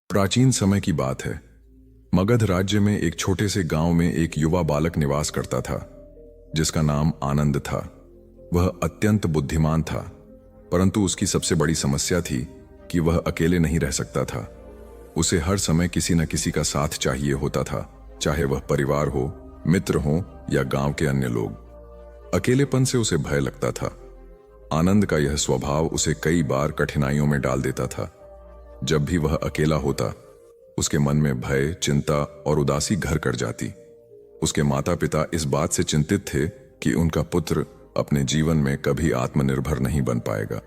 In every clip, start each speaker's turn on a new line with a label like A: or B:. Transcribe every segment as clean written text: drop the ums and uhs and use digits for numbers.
A: प्राचीन समय की बात है। मगध राज्य में एक छोटे से गांव में एक युवा बालक निवास करता था जिसका नाम आनंद था। वह अत्यंत बुद्धिमान था, परंतु उसकी सबसे बड़ी समस्या थी कि वह अकेले नहीं रह सकता था। उसे हर समय किसी न किसी का साथ चाहिए होता था, चाहे वह परिवार हो, मित्र हो या गांव के अन्य लोग। अकेलेपन से उसे भय लगता था। आनंद का यह स्वभाव उसे कई बार कठिनाइयों में डाल देता था। जब भी वह अकेला होता, उसके मन में भय, चिंता और उदासी घर कर जाती। उसके माता पिता इस बात से चिंतित थे कि उनका पुत्र अपने जीवन में कभी आत्मनिर्भर नहीं बन पाएगा।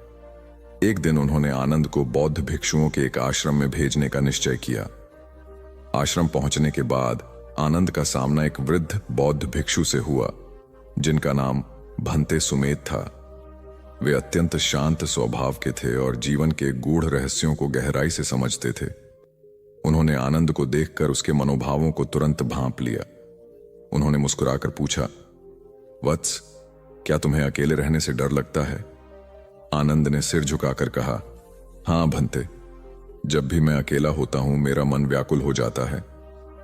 A: एक दिन उन्होंने आनंद को बौद्ध भिक्षुओं के एक आश्रम में भेजने का निश्चय किया। आश्रम पहुंचने के बाद आनंद का सामना एक वृद्ध बौद्ध भिक्षु से हुआ जिनका नाम भंते सुमेध था। वे अत्यंत शांत स्वभाव के थे और जीवन के गूढ़ रहस्यों को गहराई से समझते थे। उन्होंने आनंद को देखकर उसके मनोभावों को तुरंत भांप लिया। उन्होंने मुस्कुराकर पूछा, वत्स, क्या तुम्हें अकेले रहने से डर लगता है? आनंद ने सिर झुकाकर कहा, हां भंते, जब भी मैं अकेला होता हूं मेरा मन व्याकुल हो जाता है।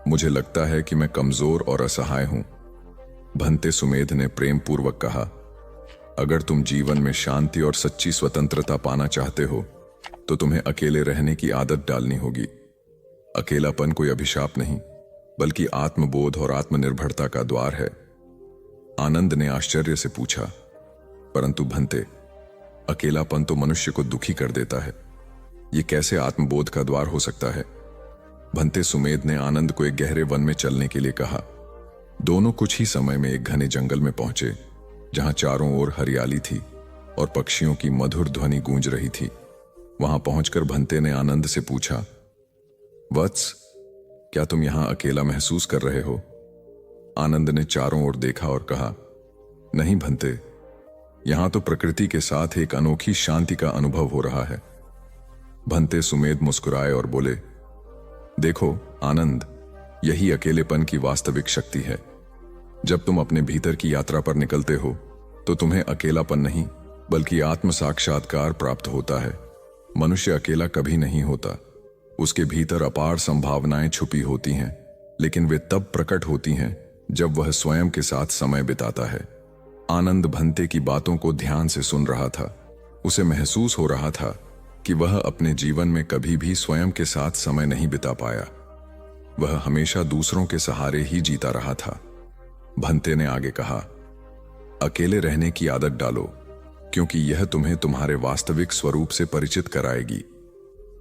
A: मुझे लगता है कि मैं कमजोर और असहाय हूं। भंते सुमेध ने प्रेम पूर्वक कहा, अगर तुम जीवन में शांति और सच्ची स्वतंत्रता पाना चाहते हो तो तुम्हें अकेले रहने की आदत डालनी होगी। अकेलापन कोई अभिशाप नहीं, बल्कि आत्मबोध और आत्मनिर्भरता का द्वार है। आनंद ने आश्चर्य से पूछा, परंतु भंते, अकेलापन तो मनुष्य को दुखी कर देता है, ये कैसे आत्मबोध का द्वार हो सकता है? भंते सुमेध ने आनंद को एक गहरे वन में चलने के लिए कहा। दोनों कुछ ही समय में एक घने जंगल में पहुंचे जहां चारों ओर हरियाली थी और पक्षियों की मधुर ध्वनि गूंज रही थी। वहां पहुंचकर भंते ने आनंद से पूछा, वत्स, क्या तुम यहां अकेला महसूस कर रहे हो? आनंद ने चारों ओर देखा और कहा, नहीं भंते, यहां तो प्रकृति के साथ एक अनोखी शांति का अनुभव हो रहा है। भंते सुमेध मुस्कुराए और बोले, देखो आनंद, यही अकेलेपन की वास्तविक शक्ति है। जब तुम अपने भीतर की यात्रा पर निकलते हो तो तुम्हें अकेलापन नहीं बल्कि आत्म साक्षात्कार प्राप्त होता है। मनुष्य अकेला कभी नहीं होता। उसके भीतर अपार संभावनाएं छुपी होती हैं, लेकिन वे तब प्रकट होती हैं जब वह स्वयं के साथ समय बिताता है। आनंद भंते की बातों को ध्यान से सुन रहा था। उसे महसूस हो रहा था कि वह अपने जीवन में कभी भी स्वयं के साथ समय नहीं बिता पाया। वह हमेशा दूसरों के सहारे ही जीता रहा था। भंते ने आगे कहा, अकेले रहने की आदत डालो, क्योंकि यह तुम्हें तुम्हारे वास्तविक स्वरूप से परिचित कराएगी।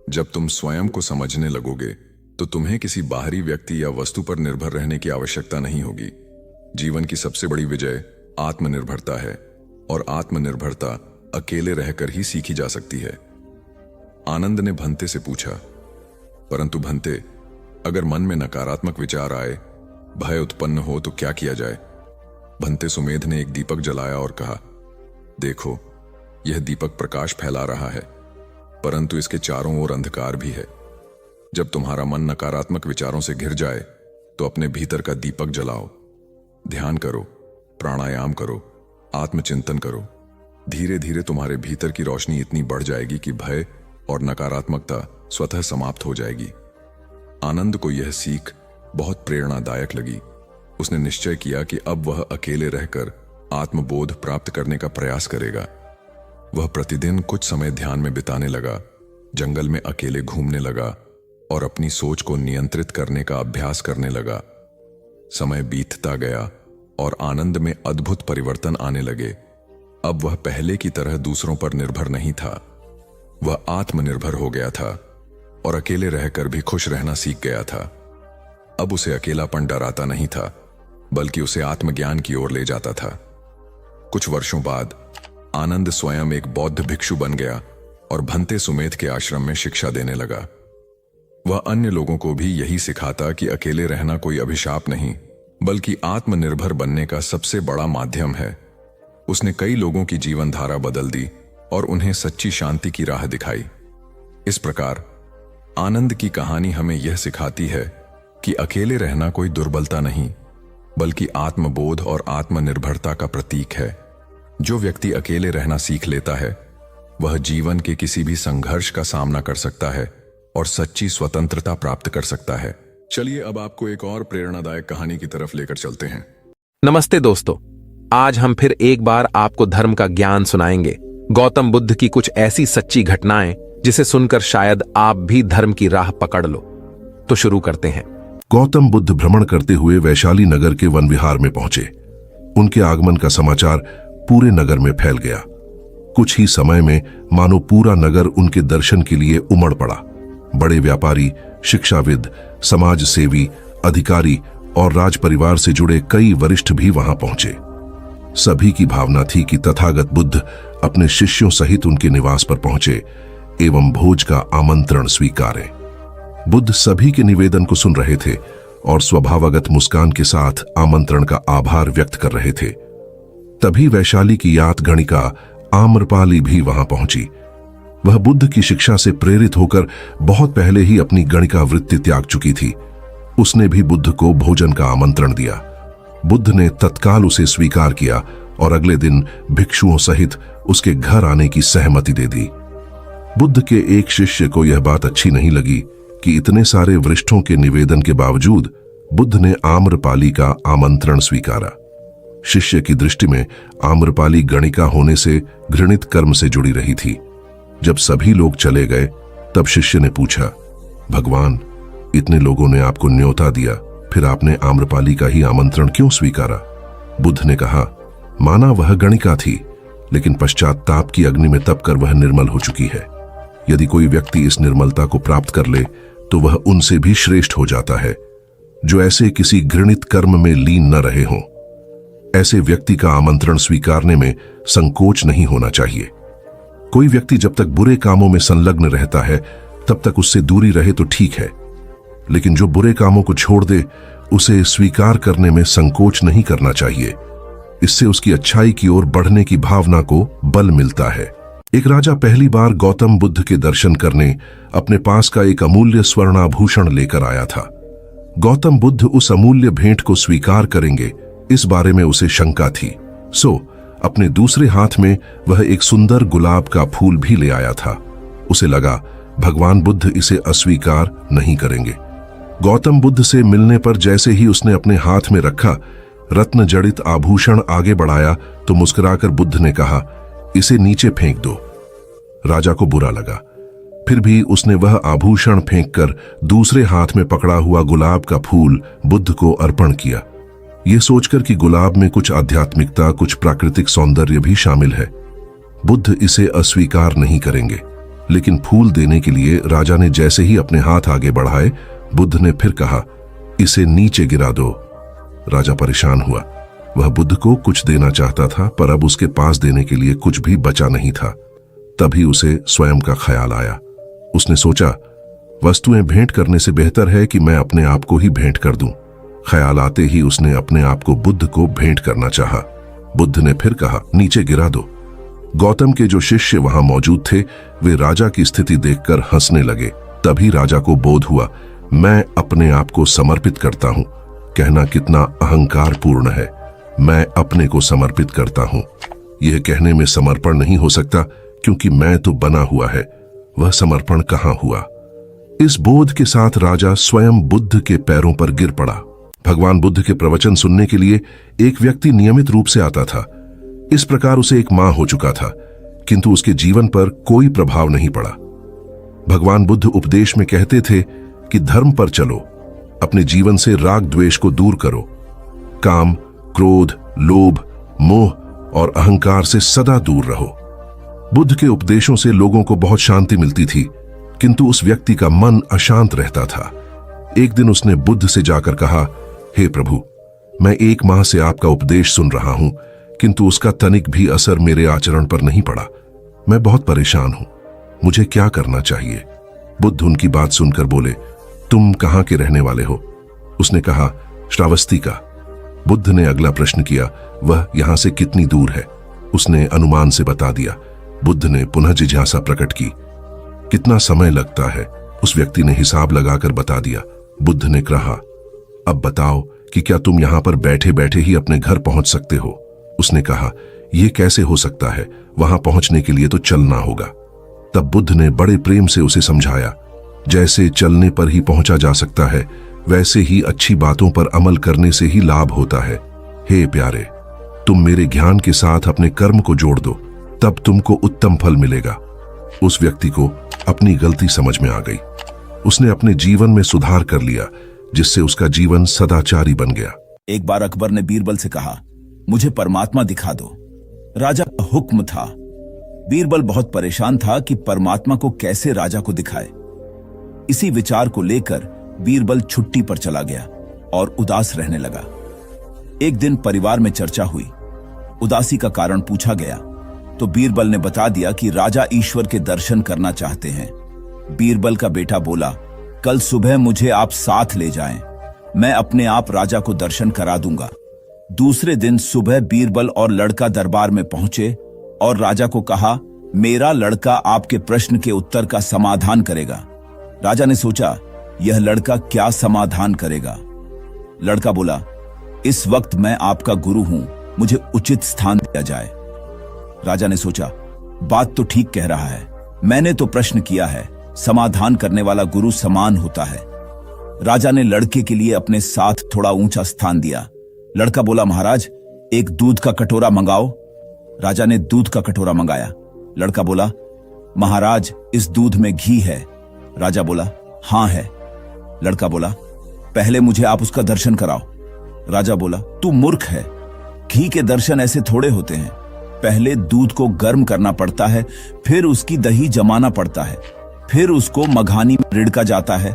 A: जब तुम स्वयं को समझने लगोगे तो तुम्हें किसी बाहरी व्यक्ति या वस्तु पर निर्भर रहने की आवश्यकता नहीं होगी। जीवन की सबसे बड़ी विजय आत्मनिर्भरता है और आत्मनिर्भरता अकेले रहकर ही सीखी जा सकती है। आनंद ने भंते से पूछा, परंतु भंते, अगर मन में नकारात्मक विचार आए, भय उत्पन्न हो तो क्या किया जाए? भंते सुमेध ने एक दीपक जलाया और कहा, देखो, यह दीपक प्रकाश फैला रहा है, परंतु इसके चारों ओर अंधकार भी है। जब तुम्हारा मन नकारात्मक विचारों से घिर जाए तो अपने भीतर का दीपक जलाओ, ध्यान करो, प्राणायाम करो, आत्मचिंतन करो। धीरे धीरे तुम्हारे भीतर की रोशनी इतनी बढ़ जाएगी कि भय और नकारात्मकता स्वतः समाप्त हो जाएगी। आनंद को यह सीख बहुत प्रेरणादायक लगी। उसने निश्चय किया कि अब वह अकेले रहकर आत्मबोध प्राप्त करने का प्रयास करेगा। वह प्रतिदिन कुछ समय ध्यान में बिताने लगा, जंगल में अकेले घूमने लगा और अपनी सोच को नियंत्रित करने का अभ्यास करने लगा। समय बीतता गया और आनंद में अद्भुत परिवर्तन आने लगे। अब वह पहले की तरह दूसरों पर निर्भर नहीं था। वह आत्मनिर्भर हो गया था और अकेले रहकर भी खुश रहना सीख गया था। अब उसे अकेलापन डराता नहीं था, बल्कि उसे आत्मज्ञान की ओर ले जाता था। कुछ वर्षों बाद आनंद स्वयं एक बौद्ध भिक्षु बन गया और भंते सुमेध के आश्रम में शिक्षा देने लगा। वह अन्य लोगों को भी यही सिखाता कि अकेले रहना कोई अभिशाप नहीं, बल्कि आत्मनिर्भर बनने का सबसे बड़ा माध्यम है। उसने कई लोगों की जीवन धारा बदल दी और उन्हें सच्ची शांति की राह दिखाई। इस प्रकार आनंद की कहानी हमें यह सिखाती है कि अकेले रहना कोई दुर्बलता नहीं, बल्कि आत्मबोध और आत्मनिर्भरता का प्रतीक है। जो व्यक्ति अकेले रहना सीख लेता है, वह जीवन के किसी भी संघर्ष का सामना कर सकता है और सच्ची स्वतंत्रता प्राप्त कर सकता है। चलिए अब आपको एक और प्रेरणादायक कहानी की तरफ लेकर चलते हैं।
B: नमस्ते दोस्तों, आज हम फिर एक बार आपको धर्म का ज्ञान सुनाएंगे। गौतम बुद्ध की कुछ ऐसी सच्ची घटनाएं जिसे सुनकर शायद आप भी धर्म की राह पकड़ लो। तो शुरू करते हैं।
C: गौतम बुद्ध भ्रमण करते हुए वैशाली नगर के वन विहार में पहुंचे। उनके आगमन का समाचार पूरे नगर में फैल गया। कुछ ही समय में मानो पूरा नगर उनके दर्शन के लिए उमड़ पड़ा। बड़े व्यापारी, शिक्षाविद, समाज सेवी, अधिकारी और राज परिवार से जुड़े कई वरिष्ठ भी वहां पहुंचे। सभी की भावना थी कि तथागत बुद्ध अपने शिष्यों सहित उनके निवास पर पहुंचे एवं भोज का आमंत्रण स्वीकारें। बुद्ध सभी के निवेदन को सुन रहे थे और स्वभावगत मुस्कान के साथ आमंत्रण का आभार व्यक्त कर रहे थे। तभी वैशाली की यात गणिका आम्रपाली भी वहां पहुंची। वह बुद्ध की शिक्षा से प्रेरित होकर बहुत पहले ही अपनी गणिका वृत्ति त्याग चुकी थी। उसने भी बुद्ध को भोजन का आमंत्रण दिया। बुद्ध ने तत्काल उसे स्वीकार किया और अगले दिन भिक्षुओं सहित उसके घर आने की सहमति दे दी। बुद्ध के एक शिष्य को यह बात अच्छी नहीं लगी कि इतने सारे वरिष्ठों के निवेदन के बावजूद बुद्ध ने आम्रपाली का आमंत्रण स्वीकारा। शिष्य की दृष्टि में आम्रपाली गणिका होने से घृणित कर्म से जुड़ी रही थी। जब सभी लोग चले गए तब शिष्य ने पूछा, भगवान, इतने लोगों ने आपको न्योता दिया, फिर आपने आम्रपाली का ही आमंत्रण क्यों स्वीकारा? बुद्ध ने कहा, माना वह गणिका थी, लेकिन पश्चाताप की अग्नि में तपकर वह निर्मल हो चुकी है। यदि कोई व्यक्ति इस निर्मलता को प्राप्त कर ले तो वह उनसे भी श्रेष्ठ हो जाता है, जो ऐसे किसी घृणित कर्म में लीन न रहे हों। ऐसे व्यक्ति का आमंत्रण स्वीकारने में संकोच नहीं होना चाहिए। कोई व्यक्ति जब तक बुरे कामों में संलग्न रहता है तब तक उससे दूरी रहे तो ठीक है, लेकिन जो बुरे कामों को छोड़ दे उसे स्वीकार करने में संकोच नहीं करना चाहिए। इससे उसकी अच्छाई की ओर बढ़ने की भावना को बल मिलता है। एक राजा पहली बार गौतम बुद्ध के दर्शन करने अपने पास का एक अमूल्य स्वर्णाभूषण लेकर आया था। गौतम बुद्ध उस अमूल्य भेंट को स्वीकार करेंगे, इस बारे में उसे शंका थी। सो अपने दूसरे हाथ में वह एक सुंदर गुलाब का फूल भी ले आया था। उसे लगा भगवान बुद्ध इसे अस्वीकार नहीं करेंगे। गौतम बुद्ध से मिलने पर जैसे ही उसने अपने हाथ में रखा, रत्न जड़ित आभूषण आगे बढ़ाया तो मुस्कुराकर बुद्ध ने कहा, इसे नीचे फेंक दो। राजा को बुरा लगा, फिर भी उसने वह आभूषण फेंककर दूसरे हाथ में पकड़ा हुआ गुलाब का फूल बुद्ध को अर्पण किया, यह सोचकर कि गुलाब में कुछ आध्यात्मिकता, कुछ प्राकृतिक सौंदर्य भी शामिल है। बुद्ध इसे अस्वीकार नहीं करेंगे। लेकिन फूल देने के लिए राजा ने जैसे ही अपने हाथ आगे बढ़ाए, बुद्ध ने फिर कहा, इसे नीचे गिरा दो। राजा परेशान हुआ। वह बुद्ध को कुछ देना चाहता था, पर अब उसके पास देने के लिए कुछ भी बचा नहीं था। तभी उसे स्वयं का ख्याल आया। उसने सोचा, वस्तुएं भेंट करने से बेहतर है कि मैं अपने आप को ही भेंट कर दूं। ख्याल आते ही उसने अपने आप को बुद्ध को भेंट करना चाहा। बुद्ध ने फिर कहा, नीचे गिरा दो। गौतम के जो शिष्य वहां मौजूद थे वे राजा की स्थिति देखकर हंसने लगे। तभी राजा को बोध हुआ, मैं अपने आप को समर्पित करता हूं। कहना कितना अहंकारपूर्ण है, मैं अपने को समर्पित करता हूं। यह कहने में समर्पण नहीं हो सकता, क्योंकि मैं तो बना हुआ है। वह समर्पण कहां हुआ? इस बोध के साथ राजा स्वयं बुद्ध के पैरों पर गिर पड़ा। भगवान बुद्ध के प्रवचन सुनने के लिए एक व्यक्ति नियमित रूप से आता था। इस प्रकार उसे एक मां हो चुका था, किंतु उसके जीवन पर कोई प्रभाव नहीं पड़ा। भगवान बुद्ध उपदेश में कहते थे कि धर्म पर चलो, अपने जीवन से राग द्वेष को दूर करो, काम, क्रोध, लोभ, मोह और अहंकार से सदा दूर रहो। बुद्ध के उपदेशों से लोगों को बहुत शांति मिलती थी, किंतु उस व्यक्ति का मन अशांत रहता था। एक दिन उसने बुद्ध से जाकर कहा, हे प्रभु, मैं 1 माह से आपका उपदेश सुन रहा हूं, किंतु उसका तनिक भी असर मेरे आचरण पर नहीं पड़ा। मैं बहुत परेशान हूं, मुझे क्या करना चाहिए? बुद्ध उनकी बात सुनकर बोले, तुम कहां के रहने वाले हो? उसने कहा, श्रावस्ती का। बुद्ध ने अगला प्रश्न किया, वह यहां से कितनी दूर है? उसने अनुमान से बता दिया। बुद्ध ने पुनः जिज्ञासा प्रकट की, कितना समय लगता है? उस व्यक्ति ने हिसाब लगाकर बता दिया। बुद्ध ने कहा, अब बताओ कि क्या तुम यहां पर बैठे बैठे ही अपने घर पहुंच सकते हो? उसने कहा, यह कैसे हो सकता है? वहां पहुंचने के लिए तो चलना होगा। तब बुद्ध ने बड़े प्रेम से उसे समझाया, जैसे चलने पर ही पहुंचा जा सकता है, वैसे ही अच्छी बातों पर अमल करने से ही लाभ होता है। हे प्यारे, तुम मेरे ज्ञान के साथ अपने कर्म को जोड़ दो, तब तुमको उत्तम फल मिलेगा। उस व्यक्ति को अपनी गलती समझ में आ गई। उसने अपने जीवन में सुधार कर लिया, जिससे उसका जीवन सदाचारी बन गया।
D: एक बार अकबर ने बीरबल से कहा, मुझे परमात्मा दिखा दो। राजा का हुक्म था। बीरबल बहुत परेशान था कि परमात्मा को कैसे राजा को दिखाए। इसी विचार को लेकर बीरबल छुट्टी पर चला गया और उदास रहने लगा। एक दिन परिवार में चर्चा हुई। उदासी का कारण पूछा गया तो बीरबल ने बता दिया कि राजा ईश्वर के दर्शन करना चाहते हैं। बीरबल का बेटा बोला, कल सुबह मुझे आप साथ ले जाएं, मैं अपने आप राजा को दर्शन करा दूंगा। दूसरे दिन सुबह बीरबल और लड़का दरबार में पहुंचे और राजा को कहा, मेरा लड़का आपके प्रश्न के उत्तर का समाधान करेगा। राजा ने सोचा, यह लड़का क्या समाधान करेगा। लड़का बोला, इस वक्त मैं आपका गुरु हूं, मुझे उचित स्थान दिया जाए। राजा ने सोचा, बात तो ठीक कह रहा है, मैंने तो प्रश्न किया है, समाधान करने वाला गुरु समान होता है। राजा ने लड़के के लिए अपने साथ थोड़ा ऊंचा स्थान दिया। लड़का बोला, महाराज एक दूध का कटोरा मंगाओ। राजा ने दूध का कटोरा मंगाया। लड़का बोला, महाराज इस दूध में घी है। राजा बोला, हां है। लड़का बोला, पहले मुझे आप उसका दर्शन कराओ। राजा बोला, तू मूर्ख है, घी के दर्शन ऐसे थोड़े होते हैं। पहले दूध को गर्म करना पड़ता है, फिर उसकी दही जमाना पड़ता है, फिर उसको मघानी में रिड़का जाता है,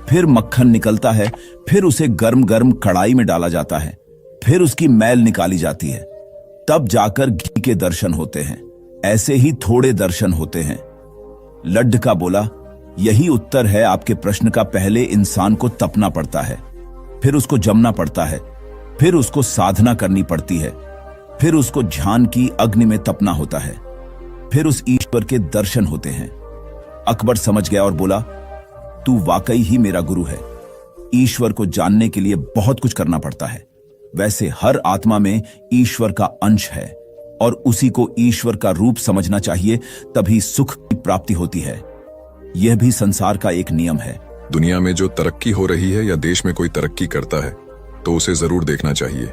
D: फिर मक्खन निकलता है, फिर उसे गर्म गर्म कढ़ाई में डाला जाता है, फिर उसकी मैल निकाली जाती है, तब जाकर घी के दर्शन होते हैं। ऐसे ही थोड़े दर्शन होते हैं। लड्ढका बोला, यही उत्तर है आपके प्रश्न का। पहले इंसान को तपना पड़ता है, फिर उसको जमना पड़ता है, फिर उसको साधना करनी पड़ती है, फिर उसको ध्यान की अग्नि में तपना होता है, फिर उस ईश्वर के दर्शन होते हैं। अकबर समझ गया और बोला, तू वाकई ही मेरा गुरु है। ईश्वर को जानने के लिए बहुत कुछ करना पड़ता है। वैसे हर आत्मा में ईश्वर का अंश है और उसी को ईश्वर का रूप समझना चाहिए, तभी सुख की प्राप्ति होती है। यह भी संसार का एक नियम है।
A: दुनिया में जो तरक्की हो रही है या देश में कोई तरक्की करता है तो उसे जरूर देखना चाहिए,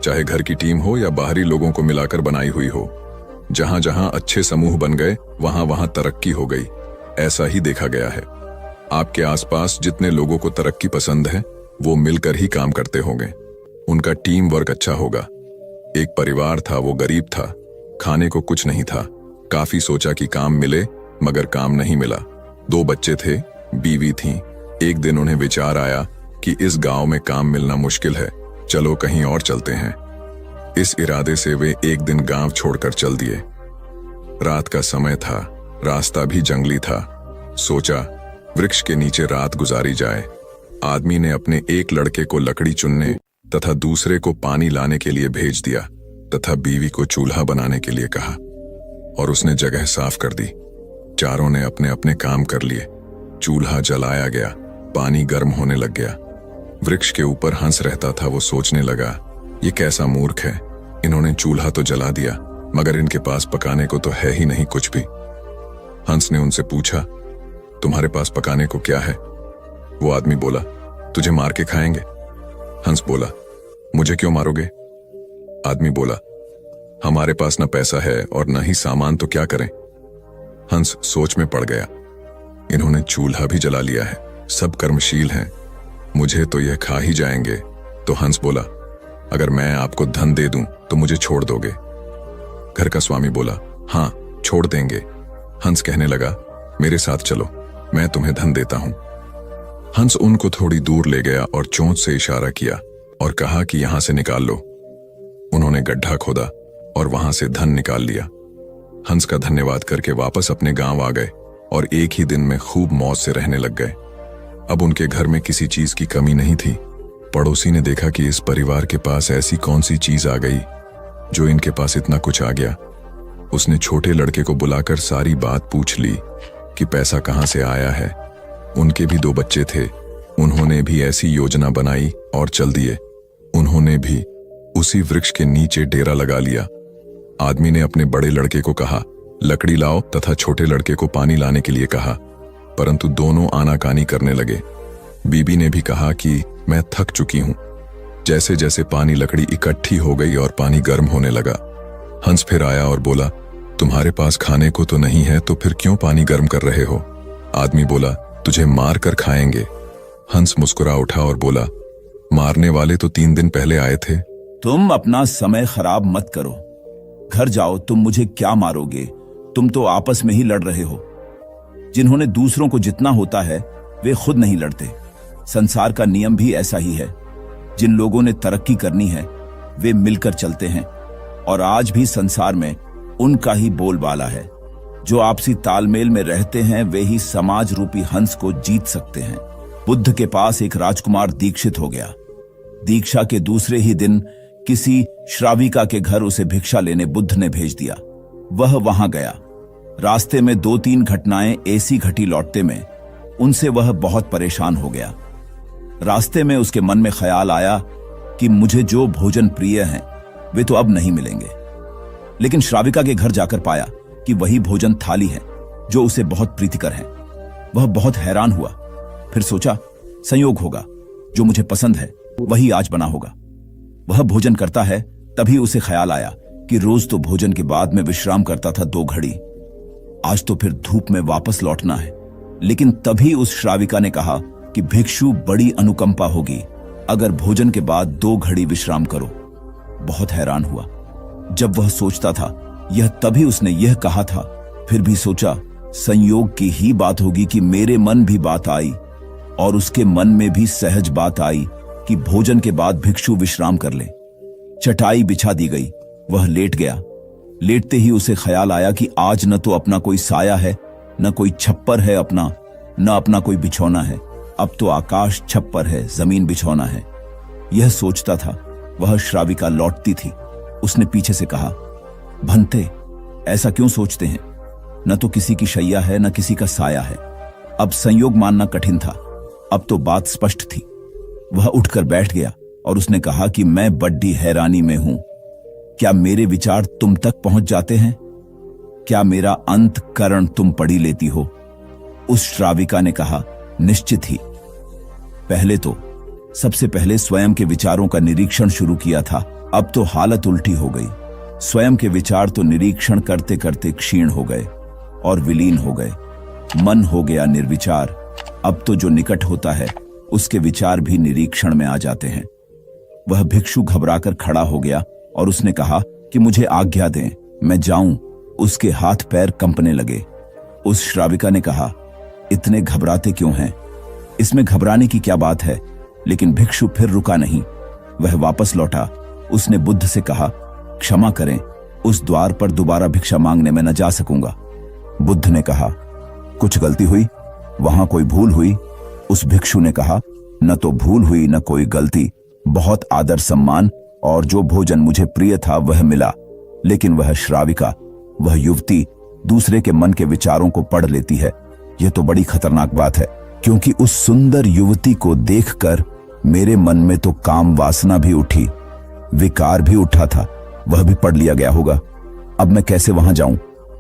A: चाहे घर की टीम हो या बाहरी लोगों को मिलाकर बनाई हुई हो। जहां जहां अच्छे समूह बन गए वहां वहां तरक्की हो गई, ऐसा ही देखा गया है। आपके आसपास जितने लोगों को तरक्की पसंद है वो मिलकर ही काम करते होंगे, उनका टीम वर्क अच्छा होगा। एक परिवार था, वो गरीब था, खाने को कुछ नहीं था। काफी सोचा कि काम मिले, मगर काम नहीं मिला। 2 बच्चे थे, बीवी थी। एक दिन उन्हें विचार आया कि इस गांव में काम मिलना मुश्किल है, चलो कहीं और चलते हैं। इस इरादे से वे एक दिन गांव छोड़कर चल दिए। रात का समय था, रास्ता भी जंगली था। सोचा वृक्ष के नीचे रात गुजारी जाए। आदमी ने अपने एक लड़के को लकड़ी चुनने तथा दूसरे को पानी लाने के लिए भेज दिया तथा बीवी को चूल्हा बनाने के लिए कहा और उसने जगह साफ कर दी। चारों ने अपने अपने काम कर लिए। चूल्हा जलाया गया, पानी गर्म होने लग गया। वृक्ष के ऊपर हंस रहता था, वो सोचने लगा, ये कैसा मूर्ख है, इन्होंने चूल्हा तो जला दिया मगर इनके पास पकाने को तो है ही नहीं कुछ भी। हंस ने उनसे पूछा, तुम्हारे पास पकाने को क्या है? वो आदमी बोला, तुझे मार के खाएंगे। हंस बोला, मुझे क्यों मारोगे? आदमी बोला, हमारे पास न पैसा है और न ही सामान, तो क्या करें? हंस सोच में पड़ गया, इन्होंने चूल्हा भी जला लिया है, सब कर्मशील हैं, मुझे तो यह खा ही जाएंगे। तो हंस बोला, अगर मैं आपको धन दे दूं तो मुझे छोड़ दोगे? घर का स्वामी बोला, हां छोड़ देंगे। हंस कहने लगा, मेरे साथ चलो, मैं तुम्हें धन देता हूं। हंस उनको थोड़ी दूर ले गया और चोंच से इशारा किया और कहा कि यहां से निकाल लो। उन्होंने गड्ढा खोदा और वहां से धन निकाल लिया। हंस का धन्यवाद करके वापस अपने गांव आ गए और एक ही दिन में खूब मौज से रहने लग गए। अब उनके घर में किसी चीज की कमी नहीं थी। पड़ोसी ने देखा कि इस परिवार के पास ऐसी कौन सी चीज आ गई जो इनके पास इतना कुछ आ गया। उसने छोटे लड़के को बुलाकर सारी बात पूछ ली कि पैसा कहां से आया है। उनके भी 2 बच्चे थे, उन्होंने भी ऐसी योजना बनाई और चल दिए। उन्होंने भी उसी वृक्ष के नीचे डेरा लगा लिया। आदमी ने अपने बड़े लड़के को कहा, लकड़ी लाओ तथा छोटे लड़के को पानी लाने के लिए कहा। परंतु दोनों आनाकानी करने लगे। बीबी ने भी कहा कि मैं थक चुकी हूं। जैसे जैसे पानी लकड़ी इकट्ठी हो गई और पानी गर्म होने लगा, हंस फिर आया और बोला, तुम्हारे पास खाने को तो नहीं है, तो फिर क्यों पानी गर्म कर रहे हो? आदमी बोला, तुझे मार कर खाएंगे। हंस मुस्कुरा उठा और बोला, मारने वाले तो 3 दिन पहले आए थे।
D: तुम अपना समय खराब मत करो, घर जाओ। तुम मुझे क्या मारोगे? तुम तो आपस में ही लड़ रहे हो। जिन्होंने दूसरों को जितना होता है वे खुद नहीं लड़ते। संसार का नियम भी ऐसा ही है। जिन लोगों ने तरक्की करनी है वे मिलकर चलते हैं, और आज भी संसार में उनका ही बोलबाला है। जो आपसी तालमेल में रहते हैं वे ही समाज रूपी हंस को जीत सकते हैं। बुद्ध के पास एक राजकुमार दीक्षित हो गया। दीक्षा के दूसरे ही दिन किसी श्राविका के घर उसे भिक्षा लेने बुद्ध ने भेज दिया। वह वहां गया। रास्ते में 2-3 घटनाएं ऐसी घटी लौटते में उनसे वह बहुत परेशान हो गया। रास्ते में उसके मन में ख्याल आया कि मुझे जो भोजन प्रिय हैं वे तो अब नहीं मिलेंगे। लेकिन श्राविका के घर जाकर पाया कि वही भोजन थाली है जो उसे बहुत प्रीतिकर है। वह बहुत हैरान हुआ। फिर सोचा, संयोग होगा, जो मुझे पसंद है वही आज बना होगा। वह भोजन करता है, तभी उसे ख्याल आया कि रोज तो भोजन के बाद में विश्राम करता था 2 घड़ी, आज तो फिर धूप में वापस लौटना है। लेकिन तभी उस श्राविका ने कहा कि भिक्षु बड़ी अनुकंपा होगी अगर भोजन के बाद 2 घड़ी विश्राम करो। बहुत हैरान हुआ। जब वह सोचता था यह तभी उसने यह कहा था, फिर भी सोचा संयोग की ही बात होगी कि मेरे मन भी बात आई और उसके मन में भी सहज बात आई कि भोजन के बाद भिक्षु विश्राम कर ले। चटाई बिछा दी गई, वह लेट गया। लेटते ही उसे ख्याल आया कि आज न तो अपना कोई साया है, न कोई छप्पर है अपना, न अपना कोई बिछौना है। अब तो आकाश छप्पर है, जमीन बिछौना है। यह सोचता था, वह श्राविका लौटती थी। उसने पीछे से कहा, भंते, ऐसा क्यों सोचते हैं? न तो किसी की शैया है, न किसी का साया है। अब संयोग मानना कठिन था, अब तो बात स्पष्ट थी। वह उठकर बैठ गया और उसने कहा कि मैं बड़ी हैरानी में हूं। क्या मेरे विचार तुम तक पहुंच जाते हैं? क्या मेरा अंतःकरण तुम पढ़ी लेती हो? उस श्राविका ने कहा, निश्चित ही। सबसे पहले स्वयं के विचारों का निरीक्षण शुरू किया था, अब तो हालत उल्टी हो गई। स्वयं के विचार तो निरीक्षण करते करते क्षीण हो गए और विलीन हो गए। मन हो गया निर्विचार। अब तो जो निकट होता है उसके विचार भी निरीक्षण में आ जाते हैं। वह भिक्षु घबराकर खड़ा हो गया और उसने कहा कि मुझे आज्ञा दें, मैं जाऊं। उसके हाथ पैर कंपने लगे। उस श्राविका ने कहा, इतने घबराते क्यों हैं? इसमें घबराने की क्या बात है? लेकिन भिक्षु फिर रुका नहीं, वह वापस लौटा। उसने बुद्ध से कहा, क्षमा करें, उस द्वार पर दोबारा भिक्षा मांगने में न जा सकूंगा। बुद्ध ने कहा, कुछ गलती हुई? वहां कोई भूल हुई? उस भिक्षु ने कहा, न तो भूल हुई न कोई गलती, बहुत आदर सम्मान, और जो भोजन मुझे प्रिय था वह मिला। लेकिन वह श्राविका, वह युवती दूसरे के मन के विचारों को पढ़ लेती है। यह तो बड़ी खतरनाक बात है, क्योंकि उस सुंदर युवती को देखकर मेरे मन में तो काम वासना भी उठी, विकार भी उठा था, वह भी पढ़ लिया गया होगा। अब मैं कैसे वहां जाऊं?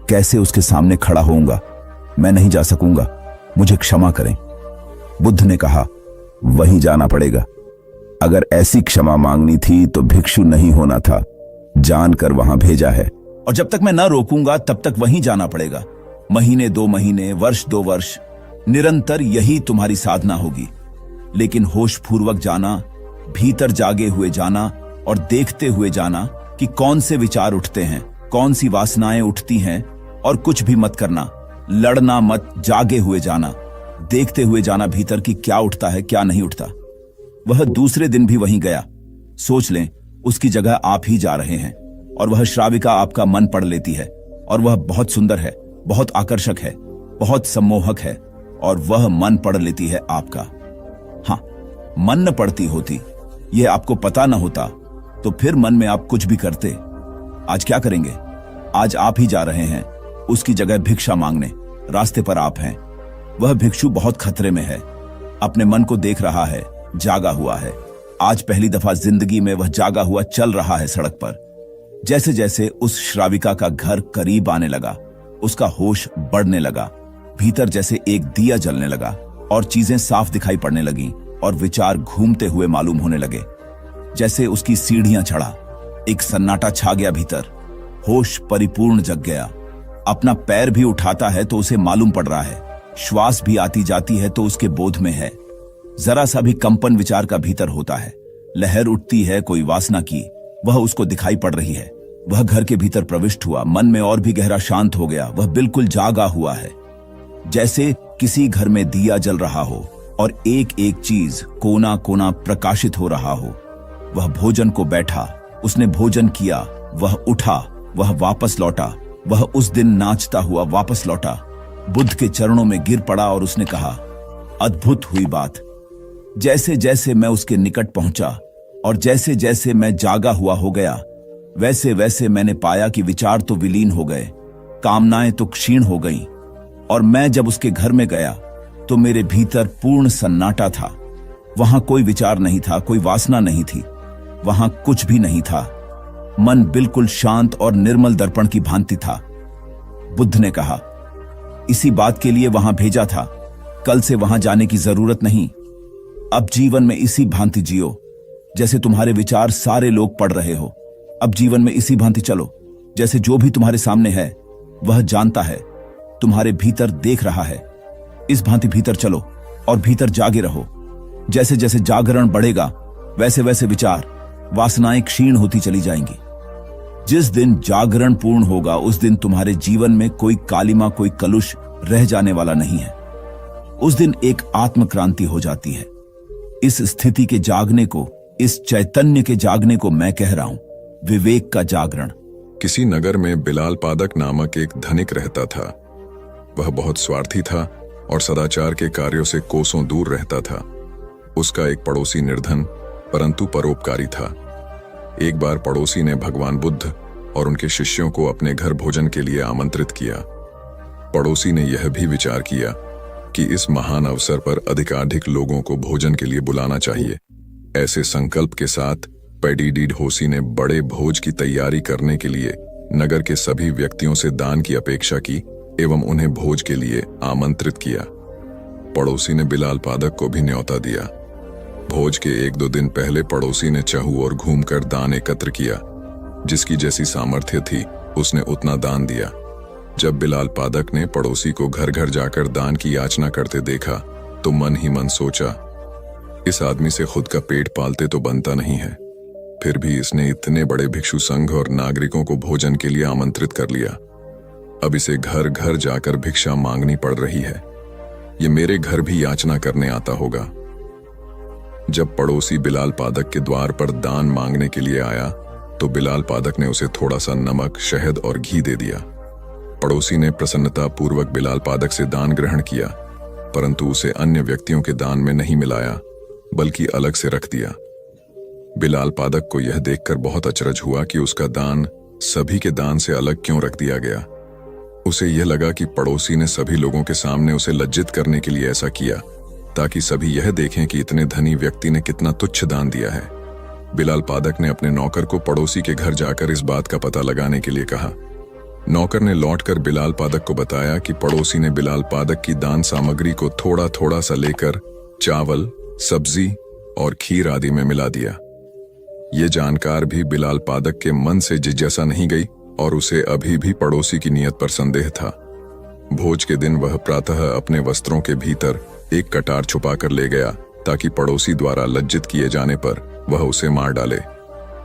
D: कैसे उसके सामने खड़ा होऊंगा? मैं नहीं जा सकूंगा, मुझे क्षमा करें। बुद्ध ने कहा, वहीं जाना पड़ेगा। अगर ऐसी क्षमा मांगनी थी तो भिक्षु नहीं होना था, जानकर वहां भेजा है। और जब तक मैं न रोकूंगा तब तक वहीं जाना पड़ेगा। महीने 2 महीने, वर्ष 2 वर्ष, निरंतर यही तुम्हारी साधना होगी। लेकिन होश पूर्वक जाना, भीतर जागे हुए जाना और देखते हुए जाना कि कौन से विचार उठते हैं, कौन सी वासनाएं उठती हैं, और कुछ भी मत करना, लड़ना मत, जागे हुए जाना, देखते हुए जाना भीतर कि क्या उठता है क्या नहीं उठता। वह दूसरे दिन भी वहीं गया। सोच लें उसकी जगह आप ही जा रहे हैं और वह श्राविका आपका मन पढ़ लेती है, और वह बहुत सुंदर है, बहुत आकर्षक है, बहुत सम्मोहक है, और वह मन पढ़ लेती है आपका। हाँ, मन न पढ़ती होती, यह आपको पता न होता, तो फिर मन में आप कुछ भी करते। आज क्या करेंगे? आज आप ही जा रहे हैं उसकी जगह भिक्षा मांगने, रास्ते पर आप हैं। वह भिक्षु बहुत खतरे में है, अपने मन को देख रहा है, जागा हुआ है। आज पहली दफा जिंदगी में वह जागा हुआ चल रहा है सड़क पर। जैसे जैसे उस श्राविका का घर करीब आने लगा, उसका होश बढ़ने लगा। भीतर जैसे एक दिया जलने लगा और चीजें साफ दिखाई पड़ने लगीं और विचार घूमते हुए मालूम होने लगे। जैसे उसकी सीढ़ियां चढ़ा, एक सन्नाटा छा गया भीतर। होश परिपूर्ण जग गया। अपना पैर भी उठाता है तो उसे मालूम पड़ रहा है, श्वास भी आती जाती है तो उसके बोध में है। जरा सा भी कंपन विचार का भीतर होता है, लहर उठती है कोई वासना की, वह उसको दिखाई पड़ रही है। वह घर के भीतर प्रविष्ट हुआ, मन में और भी गहरा शांत हो गया। वह बिल्कुल जागा हुआ है, जैसे किसी घर में दिया जल रहा हो और एक एक चीज कोना कोना प्रकाशित हो रहा हो। वह भोजन को बैठा, उसने भोजन किया, वह उठा, वह वापस लौटा। वह उस दिन नाचता हुआ वापस लौटा, बुद्ध के चरणों में गिर पड़ा और उसने कहा, अद्भुत हुई बात। जैसे जैसे मैं उसके निकट पहुंचा और जैसे जैसे मैं जागा हुआ हो गया, वैसे वैसे मैंने पाया कि विचार तो विलीन हो गए, कामनाएं तो क्षीण हो गईं। और मैं जब उसके घर में गया तो मेरे भीतर पूर्ण सन्नाटा था। वहां कोई विचार नहीं था, कोई वासना नहीं थी, वहां कुछ भी नहीं था। मन बिल्कुल शांत और निर्मल दर्पण की भांति था। बुद्ध ने कहा, इसी बात के लिए वहां भेजा था, कल से वहां जाने की जरूरत नहीं। अब जीवन में इसी भांति जियो, जैसे तुम्हारे विचार सारे लोग पढ़ रहे हो। अब जीवन में इसी भांति चलो, जैसे जो भी तुम्हारे सामने है वह जानता है, तुम्हारे भीतर देख रहा है। इस भांति भीतर चलो और भीतर जागे रहो। जैसे जैसे जागरण बढ़ेगा वैसे वैसे विचार, वासनाएं क्षीण होती चली जाएंगी। जिस दिन जागरण पूर्ण होगा उस दिन तुम्हारे जीवन में कोई कालिमा, कोई कलुष रह जाने वाला नहीं है। उस दिन एक आत्म क्रांति हो जाती है। इस स्थिति के जागने को, इस चैतन्य के जागने को मैं कह रहा हूं विवेक का जागरण।
A: किसी नगर में बिलाल पादक नामक एक धनिक रहता था। वह बहुत स्वार्थी था और सदाचार के कार्यों से कोसों दूर रहता था। उसका एक पड़ोसी निर्धन परंतु परोपकारी था। एक बार पड़ोसी ने भगवान बुद्ध और उनके शिष्यों को अपने घर भोजन के लिए आमंत्रित किया। पड़ोसी ने यह भी विचार किया कि इस महान अवसर पर अधिकाधिक लोगों को भोजन के लिए बुलाना चाहिए। ऐसे संकल्प के साथ पेडिडी ढोसी ने बड़े भोज की तैयारी करने के लिए नगर के सभी व्यक्तियों से दान की अपेक्षा की एवं उन्हें भोज के लिए आमंत्रित किया। पड़ोसी ने बिलाल पादक को भी न्योता दिया। भोज के 1-2 दिन पहले पड़ोसी ने चहु और घूमकर दान एकत्र किया। जिसकी जैसी सामर्थ्य थी उसने उतना दान दिया। जब बिलाल पादक ने पड़ोसी को घर घर जाकर दान की याचना करते देखा तो मन ही मन सोचा, इस आदमी से खुद का पेट पालते तो बनता नहीं है, फिर भी इसने इतने बड़े भिक्षु संघ और नागरिकों को भोजन के लिए आमंत्रित कर लिया। अब इसे घर घर जाकर भिक्षा मांगनी पड़ रही है। ये मेरे घर भी याचना करने आता होगा। जब पड़ोसी बिलाल पादक के द्वार पर दान मांगने के लिए आया तो बिलाल पादक ने उसे थोड़ा सा नमक, शहद और घी दे दिया। पड़ोसी ने प्रसन्नता पूर्वक बिलाल पादक से दान ग्रहण किया, परंतु उसे अन्य व्यक्तियों के दान में नहीं मिलाया बल्कि अलग से रख दिया। बिलाल पादक को यह देखकर बहुत अचरज हुआ कि उसका दान सभी के दान से अलग क्यों रख दिया गया। उसे यह लगा कि पड़ोसी ने सभी लोगों के सामने उसे लज्जित करने के लिए ऐसा किया ताकि सभी यह देखें कि इतने धनी व्यक्ति ने कितना तुच्छ दान दिया है। बिलाल पादक ने अपने नौकर को पड़ोसी के घर जाकर इस बात का पता लगाने के लिए कहा। नौकर ने लौटकर बिलाल पादक को बताया कि पड़ोसी ने बिलाल पादक की दान सामग्री को थोड़ा थोड़ा सा लेकर चावल, सब्जी और खीर आदि में मिला दिया। ये जानकार भी बिलाल पादक के मन से जिज्ञासा नहीं गई और उसे अभी भी पड़ोसी की नीयत पर संदेह था। भोज के दिन वह प्रातः अपने वस्त्रों के भीतर एक कटार छुपा कर ले गया ताकि पड़ोसी द्वारा लज्जित किए जाने पर वह उसे मार डाले।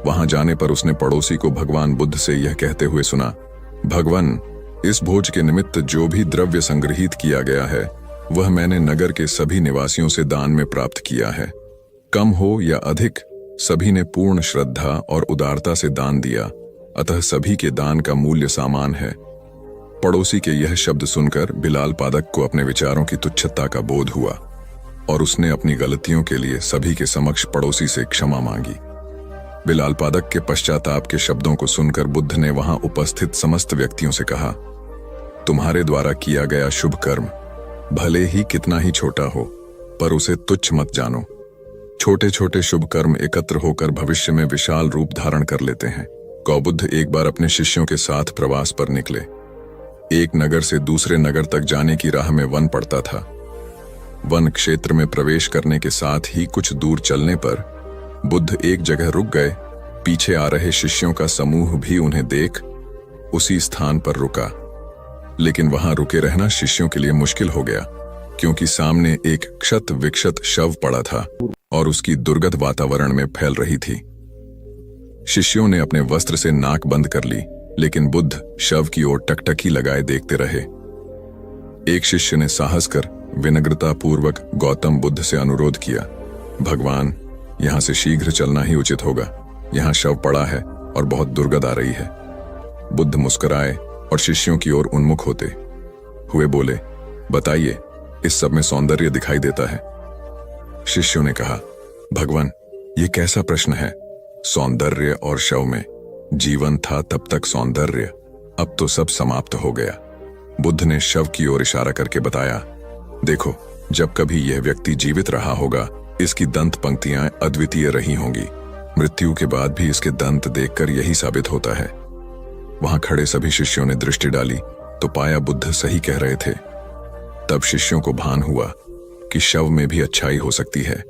A: वहां जाने पर उसने पड़ोसी को भगवान बुद्ध से यह कहते हुए सुना, भगवान, इस भोज के निमित्त जो भी द्रव्य संग्रहित किया गया है वह मैंने नगर के सभी निवासियों से दान में प्राप्त किया है। कम हो या अधिक, सभी ने पूर्ण श्रद्धा और उदारता से दान दिया, अतः सभी के दान का मूल्य समान है। पड़ोसी के यह शब्द सुनकर बिलाल पादक को अपने विचारों की तुच्छता का बोध हुआ और उसने अपनी गलतियों के लिए सभी के समक्ष पड़ोसी से क्षमा मांगी। बिलाल पादक के पश्चाताप के शब्दों को सुनकर बुद्ध ने वहां उपस्थित समस्त व्यक्तियों से कहा, तुम्हारे द्वारा किया गया शुभ कर्म भले ही कितना ही छोटा हो पर उसे तुच्छ मत जानो। छोटे छोटे शुभ कर्म एकत्र होकर भविष्य में विशाल रूप धारण कर लेते हैं। गौबुद्ध एक बार अपने शिष्यों के साथ प्रवास पर निकले। एक नगर से दूसरे नगर तक जाने की राह में वन पड़ता था। वन क्षेत्र में प्रवेश करने के साथ ही कुछ दूर चलने पर बुद्ध एक जगह रुक गए। पीछे आ रहे शिष्यों का समूह भी उन्हें देख उसी स्थान पर रुका, लेकिन वहां रुके रहना शिष्यों के लिए मुश्किल हो गया, क्योंकि सामने एक क्षत विक्षत शव पड़ा था और उसकी दुर्गंध वातावरण में फैल रही थी। शिष्यों ने अपने वस्त्र से नाक बंद कर ली, लेकिन बुद्ध शव की ओर टकटकी लगाए देखते रहे। एक शिष्य ने साहस कर विनम्रता पूर्वक गौतम बुद्ध से अनुरोध किया, भगवान, यहां से शीघ्र चलना ही उचित होगा। यहां शव पड़ा है और बहुत दुर्गंध आ रही है। बुद्ध मुस्कुराए और शिष्यों की ओर उन्मुख होते हुए बोले, बताइए, इस सब में सौंदर्य दिखाई देता है। शिष्यों ने कहा, भगवान, ये कैसा प्रश्न है? सौंदर्य और शव में जीवन था तब तक सौंदर्य, अब तो सब समाप्त हो गया। बुद्ध ने शव की ओर इशारा करके बताया, देखो, जब कभी यह व्यक्ति जीवित रहा होगा, इसकी दंत पंक्तियां अद्वितीय रही होंगी। मृत्यु के बाद भी इसके दंत देखकर यही साबित होता है। वहां खड़े सभी शिष्यों ने दृष्टि डाली तो पाया बुद्ध सही कह रहे थे। तब शिष्यों को भान हुआ कि शव में भी अच्छाई हो सकती है।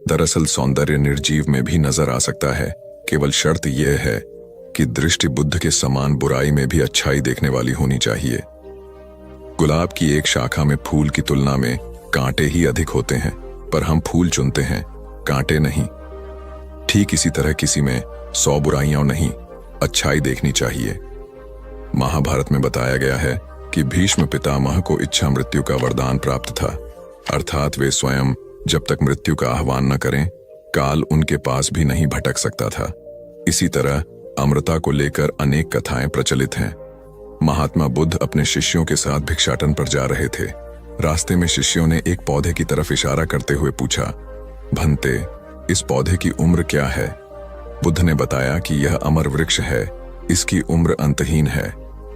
A: दरअसल सौंदर्य निर्जीव में भी नजर आ सकता है, केवल शर्त यह है कि दृष्टि बुद्ध के समान बुराई में भी अच्छाई देखने वाली होनी चाहिए। गुलाब की एक शाखा में फूल की तुलना में कांटे ही अधिक होते हैं, पर हम फूल चुनते हैं, कांटे नहीं। ठीक इसी तरह किसी में 100 बुराइयां नहीं, अच्छाई देखनी चाहिए। महाभारत में बताया गया है कि भीष्म पितामह को इच्छा मृत्यु का वरदान प्राप्त था, अर्थात वे स्वयं जब तक मृत्यु का आह्वान न करें, काल उनके पास भी नहीं भटक सकता था। इसी तरह अमृता को लेकर अनेक कथाएं प्रचलित हैं। महात्मा बुद्ध अपने शिष्यों के साथ भिक्षाटन पर जा रहे थे। रास्ते में शिष्यों ने एक पौधे की तरफ इशारा करते हुए पूछा, भंते, इस पौधे की उम्र क्या है? बुद्ध ने बताया कि यह अमर वृक्ष है, इसकी उम्र अंतहीन है।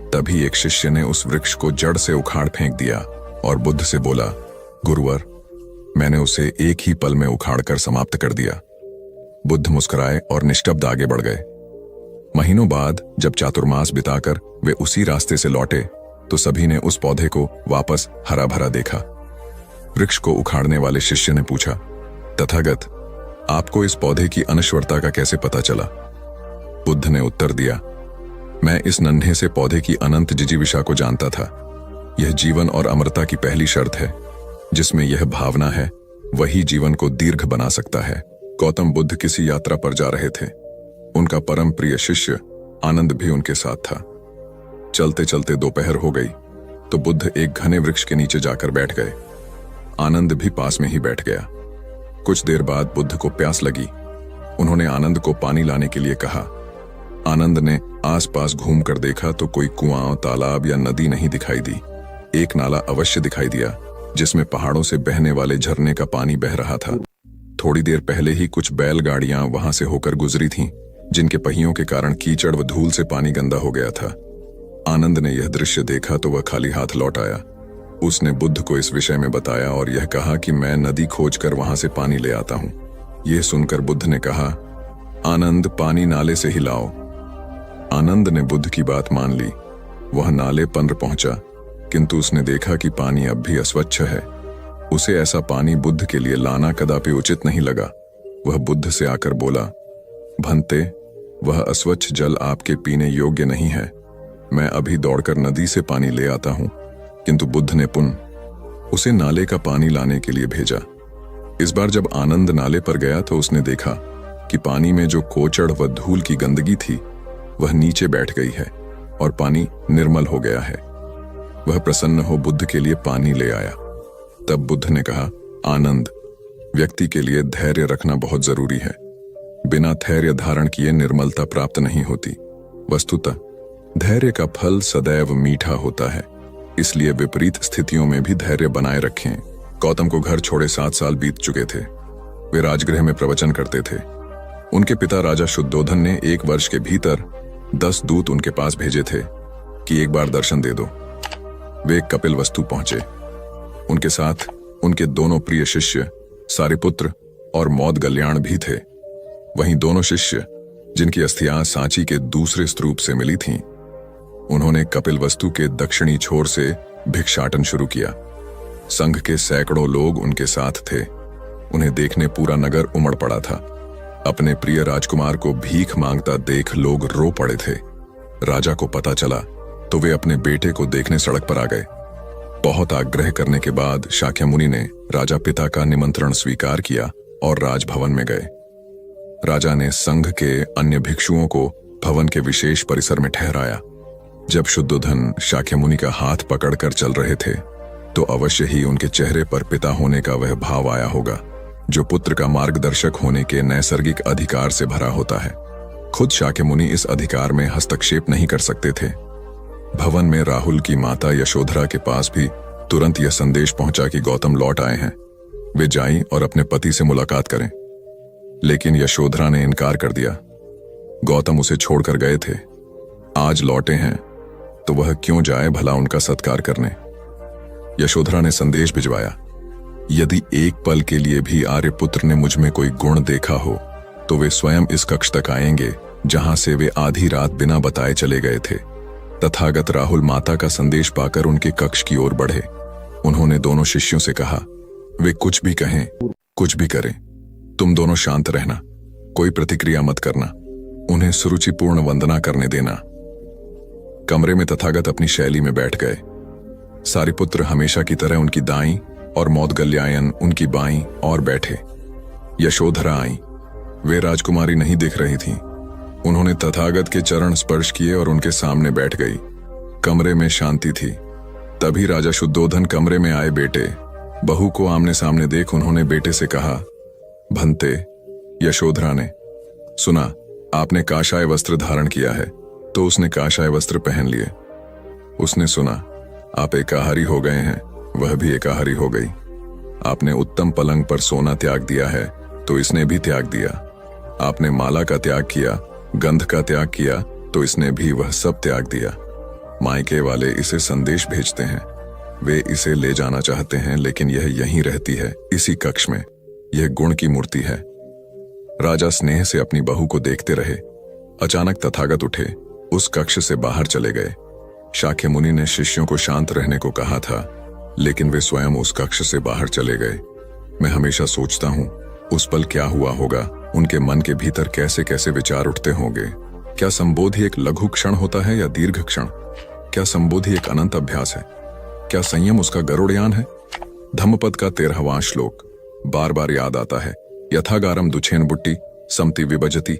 A: तभी एक शिष्य ने उस वृक्ष को जड़ से उखाड़ फेंक दिया और बुद्ध से बोला, गुरुवर, मैंने उसे एक ही पल में उखाड़कर समाप्त कर दिया। बुद्ध मुस्कुराए और निस्तब्ध आगे बढ़ गए। महीनों बाद जब चातुर्मास बिताकर वे उसी रास्ते से लौटे तो सभी ने उस पौधे को वापस हरा भरा देखा। वृक्ष को उखाड़ने वाले शिष्य ने पूछा, तथागत, आपको इस पौधे की अनश्वरता का कैसे पता चला? बुद्ध ने उत्तर दिया, मैं इस नन्हे से पौधे की अनंत जिजीविषा को जानता था। यह जीवन और अमरता की पहली शर्त है। जिसमें यह भावना है वही जीवन को दीर्घ बना सकता है। गौतम बुद्ध किसी यात्रा पर जा रहे थे। उनका परम प्रिय शिष्य आनंद भी उनके साथ था। चलते चलते दोपहर हो गई तो बुद्ध एक घने वृक्ष के नीचे जाकर बैठ गए। आनंद भी पास में ही बैठ गया। कुछ देर बाद बुद्ध को प्यास लगी। उन्होंने आनंद को पानी लाने के लिए कहा। आनंद ने आसपास घूमकर देखा तो कोई कुआं, तालाब या नदी नहीं दिखाई दी। एक नाला अवश्य दिखाई दिया जिसमें पहाड़ों से बहने वाले झरने का पानी बह रहा था। थोड़ी देर पहले ही कुछ बैलगाड़ियां वहां से होकर गुजरी थीं, जिनके पहियों के कारण कीचड़ व धूल से पानी गंदा हो गया था। आनंद ने यह दृश्य देखा तो वह खाली हाथ लौट आया। उसने बुद्ध को इस विषय में बताया और यह कहा कि मैं नदी खोजकर वहां से पानी ले आता हूं। यह सुनकर बुद्ध ने कहा, आनंद, पानी नाले से ही लाओ। आनंद ने बुद्ध की बात मान ली। वह नाले पर पहुंचा, किंतु उसने देखा कि पानी अब भी अस्वच्छ है। उसे ऐसा पानी बुद्ध के लिए लाना कदापि उचित नहीं लगा। वह बुद्ध से आकर बोला, भंते, वह अस्वच्छ जल आपके पीने योग्य नहीं है। मैं अभी दौड़कर नदी से पानी ले आता हूं। किंतु बुद्ध ने पुनः उसे नाले का पानी लाने के लिए भेजा। इस बार जब आनंद नाले पर गया तो उसने देखा कि पानी में जो कोचड़ व धूल की गंदगी थी वह नीचे बैठ गई है और पानी निर्मल हो गया है। वह प्रसन्न हो बुद्ध के लिए पानी ले आया। तब बुद्ध ने कहा, आनंद, व्यक्ति के लिए धैर्य रखना बहुत जरूरी है। बिना धैर्य धारण किए निर्मलता प्राप्त नहीं होती। वस्तुतः धैर्य का फल सदैव मीठा होता है, इसलिए विपरीत स्थितियों में भी धैर्य बनाए रखें। गौतम को घर छोड़े 7 साल बीत चुके थे। वे राजगृह में प्रवचन करते थे। उनके पिता राजा शुद्धोधन ने 1 वर्ष के भीतर 10 दूत उनके पास भेजे थे कि एक बार दर्शन दे दो। वे कपिलवस्तु पहुंचे। उनके साथ उनके दोनों प्रिय शिष्य सारिपुत्र और मौदगल्याण भी थे। वहीं दोनों शिष्य जिनकी अस्थियां सांची के दूसरे स्तूप से मिली थीं, उन्होंने कपिलवस्तु के दक्षिणी छोर से भिक्षाटन शुरू किया। संघ के सैकड़ों लोग उनके साथ थे। उन्हें देखने पूरा नगर उमड़ पड़ा था। अपने प्रिय राजकुमार को भीख मांगता देख लोग रो पड़े थे। राजा को पता चला तो वे अपने बेटे को देखने सड़क पर आ गए। बहुत आग्रह करने के बाद शाक्यमुनि ने राजा पिता का निमंत्रण स्वीकार किया और राजभवन में गए। राजा ने संघ के अन्य भिक्षुओं को भवन के विशेष परिसर में ठहराया। जब शुद्धोधन शाक्यमुनि का हाथ पकड़कर चल रहे थे तो अवश्य ही उनके चेहरे पर पिता होने का वह भाव आया होगा जो पुत्र का मार्गदर्शक होने के नैसर्गिक अधिकार से भरा होता है। खुद शाक्यमुनि इस अधिकार में हस्तक्षेप नहीं कर सकते थे। भवन में राहुल की माता यशोधरा के पास भी तुरंत यह संदेश पहुंचा कि गौतम लौट आए हैं, वे जाएं और अपने पति से मुलाकात करें। लेकिन यशोधरा ने इनकार कर दिया। गौतम उसे छोड़कर गए थे, आज लौटे हैं तो वह क्यों जाए भला उनका सत्कार करने। यशोधरा ने संदेश भिजवाया, यदि एक पल के लिए भी आर्यपुत्र ने मुझ में कोई गुण देखा हो तो वे स्वयं इस कक्ष तक आएंगे जहां से वे आधी रात बिना बताए चले गए थे। तथागत राहुल माता का संदेश पाकर उनके कक्ष की ओर बढ़े। उन्होंने दोनों शिष्यों से कहा, वे कुछ भी कहें कुछ भी करें, तुम दोनों शांत रहना, कोई प्रतिक्रिया मत करना, उन्हें सुरुचिपूर्ण वंदना करने देना। कमरे में तथागत अपनी शैली में बैठ गए। सारिपुत्र हमेशा की तरह उनकी दाईं और मौदगल्यायन उनकी बाईं और बैठे। यशोधरा आई। वे राजकुमारी नहीं दिख रही थीं। उन्होंने तथागत के चरण स्पर्श किए और उनके सामने बैठ गई। कमरे में शांति थी। तभी राजा शुद्धोधन कमरे में आए। बेटे बहू को आमने सामने देख उन्होंने बेटे से कहा, भंते। यशोधरा ने सुना आपने काशाय वस्त्र धारण किया है तो उसने काशाय वस्त्र पहन लिए। उसने सुना आप एकाहारी हो गए हैं, वह भी एकाहारी हो गई। आपने उत्तम पलंग पर सोना त्याग दिया है तो इसने भी त्याग दिया। आपने माला का त्याग किया, गंध का त्याग किया तो इसने भी वह सब त्याग दिया। मायके वाले इसे संदेश भेजते हैं, वे इसे ले जाना चाहते हैं लेकिन यह यहीं रहती है, इसी कक्ष में। यह गुण की मूर्ति है। राजा स्नेह से अपनी बहू को देखते रहे। अचानक तथागत उठे, उस कक्ष से बाहर चले गए। शाक्यमुनि ने शिष्यों को शांत रहने को कहा था लेकिन वे स्वयं उस कक्ष से बाहर चले गए। मैं हमेशा सोचता हूं उस पल क्या हुआ होगा, उनके मन के भीतर कैसे कैसे विचार उठते होंगे। क्या संबोधि एक लघु क्षण होता है या दीर्घ क्षण? क्या संबोधि एक अनंत अभ्यास है? क्या संयम उसका गरुड़यान है? धम्मपद का 13वां श्लोक बार बार याद आता है। यथागारम दुछेन बुट्टी समति विभजति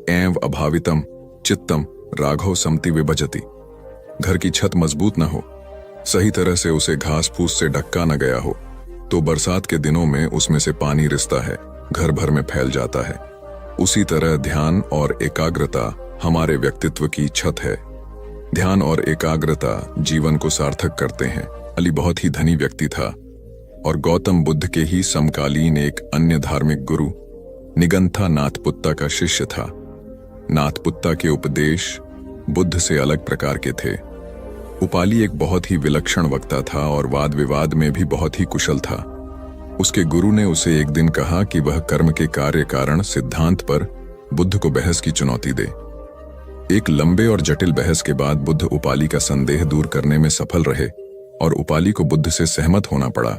A: एव अभावितम चित्तम राघव समति विभजति। घर की छत मजबूत न हो, सही तरह से उसे घास फूस से ढका न गया हो तो बरसात के दिनों में उसमें से पानी रिसता है, घर भर में फैल जाता है। उसी तरह ध्यान और एकाग्रता हमारे व्यक्तित्व की छत है। ध्यान और एकाग्रता जीवन को सार्थक करते हैं। अली बहुत ही धनी व्यक्ति था और गौतम बुद्ध के ही समकालीन एक अन्य धार्मिक गुरु निगंथा नाथपुत्ता का शिष्य था। नाथपुत्ता के उपदेश बुद्ध से अलग प्रकार के थे। उपाली एक बहुत ही विलक्षण वक्ता था और वाद विवाद में भी बहुत ही कुशल था। उसके गुरु ने उसे एक दिन कहा कि वह कर्म के कार्य कारण सिद्धांत पर बुद्ध को बहस की चुनौती दे। एक लंबे और जटिल बहस के बाद बुद्ध उपाली का संदेह दूर करने में सफल रहे और उपाली को बुद्ध से सहमत होना पड़ा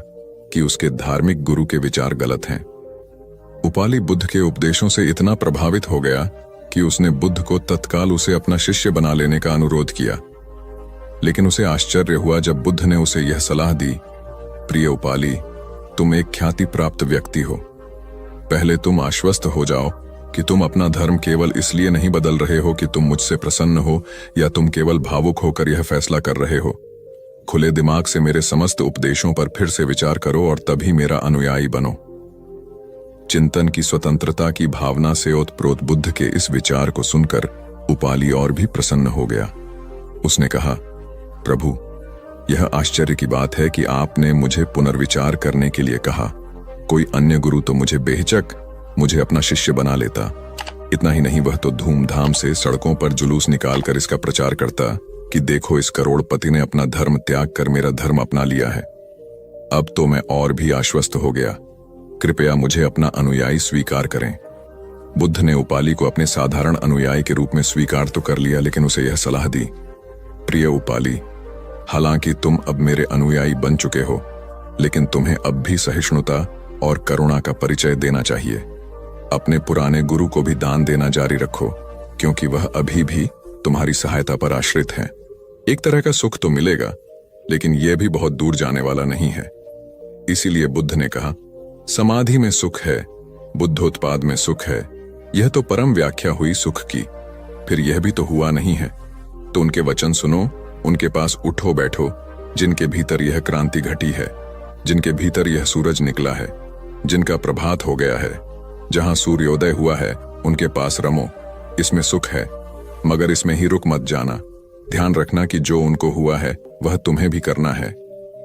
A: कि उसके धार्मिक गुरु के विचार गलत हैं। उपाली बुद्ध के उपदेशों से इतना प्रभावित हो गया कि उसने बुद्ध को तत्काल उसे अपना शिष्य बना लेने का अनुरोध किया। लेकिन उसे आश्चर्य हुआ जब बुद्ध ने उसे यह सलाह दी, प्रिय उपाली, तुम एक ख्याति प्राप्त व्यक्ति हो। पहले तुम आश्वस्त हो जाओ कि तुम अपना धर्म केवल इसलिए नहीं बदल रहे हो कि तुम मुझसे प्रसन्न हो या तुम केवल भावुक होकर यह फैसला कर रहे हो। खुले दिमाग से मेरे समस्त उपदेशों पर फिर से विचार करो और तभी मेरा अनुयायी बनो। चिंतन की स्वतंत्रता की भावना से ओतप्रोत बुद्ध के इस विचार को सुनकर उपाली और भी प्रसन्न हो गया। उसने कहा, प्रभु, यह आश्चर्य की बात है कि आपने मुझे पुनर्विचार करने के लिए कहा। कोई अन्य गुरु तो मुझे बेहिचक मुझे अपना शिष्य बना लेता। इतना ही नहीं, वह तो धूमधाम से सड़कों पर जुलूस निकालकर इसका प्रचार करता कि देखो, इस करोड़पति ने अपना धर्म त्याग कर मेरा धर्म अपना लिया है। अब तो मैं और भी आश्वस्त हो गया। कृपया मुझे अपना अनुयायी स्वीकार करें। बुद्ध ने उपाली को अपने साधारण अनुयायी के रूप में स्वीकार तो कर लिया, लेकिन उसे यह सलाह दी, प्रिय उपाली, हालांकि तुम अब मेरे अनुयायी बन चुके हो, लेकिन तुम्हें अब भी सहिष्णुता और करुणा का परिचय देना चाहिए। अपने पुराने गुरु को भी दान देना जारी रखो, क्योंकि वह अभी भी तुम्हारी सहायता पर आश्रित है। एक तरह का सुख तो मिलेगा, लेकिन यह भी बहुत दूर जाने वाला नहीं है। इसीलिए बुद्ध ने कहा, समाधि में सुख है, बुद्धोत्पाद में सुख है। यह तो परम व्याख्या हुई सुख की, फिर यह भी तो हुआ नहीं है। तो उनके वचन सुनो, उनके पास उठो बैठो, जिनके भीतर यह क्रांति घटी है, जिनके भीतर यह सूरज निकला है, जिनका प्रभात हो गया है। जहां सूर्योदय हुआ है उनके पास रमो, इसमें सुख है, मगर इसमें ही रुक मत जाना। ध्यान रखना कि जो उनको हुआ है वह तुम्हें भी करना है।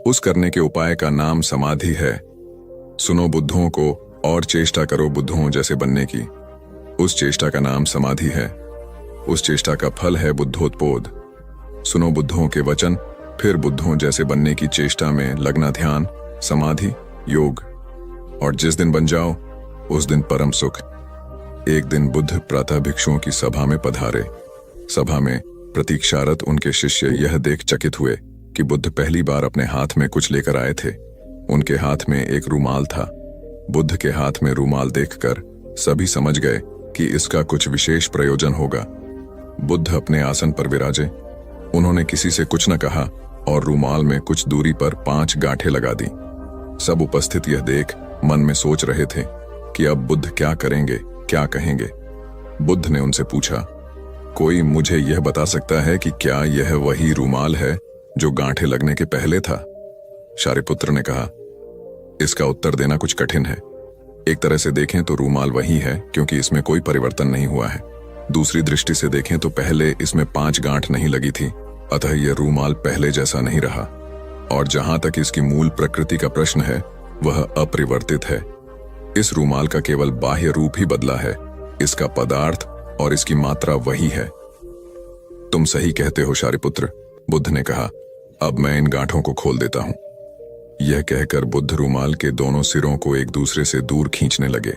A: उस करने के उपाय का नाम समाधि है। सुनो बुद्धों को और चेष्टा करो बुद्धों जैसे बनने की। उस चेष्टा का नाम समाधि है। उस चेष्टा का फल है बुद्धोत्पोद। सुनो बुद्धों के वचन, फिर बुद्धों जैसे बनने की चेष्टा में लगना, ध्यान, समाधि, योग। और जिस दिन बन जाओ उस दिन परम सुख। एक दिन बुद्ध प्रातः भिक्षुओं की सभा में पधारे। सभा में प्रतीक्षारत उनके शिष्य यह देख चकित हुए कि बुद्ध पहली बार अपने हाथ में कुछ लेकर आए थे। उनके हाथ में एक रूमाल था। बुद्ध के हाथ में रूमाल देखकर सभी समझ गए कि इसका कुछ विशेष प्रयोजन होगा। बुद्ध अपने आसन पर विराजे। उन्होंने किसी से कुछ न कहा और रूमाल में कुछ दूरी पर 5 गांठें लगा दी। सब उपस्थित यह देख मन में सोच रहे थे कि अब बुद्ध क्या करेंगे, क्या कहेंगे। बुद्ध ने उनसे पूछा, कोई मुझे यह बता सकता है कि क्या यह वही रूमाल है जो गांठें लगने के पहले था? शारिपुत्र ने कहा, इसका उत्तर देना कुछ कठिन है। एक तरह से देखें तो रूमाल वही है, क्योंकि इसमें कोई परिवर्तन नहीं हुआ है। दूसरी दृष्टि से देखें तो पहले इसमें 5 गांठ नहीं लगी थी, अतः यह रूमाल पहले जैसा नहीं रहा। और जहां तक इसकी मूल प्रकृति का प्रश्न है, वह अपरिवर्तित है। इस रूमाल का केवल बाह्य रूप ही बदला है, इसका पदार्थ और इसकी मात्रा वही है। तुम सही कहते हो शारिपुत्र, बुद्ध ने कहा। अब मैं इन गांठों को खोल देता हूं। यह कहकर बुद्ध रूमाल के दोनों सिरों को एक दूसरे से दूर खींचने लगे।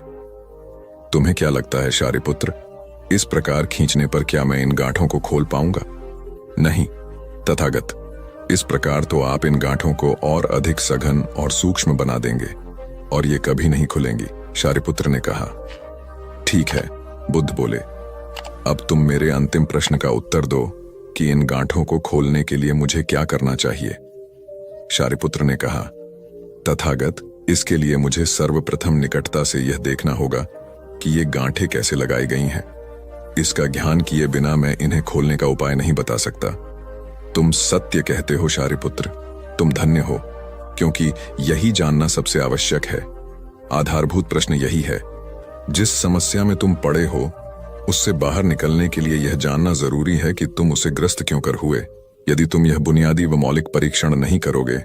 A: तुम्हें क्या लगता है शारिपुत्र, इस प्रकार खींचने पर क्या मैं इन गांठों को खोल पाऊंगा? नहीं तथागत, इस प्रकार तो आप इन गांठों को और अधिक सघन और सूक्ष्म बना देंगे और ये कभी नहीं खुलेंगी, शारिपुत्र ने कहा। ठीक है, बुद्ध बोले। अब तुम मेरे अंतिम प्रश्न का उत्तर दो कि इन गांठों को खोलने के लिए मुझे क्या करना चाहिए? शारिपुत्र ने कहा, तथागत, इसके लिए मुझे सर्वप्रथम निकटता से यह देखना होगा कि ये गांठें कैसे लगाई गई हैं। इसका ज्ञान किए बिना मैं इन्हें खोलने का उपाय नहीं बता सकता। तुम सत्य कहते हो शारिपुत्र, तुम धन्य हो, क्योंकि यही जानना सबसे आवश्यक है। आधारभूत प्रश्न यही है। जिस समस्या में तुम पड़े हो उससे बाहर निकलने के लिए यह जानना जरूरी है कि तुम उसे ग्रस्त क्यों कर हुए। यदि तुम यह बुनियादी व मौलिक परीक्षण नहीं करोगे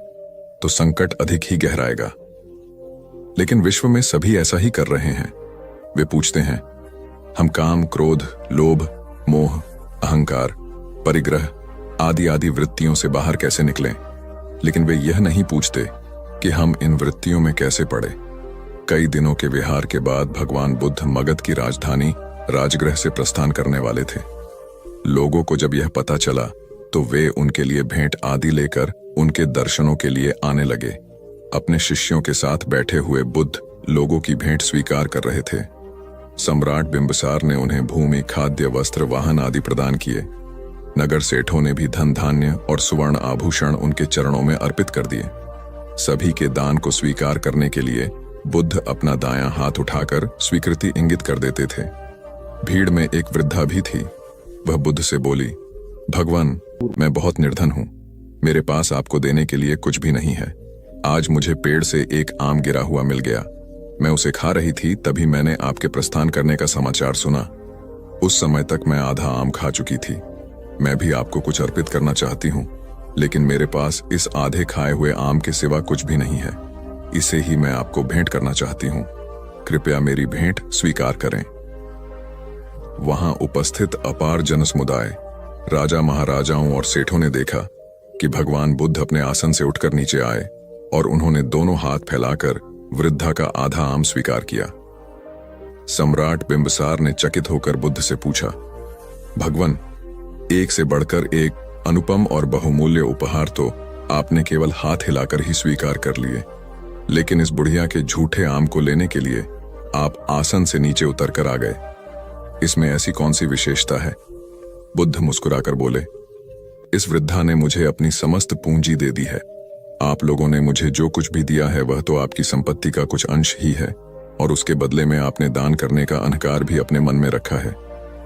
A: तो संकट अधिक ही गहराएगा। लेकिन विश्व में सभी ऐसा ही कर रहे हैं। वे पूछते हैं, हम काम, क्रोध, लोभ, मोह, अहंकार, परिग्रह आदि आदि वृत्तियों से बाहर कैसे निकलें, लेकिन वे यह नहीं पूछते कि हम इन वृत्तियों में कैसे पड़े। कई दिनों के विहार के बाद भगवान बुद्ध मगध की राजधानी राजगृह से प्रस्थान करने वाले थे। लोगों को जब यह पता चला तो वे उनके लिए भेंट आदि लेकर उनके दर्शनों के लिए आने लगे। अपने शिष्यों के साथ बैठे हुए बुद्ध लोगों की भेंट स्वीकार कर रहे थे। सम्राट बिंबिसार ने उन्हें भूमि, खाद्य, वस्त्र, वाहन आदि प्रदान किए। नगर सेठों ने भी धन, धान्य और सुवर्ण आभूषण उनके चरणों में अर्पित कर दिए। सभी के दान को स्वीकार करने के लिए बुद्ध अपना दायां हाथ उठाकर स्वीकृति इंगित कर देते थे। भीड़ में एक वृद्धा भी थी। वह बुद्ध से बोली, भगवान, मैं बहुत निर्धन हूं, मेरे पास आपको देने के लिए कुछ भी नहीं है। आज मुझे पेड़ से एक आम गिरा हुआ मिल गया। मैं उसे खा रही थी, तभी मैंने आपके प्रस्थान करने का समाचार सुना। उस समय तक मैं आधा आम खा चुकी थी। मैं भी आपको कुछ अर्पित करना चाहती हूँ, लेकिन मेरे पास इस आधे खाए हुए आम के सिवा कुछ भी नहीं है। इसे ही मैं आपको भेंट करना चाहती हूँ। कृपया मेरी भेंट स्वीकार करें। वहां उपस्थित अपार जनसमुदाय, राजा, महाराजाओं और सेठों ने देखा कि भगवान बुद्ध अपने आसन से उठकर नीचे आए और उन्होंने दोनों हाथ फैलाकर वृद्धा का आधा आम स्वीकार किया। सम्राट बिंबिसार ने चकित होकर बुद्ध से पूछा, भगवान, एक से बढ़कर एक अनुपम और बहुमूल्य उपहार तो आपने केवल हाथ हिलाकर ही स्वीकार कर लिए, लेकिन इस बुढ़िया के झूठे आम को लेने के लिए आप आसन से नीचे उतरकर आ गए। इसमें ऐसी कौन सी विशेषता है? बुद्ध मुस्कुराकर बोले, इस वृद्धा ने मुझे अपनी समस्त पूंजी दे दी है। आप लोगों ने मुझे जो कुछ भी दिया है वह तो आपकी संपत्ति का कुछ अंश ही है, और उसके बदले में आपने दान करने का अहंकार भी अपने मन में रखा है।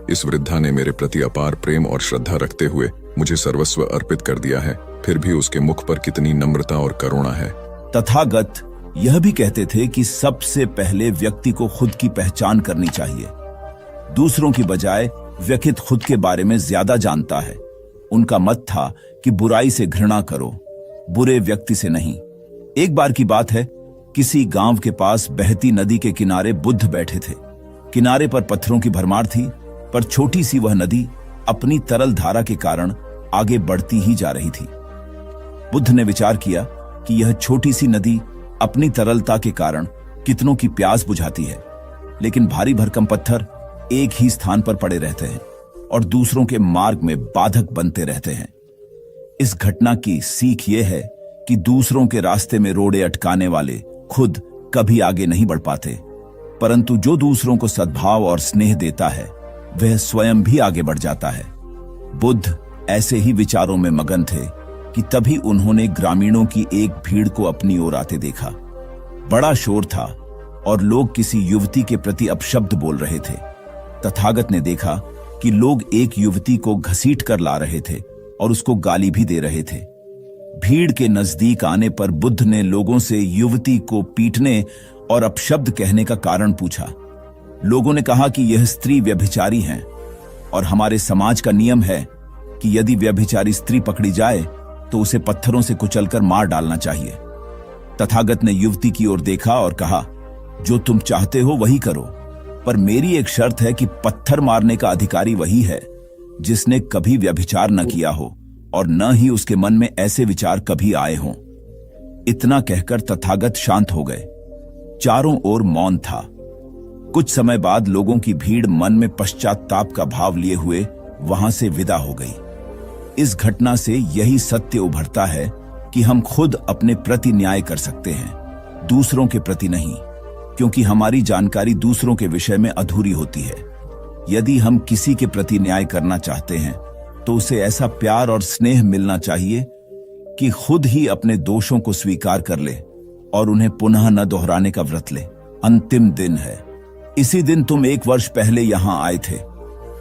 A: इस वृद्धा ने मेरे प्रति अपार प्रेम और श्रद्धा रखते हुए मुझे सर्वस्व अर्पित कर दिया है, फिर भी उसके मुख पर कितनी नम्रता और करुणा है।
D: तथागत यह भी कहते थे कि सबसे पहले व्यक्ति को खुद की पहचान करनी चाहिए। दूसरों की बजाय व्यक्ति खुद के बारे में ज्यादा जानता है। उनका मत था कि बुराई से घृणा करो, बुरे व्यक्ति से नहीं। एक बार की बात है, किसी गांव के पास बहती नदी के किनारे बुद्ध बैठे थे। किनारे पर पत्थरों की भरमार थी, पर छोटी सी वह नदी अपनी तरल धारा के कारण आगे बढ़ती ही जा रही थी। बुद्ध ने विचार किया कि यह छोटी सी नदी अपनी तरलता के कारण कितनों की प्यास बुझाती है, लेकिन भारी भरकम पत्थर एक ही स्थान पर पड़े रहते हैं और दूसरों के मार्ग में बाधक बनते रहते हैं। इस घटना की सीख यह है कि दूसरों के रास्ते में रोड़े अटकाने वाले खुद कभी आगे नहीं बढ़ पाते, परंतु जो दूसरों को सद्भाव और स्नेह देता है वह स्वयं भी आगे बढ़ जाता है। बुद्ध ऐसे ही विचारों में मगन थे कि तभी उन्होंने ग्रामीणों की एक भीड़ को अपनी ओर आते देखा। बड़ा शोर था और लोग किसी युवती के प्रति अपशब्द बोल रहे थे। तथागत ने देखा कि लोग एक युवती को घसीट कर ला रहे थे और उसको गाली भी दे रहे थे। भीड़ के नजदीक आने पर बुद्ध ने लोगों से युवती को पीटने और अपशब्द कहने का कारण पूछा। लोगों ने कहा कि यह स्त्री व्यभिचारी है और हमारे समाज का नियम है कि यदि व्यभिचारी स्त्री पकड़ी जाए तो उसे पत्थरों से कुचलकर मार डालना चाहिए। तथागत ने युवती की ओर देखा और कहा, जो तुम चाहते हो वही करो, पर मेरी एक शर्त है कि पत्थर मारने का अधिकारी वही है जिसने कभी व्यभिचार न किया हो और न ही उसके मन में ऐसे विचार कभी आए हों। इतना कहकर तथागत शांत हो गए। चारों ओर मौन था। कुछ समय बाद लोगों की भीड़ मन में पश्चाताप का भाव लिए हुए वहां से विदा हो गई। इस घटना से यही सत्य उभरता है कि हम खुद अपने प्रति न्याय कर सकते हैं, दूसरों के प्रति नहीं, क्योंकि हमारी जानकारी दूसरों के विषय में अधूरी होती है। यदि हम किसी के प्रति न्याय करना चाहते हैं तो उसे ऐसा प्यार और स्नेह मिलना चाहिए कि खुद ही अपने दोषों को स्वीकार कर ले और उन्हें पुनः न दोहराने का व्रत ले। अंतिम दिन है। इसी दिन तुम 1 वर्ष पहले यहां आए थे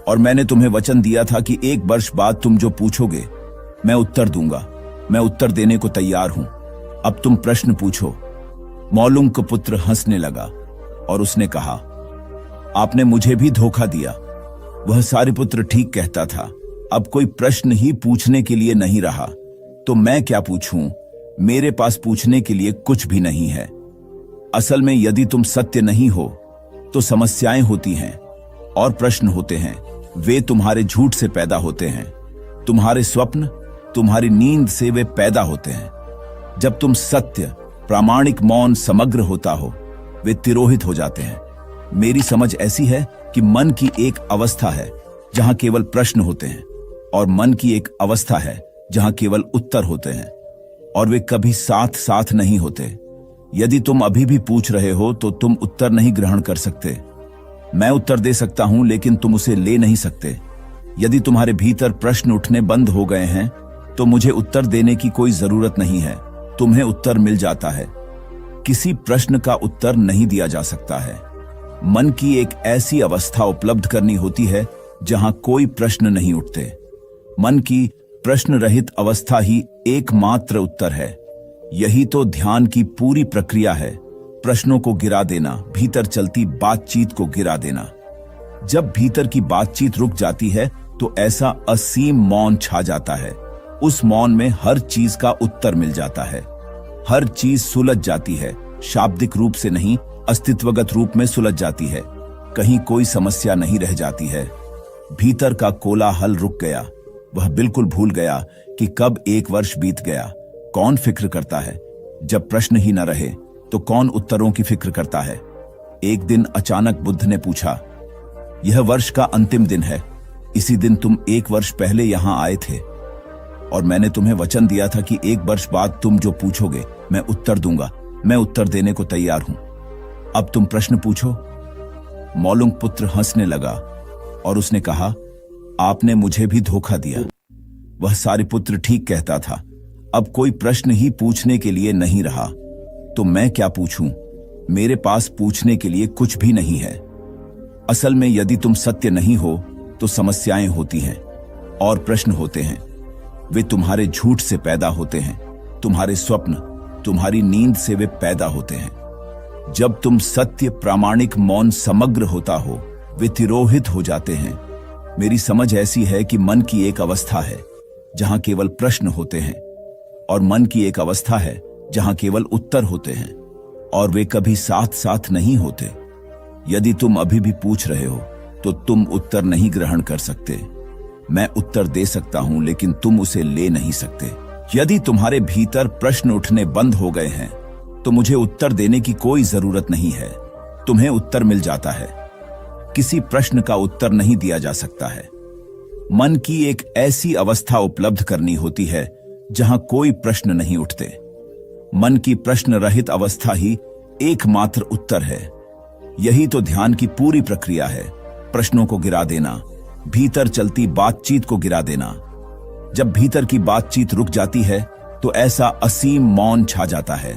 D: और मैंने तुम्हें वचन दिया था कि 1 वर्ष बाद तुम जो पूछोगे मैं उत्तर दूंगा। मैं उत्तर देने को तैयार हूं। अब तुम प्रश्न पूछो। मौलुंग का पुत्र हंसने लगा और उसने कहा, आपने मुझे भी धोखा दिया। वह सारिपुत्र ठीक कहता था। अब कोई प्रश्न ही पूछने के लिए नहीं रहा, तो मैं क्या पूछूं? मेरे पास पूछने के लिए कुछ भी नहीं है। असल में यदि तुम सत्य नहीं हो तो समस्याएं होती हैं और प्रश्न होते हैं। वे तुम्हारे झूठ से पैदा होते हैं। तुम्हारे स्वप्न, तुम्हारी नींद से वे पैदा होते हैं। जब तुम सत्य, प्रामाणिक, मौन, समग्र होता हो, वे तिरोहित हो जाते हैं। मेरी समझ ऐसी है कि मन की एक अवस्था है जहां केवल प्रश्न होते हैं और मन की एक अवस्था है जहां केवल उत्तर होते हैं, और वे कभी साथ साथ नहीं होते। यदि तुम अभी भी पूछ रहे हो तो तुम उत्तर नहीं ग्रहण कर सकते। मैं उत्तर दे सकता हूं लेकिन तुम उसे ले नहीं सकते। यदि तुम्हारे भीतर प्रश्न उठने बंद हो गए हैं तो मुझे उत्तर देने की कोई जरूरत नहीं है। तुम्हें उत्तर मिल जाता है। किसी प्रश्न का उत्तर नहीं दिया जा सकता है। मन की एक ऐसी अवस्था उपलब्ध करनी होती है जहां कोई प्रश्न नहीं उठते। मन की प्रश्न रहित अवस्था ही एकमात्र उत्तर है। यही तो ध्यान की पूरी प्रक्रिया है। प्रश्नों को गिरा देना, भीतर चलती बातचीत को गिरा देना। जब भीतर की बातचीत रुक जाती है तो ऐसा असीम मौन छा जाता है। उस मौन में हर चीज का उत्तर मिल जाता है। हर चीज सुलझ जाती है। शाब्दिक रूप से नहीं, अस्तित्वगत रूप में सुलझ जाती है। कहीं कोई समस्या नहीं रह जाती है। भीतर का कोलाहल रुक गया। वह बिल्कुल भूल गया कि कब 1 वर्ष बीत गया। कौन फिक्र करता है? जब प्रश्न ही न रहे तो कौन उत्तरों की फिक्र करता है? एक दिन अचानक बुद्ध ने पूछा, यह वर्ष का अंतिम दिन है। इसी दिन तुम 1 वर्ष पहले यहां आए थे। और मैंने तुम्हें वचन दिया था कि 1 वर्ष बाद तुम जो पूछोगे मैं उत्तर दूंगा। मैं उत्तर देने को तैयार हूं। अब तुम प्रश्न पूछो। मौलुंग पुत्र हंसने लगा और उसने कहा, आपने मुझे भी धोखा दिया। वह सारिपुत्र ठीक कहता था। अब कोई प्रश्न ही पूछने के लिए नहीं रहा, तो मैं क्या पूछूं? मेरे पास पूछने के लिए कुछ भी नहीं है। असल में यदि तुम सत्य नहीं हो तो समस्याएं होती हैं और प्रश्न होते हैं। वे तुम्हारे झूठ से पैदा होते हैं, तुम्हारे स्वप्न, तुम्हारी नींद से वे पैदा होते हैं। जब तुम सत्य, प्रामाणिक, मौन, समग्र होता हो, वे तिरोहित हो जाते हैं। मेरी समझ ऐसी है कि मन की एक अवस्था है जहां केवल प्रश्न होते हैं और मन की एक अवस्था है जहां केवल उत्तर होते हैं, और वे कभी साथ साथ नहीं होते। यदि तुम अभी भी पूछ रहे हो तो तुम उत्तर नहीं ग्रहण कर सकते। मैं उत्तर दे सकता हूं लेकिन तुम उसे ले नहीं सकते। यदि तुम्हारे भीतर प्रश्न उठने बंद हो गए हैं तो मुझे उत्तर देने की कोई जरूरत नहीं है। तुम्हें उत्तर मिल जाता है। किसी प्रश्न का उत्तर नहीं दिया जा सकता है। मन की एक ऐसी अवस्था उपलब्ध करनी होती है जहां कोई प्रश्न नहीं उठते। मन की प्रश्न रहित अवस्था ही एकमात्र उत्तर है। यही तो ध्यान की पूरी प्रक्रिया है। प्रश्नों को गिरा देना, भीतर चलती बातचीत को गिरा देना। जब भीतर की बातचीत रुक जाती है तो ऐसा असीम मौन छा जाता है।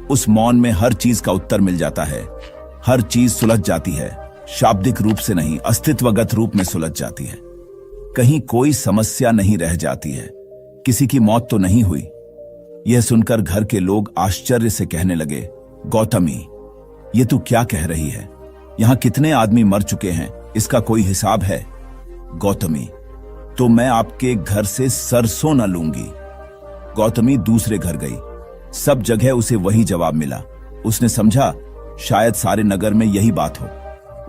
D: उस मौन में हर चीज का उत्तर मिल जाता है। हर चीज सुलझ जाती है, शाब्दिक रूप से नहीं, अस्तित्वगत रूप में सुलझ जाती है। कहीं कोई समस्या नहीं रह जाती है। किसी की मौत तो नहीं हुई। यह सुनकर घर के लोग आश्चर्य से कहने लगे, गौतमी, ये तू क्या कह रही है? यहां कितने आदमी मर चुके हैं, इसका कोई हिसाब है? गौतमी, तो मैं आपके घर से सरसों न लूंगी। गौतमी दूसरे घर गई। सब जगह उसे वही जवाब मिला। उसने समझा शायद सारे नगर में यही बात हो।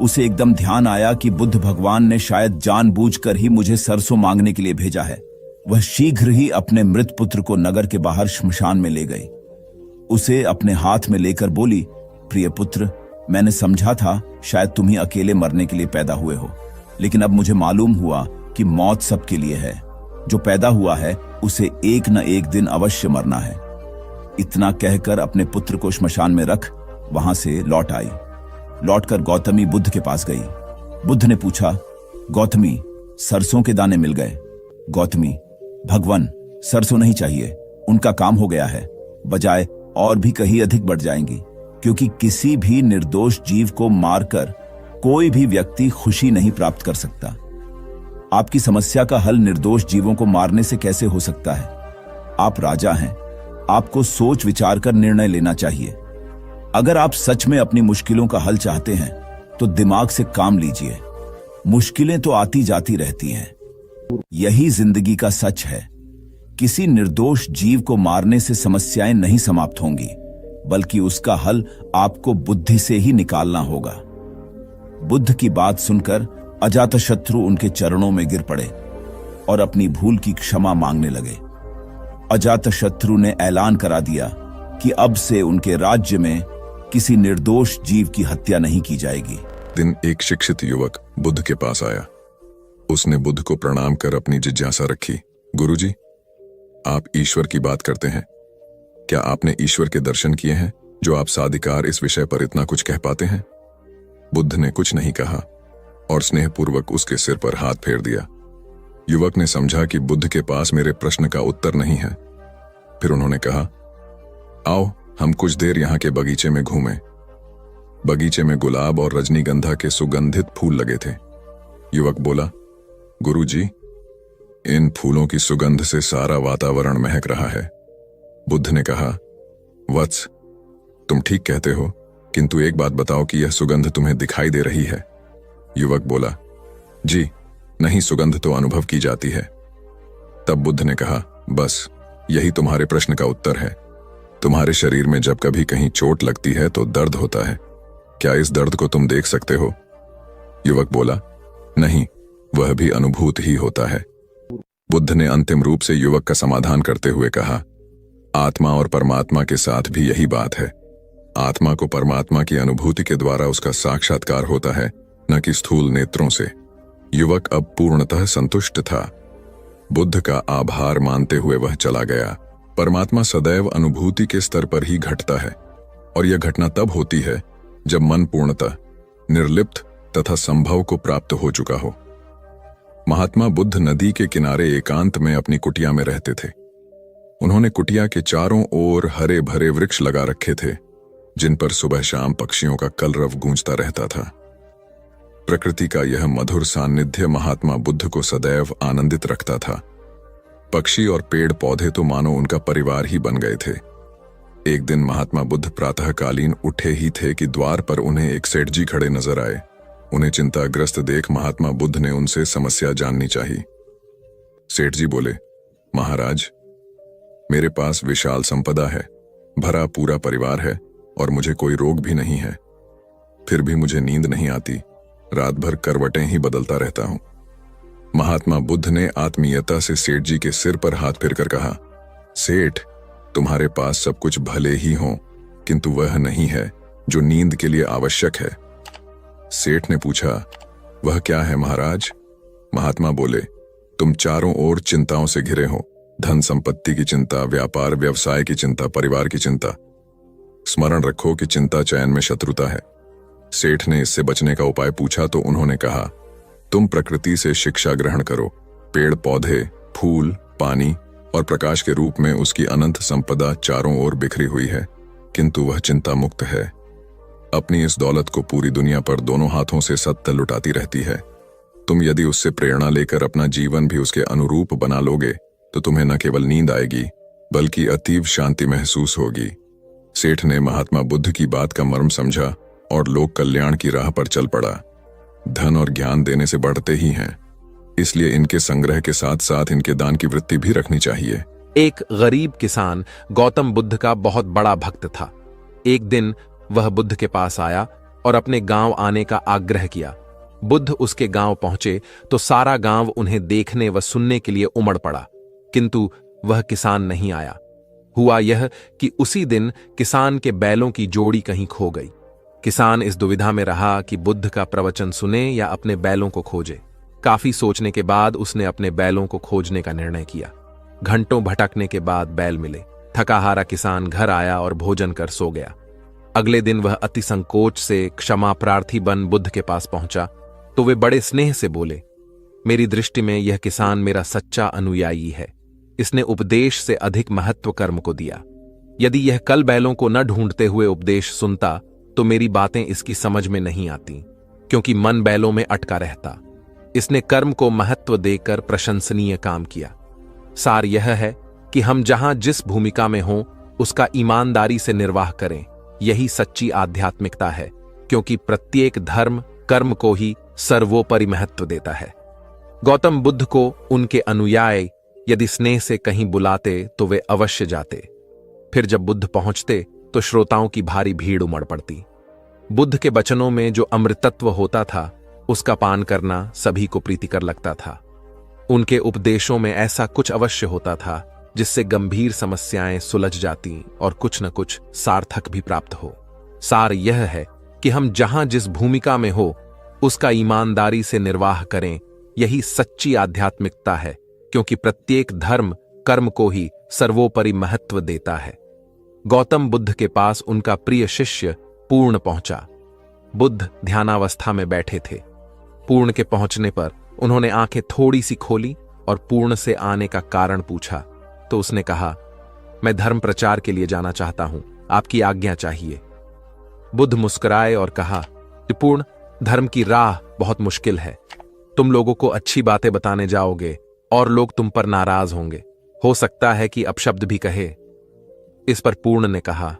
D: उसे एकदम ध्यान आया कि बुद्ध भगवान ने शायद जानबूझकर ही मुझे सरसों मांगने के लिए भेजा है। वह शीघ्र ही अपने मृत पुत्र को नगर के बाहर श्मशान में ले गई। उसे अपने हाथ में लेकर बोली, प्रिय पुत्र, मैंने समझा था शायद तुम ही अकेले मरने के लिए पैदा हुए हो, लेकिन अब मुझे मालूम हुआ कि मौत सबके लिए है। जो पैदा हुआ है उसे एक न एक दिन अवश्य मरना है। इतना कहकर अपने पुत्र को श्मशान में रख वहां से लौट आई। लौटकर गौतमी बुद्ध के पास गई। बुद्ध ने पूछा, गौतमी, सरसों के दाने मिल गए? गौतमी, भगवान, सरसों नहीं चाहिए, उनका काम हो गया है। बजाय और भी कहीं अधिक बढ़ जाएंगी, क्योंकि किसी भी निर्दोष जीव को मारकर कोई भी व्यक्ति खुशी नहीं प्राप्त कर सकता। आपकी समस्या का हल निर्दोष जीवों को मारने से कैसे हो सकता है? आप राजा हैं, आपको सोच विचार कर निर्णय लेना चाहिए। अगर आप सच में अपनी मुश्किलों का हल चाहते हैं तो दिमाग से काम लीजिए। मुश्किलें तो आती जाती रहती हैं, यही जिंदगी का सच है। किसी निर्दोष जीव को मारने से समस्याएं नहीं समाप्त होंगी, बल्कि उसका हल आपको बुद्धि से ही निकालना होगा। बुद्ध की बात सुनकर अजातशत्रु उनके चरणों में गिर पड़े और अपनी भूल की क्षमा मांगने लगे। अजातशत्रु ने ऐलान करा दिया कि अब से उनके राज्य में किसी निर्दोष जीव की हत्या नहीं की जाएगी।
A: दिन एक शिक्षित युवक बुद्ध के पास आया। उसने बुद्ध को प्रणाम कर अपनी जिज्ञासा रखी। गुरुजी, आप ईश्वर की बात करते हैं। क्या आपने ईश्वर के दर्शन किए हैं जो आप साधिकार इस विषय पर इतना कुछ कह पाते हैं? बुद्ध ने कुछ नहीं कहा और स्नेहपूर्वक उसके सिर पर हाथ फेर दिया। युवक ने समझा कि बुद्ध के पास मेरे प्रश्न का उत्तर नहीं है। फिर उन्होंने कहा, आओ हम कुछ देर यहां के बगीचे में घूमें। बगीचे में गुलाब और रजनीगंधा के सुगंधित फूल लगे थे। युवक बोला, गुरुजी, इन फूलों की सुगंध से सारा वातावरण महक रहा है। बुद्ध ने कहा, वत्स, तुम ठीक कहते हो, किंतु एक बात बताओ कि यह सुगंध तुम्हें दिखाई दे रही है? युवक बोला, जी नहीं, सुगंध तो अनुभव की जाती है। तब बुद्ध ने कहा, बस यही तुम्हारे प्रश्न का उत्तर है। तुम्हारे शरीर में जब कभी कहीं चोट लगती है तो दर्द होता है। क्या इस दर्द को तुम देख सकते हो? युवक बोला, नहीं, वह भी अनुभूत ही होता है। बुद्ध ने अंतिम रूप से युवक का समाधान करते हुए कहा, आत्मा और परमात्मा के साथ भी यही बात है। आत्मा को परमात्मा की अनुभूति के द्वारा उसका साक्षात्कार होता है, न कि स्थूल नेत्रों से। युवक अब पूर्णतः संतुष्ट था। बुद्ध का आभार मानते हुए वह चला गया। परमात्मा सदैव अनुभूति के स्तर पर ही घटता है, और यह घटना तब होती है जब मन पूर्णतः निर्लिप्त तथा संभव को प्राप्त हो चुका हो। महात्मा बुद्ध नदी के किनारे एकांत में अपनी कुटिया में रहते थे। उन्होंने कुटिया के चारों ओर हरे भरे वृक्ष लगा रखे थे, जिन पर सुबह शाम पक्षियों का कलरव गूंजता रहता था। प्रकृति का यह मधुर सान्निध्य महात्मा बुद्ध को सदैव आनंदित रखता था। पक्षी और पेड़ पौधे तो मानो उनका परिवार ही बन गए थे। एक दिन महात्मा बुद्ध प्रातःकालीन उठे ही थे कि द्वार पर उन्हें एक सेठ जी खड़े नजर आए। उन्हें चिंताग्रस्त देख महात्मा बुद्ध ने उनसे समस्या जाननी चाहिए। सेठ जी बोले, महाराज, मेरे पास विशाल संपदा है, भरा पूरा परिवार है और मुझे कोई रोग भी नहीं है। फिर भी मुझे नींद नहीं आती, रात भर करवटें ही बदलता रहता हूं। महात्मा बुद्ध ने आत्मीयता से सेठ जी के सिर पर हाथ फेरकर कहा, सेठ, तुम्हारे पास सब कुछ भले ही हो, किंतु वह नहीं है जो नींद के लिए आवश्यक है। सेठ ने पूछा, वह क्या है महाराज? महात्मा बोले, तुम चारों ओर चिंताओं से घिरे हो। धन संपत्ति की चिंता, व्यापार व्यवसाय की चिंता, परिवार की चिंता। स्मरण रखो कि चिंता चयन में शत्रुता है। सेठ ने इससे बचने का उपाय पूछा तो उन्होंने कहा, तुम प्रकृति से शिक्षा ग्रहण करो। पेड़ पौधे, फूल, पानी और प्रकाश के रूप में उसकी अनंत संपदा चारों ओर बिखरी हुई है, किंतु वह चिंता मुक्त है। अपनी इस दौलत को पूरी दुनिया पर दोनों हाथों से सत्य लुटाती रहती है। तुम यदि उससे प्रेरणा लेकर अपना जीवन भी उसके अनुरूप बना लोगे तो तुम्हें न केवल नींद आएगी बल्कि अतीव शांति महसूस होगी। सेठ ने महात्मा बुद्ध की बात का मर्म समझा और लोक कल्याण की राह पर चल पड़ा। धन और ज्ञान देने से बढ़ते ही हैं, इसलिए इनके संग्रह के साथ साथ इनके दान की वृत्ति भी रखनी चाहिए।
B: एक गरीब किसान गौतम बुद्ध का बहुत बड़ा भक्त था। एक दिन वह बुद्ध के पास आया और अपने गांव आने का आग्रह किया। बुद्ध उसके गांव पहुंचे तो सारा गांव उन्हें देखने व सुनने के लिए उमड़ पड़ा, किंतु वह किसान नहीं आया। हुआ यह कि उसी दिन किसान के बैलों की जोड़ी कहीं खो गई। किसान इस दुविधा में रहा कि बुद्ध का प्रवचन सुने या अपने बैलों को खोजे। काफी सोचने के बाद उसने अपने बैलों को खोजने का निर्णय किया। घंटों भटकने के बाद बैल मिले। थकाहारा किसान घर आया और भोजन कर सो गया। अगले दिन वह अति संकोच से क्षमा प्रार्थी बन बुद्ध के पास पहुंचा तो वे बड़े स्नेह से बोले, मेरी दृष्टि में यह किसान मेरा सच्चा अनुयायी है। इसने उपदेश से अधिक महत्व कर्म को दिया। यदि यह कल बैलों को न ढूंढते हुए उपदेश सुनता तो मेरी बातें इसकी समझ में नहीं आती, क्योंकि मन बैलों में अटका रहता। इसने कर्म को महत्व देकर प्रशंसनीय काम किया। सार यह है कि हम जहां जिस भूमिका में हों उसका ईमानदारी से निर्वाह करें। यही सच्ची आध्यात्मिकता है, क्योंकि प्रत्येक धर्म कर्म को ही सर्वोपरि महत्व देता है। गौतम बुद्ध को उनके अनुयायी यदि स्नेह से कहीं बुलाते तो वे अवश्य जाते। फिर जब बुद्ध पहुंचते तो श्रोताओं की भारी भीड़ उमड़ पड़ती। बुद्ध के वचनों में जो अमृतत्व होता था उसका पान करना सभी को प्रीतिकर लगता था। उनके उपदेशों में ऐसा कुछ अवश्य होता था जिससे गंभीर समस्याएं सुलझ जाती और कुछ न कुछ सार्थक भी प्राप्त हो। सार यह है कि हम जहां जिस भूमिका में हो उसका ईमानदारी से निर्वाह करें। यही सच्ची आध्यात्मिकता है, क्योंकि प्रत्येक धर्म कर्म को ही सर्वोपरि महत्व देता है। गौतम बुद्ध के पास उनका प्रिय शिष्य पूर्ण पहुंचा। बुद्ध ध्यानावस्था में बैठे थे। पूर्ण के पहुंचने पर उन्होंने आंखें थोड़ी सी खोली और पूर्ण से आने का कारण पूछा तो उसने कहा, मैं धर्म प्रचार के लिए जाना चाहता हूं, आपकी आज्ञा चाहिए। बुद्ध मुस्कुराए और कहा कि पूर्ण, धर्म की राह बहुत मुश्किल है। तुम लोगों को अच्छी बातें बताने जाओगे और लोग तुम पर नाराज होंगे। हो सकता है कि अपशब्द भी कहे। इस पर पूर्ण ने कहा,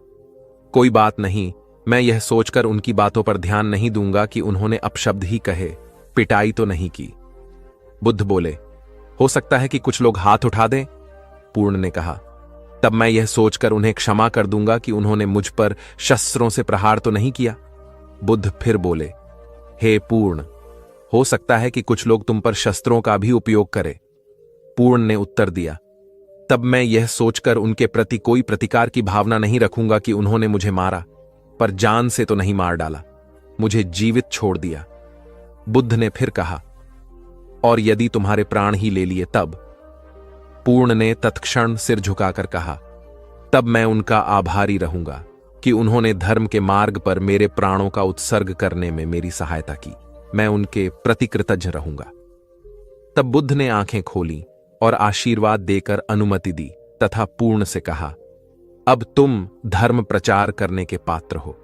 B: कोई बात नहीं, मैं यह सोचकर उनकी बातों पर ध्यान नहीं दूंगा कि उन्होंने अपशब्द ही कहे, पिटाई तो नहीं की। बुद्ध बोले, हो सकता है कि कुछ लोग हाथ उठा दें। पूर्ण ने कहा, तब मैं यह सोचकर उन्हें क्षमा कर दूंगा कि उन्होंने मुझ पर शस्त्रों से प्रहार तो नहीं किया। बुद्ध फिर बोले, हे पूर्ण, हो सकता है कि कुछ लोग तुम पर शस्त्रों का भी उपयोग करें। पूर्ण ने उत्तर दिया, तब मैं यह सोचकर उनके प्रति कोई प्रतिकार की भावना नहीं रखूंगा कि उन्होंने मुझे मारा, पर जान से तो नहीं मार डाला, मुझे जीवित छोड़ दिया। बुद्ध ने फिर कहा, और यदि तुम्हारे प्राण ही ले लिए तब? पूर्ण ने तत्क्षण सिर झुकाकर कहा, तब मैं उनका आभारी रहूंगा कि उन्होंने धर्म के मार्ग पर मेरे प्राणों का उत्सर्ग करने में मेरी सहायता की। मैं उनके प्रति कृतज्ञ रहूंगा। तब बुद्ध ने आंखें खोली और आशीर्वाद देकर अनुमति दी तथा पूर्ण से कहा, अब तुम धर्म प्रचार करने के पात्र हो।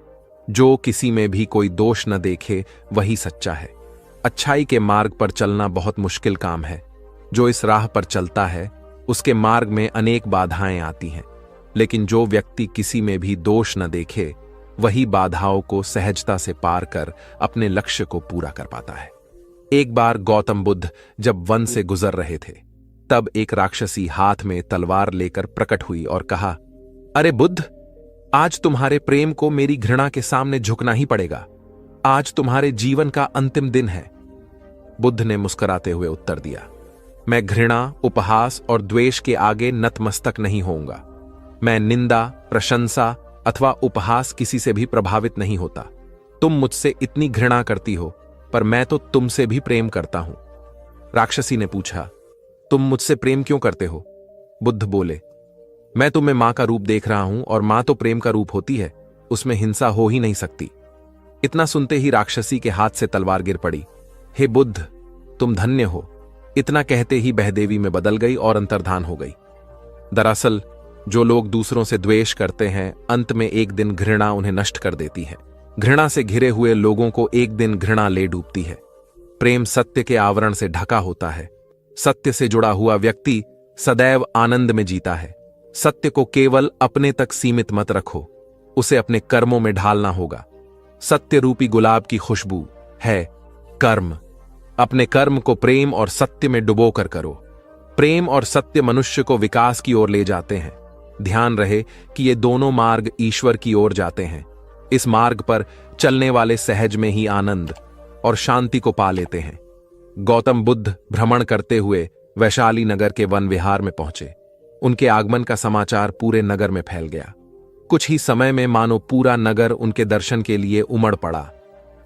B: जो किसी में भी कोई दोष न देखे वही सच्चा है। अच्छाई के मार्ग पर चलना बहुत मुश्किल काम है। जो इस राह पर चलता है उसके मार्ग में अनेक बाधाएं आती हैं, लेकिन जो व्यक्ति किसी में भी दोष न देखे वही बाधाओं को सहजता से पार कर अपने लक्ष्य को पूरा कर पाता है। एक बार गौतम बुद्ध जब वन से गुजर रहे थे, तब एक राक्षसी हाथ में तलवार लेकर प्रकट हुई और कहा, अरे बुद्ध, आज तुम्हारे प्रेम को मेरी घृणा के सामने झुकना ही पड़ेगा। आज तुम्हारे जीवन का अंतिम दिन है। बुद्ध ने मुस्कुराते हुए उत्तर दिया, मैं घृणा, उपहास और द्वेष के आगे नतमस्तक नहीं होऊंगा। मैं निंदा, प्रशंसा अथवा उपहास किसी से भी प्रभावित नहीं होता। तुम मुझसे इतनी घृणा करती हो, पर मैं तो तुमसे भी प्रेम करता हूं। राक्षसी ने पूछा, तुम मुझसे प्रेम क्यों करते हो? बुद्ध बोले, मैं तुम्हें मां का रूप देख रहा हूं और मां तो प्रेम का रूप होती है, उसमें हिंसा हो ही नहीं सकती। इतना सुनते ही राक्षसी के हाथ से तलवार गिर पड़ी। हे बुद्ध, तुम धन्य हो। इतना कहते ही बहदेवी में बदल गई और अंतर्धान हो गई। दरअसल जो लोग दूसरों से द्वेष करते हैं, अंत में एक दिन घृणा उन्हें नष्ट कर देती है। घृणा से घिरे हुए लोगों को एक दिन घृणा ले डूबती है। प्रेम सत्य के आवरण से ढका होता है। सत्य से जुड़ा हुआ व्यक्ति सदैव आनंद में जीता है। सत्य को केवल अपने तक सीमित मत रखो, उसे अपने कर्मों में ढालना होगा। सत्य रूपी गुलाब की खुशबू है कर्म। अपने कर्म को प्रेम और सत्य में डुबोकर करो। प्रेम और सत्य मनुष्य को विकास की ओर ले जाते हैं। ध्यान रहे कि ये दोनों मार्ग ईश्वर की ओर जाते हैं। इस मार्ग पर चलने वाले सहज में ही आनंद और शांति को पा लेते हैं। गौतम बुद्ध भ्रमण करते हुए वैशाली नगर के वन विहार में पहुंचे। उनके आगमन का समाचार पूरे नगर में फैल गया। कुछ ही समय में मानो पूरा नगर उनके दर्शन के लिए उमड़ पड़ा।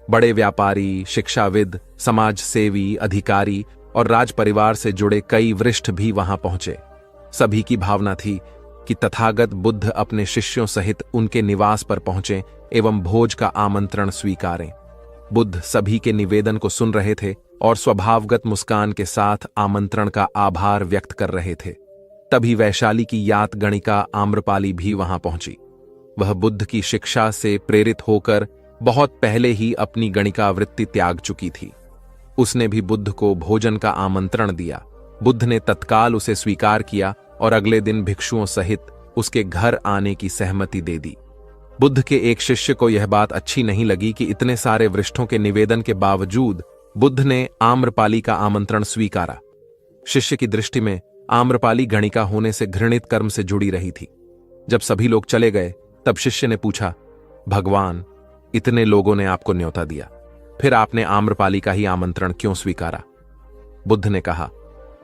B: बड़े व्यापारी, शिक्षाविद, समाज सेवी, अधिकारी और राज परिवार से जुड़े कई वरिष्ठ भी वहां पहुंचे। सभी की भावना थी कि तथागत बुद्ध अपने शिष्यों सहित उनके निवास पर पहुंचे एवं भोज का आमंत्रण स्वीकारें। बुद्ध सभी के निवेदन को सुन रहे थे और स्वभावगत मुस्कान के साथ आमंत्रण का आभार व्यक्त कर रहे थे। तभी वैशाली की यात गणिका आम्रपाली भी वहां पहुंची। वह बुद्ध की शिक्षा से प्रेरित होकर बहुत पहले ही अपनी गणिका वृत्ति त्याग चुकी थी। उसने भी बुद्ध को भोजन का आमंत्रण दिया। बुद्ध ने तत्काल उसे स्वीकार किया और अगले दिन भिक्षुओं सहित उसके घर आने की सहमति दे दी। बुद्ध के एक शिष्य को यह बात अच्छी नहीं लगी कि इतने सारे वरिष्ठों के निवेदन के बावजूद बुद्ध ने आम्रपाली का आमंत्रण स्वीकारा। शिष्य की दृष्टि में आम्रपाली गणिका होने से घृणित कर्म से जुड़ी रही थी। जब सभी लोग चले गए, तब शिष्य ने पूछा, भगवान, इतने लोगों ने आपको न्योता दिया, फिर आपने आम्रपाली का ही आमंत्रण क्यों स्वीकारा? बुद्ध ने कहा,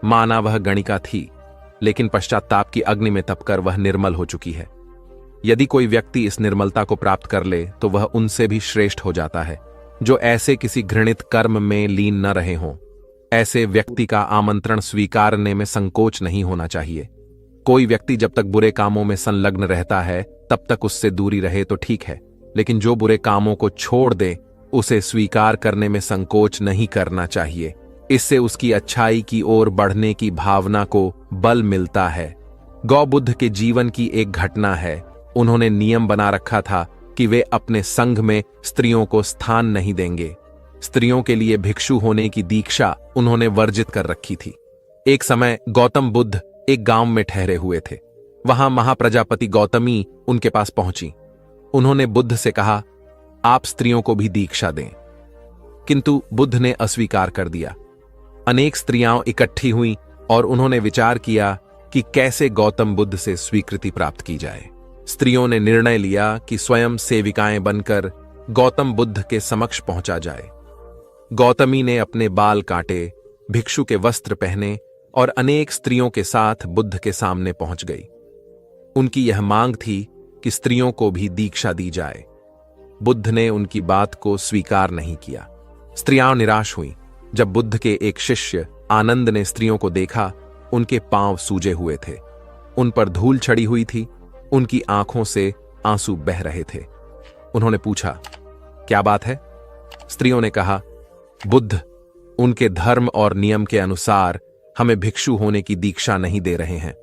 B: माना वह गणिका थी, लेकिन पश्चाताप की अग्नि में तपकर वह निर्मल हो चुकी है। यदि कोई व्यक्ति इस निर्मलता को प्राप्त कर ले तो वह उनसे भी श्रेष्ठ हो जाता है जो ऐसे किसी घृणित कर्म में लीन न रहे हों। ऐसे व्यक्ति का आमंत्रण स्वीकारने में संकोच नहीं होना चाहिए। कोई व्यक्ति जब तक बुरे कामों में संलग्न रहता है तब तक उससे दूरी रहे तो ठीक है, लेकिन जो बुरे कामों को छोड़ दे उसे स्वीकार करने में संकोच नहीं करना चाहिए। इससे उसकी अच्छाई की ओर बढ़ने की भावना को बल मिलता है। गौ बुद्ध के जीवन की एक घटना है। उन्होंने नियम बना रखा था कि वे अपने संघ में स्त्रियों को स्थान नहीं देंगे। स्त्रियों के लिए भिक्षु होने की दीक्षा उन्होंने वर्जित कर रखी थी। एक समय गौतम बुद्ध एक गांव में ठहरे हुए थे। वहां महाप्रजापति गौतमी उनके पास पहुंची। उन्होंने बुद्ध से कहा, आप स्त्रियों को भी दीक्षा दें। किंतु बुद्ध ने अस्वीकार कर दिया। अनेक स्त्रियां इकट्ठी हुईं और उन्होंने विचार किया कि कैसे गौतम बुद्ध से स्वीकृति प्राप्त की जाए। स्त्रियों ने निर्णय लिया कि स्वयं सेविकाएं बनकर गौतम बुद्ध के समक्ष पहुंचा जाए। गौतमी ने अपने बाल काटे, भिक्षु के वस्त्र पहने और अनेक स्त्रियों के साथ बुद्ध के सामने पहुंच गई। उनकी यह मांग थी कि स्त्रियों को भी दीक्षा दी जाए। बुद्ध ने उनकी बात को स्वीकार नहीं किया। स्त्रियां निराश हुईं। जब बुद्ध के एक शिष्य आनंद ने स्त्रियों को देखा, उनके पांव सूजे हुए थे, उन पर धूल चढ़ी हुई थी, उनकी आंखों से आंसू बह रहे थे। उन्होंने पूछा, क्या बात है? स्त्रियों ने कहा, बुद्ध उनके धर्म और नियम के अनुसार हमें भिक्षु होने की दीक्षा नहीं दे रहे हैं।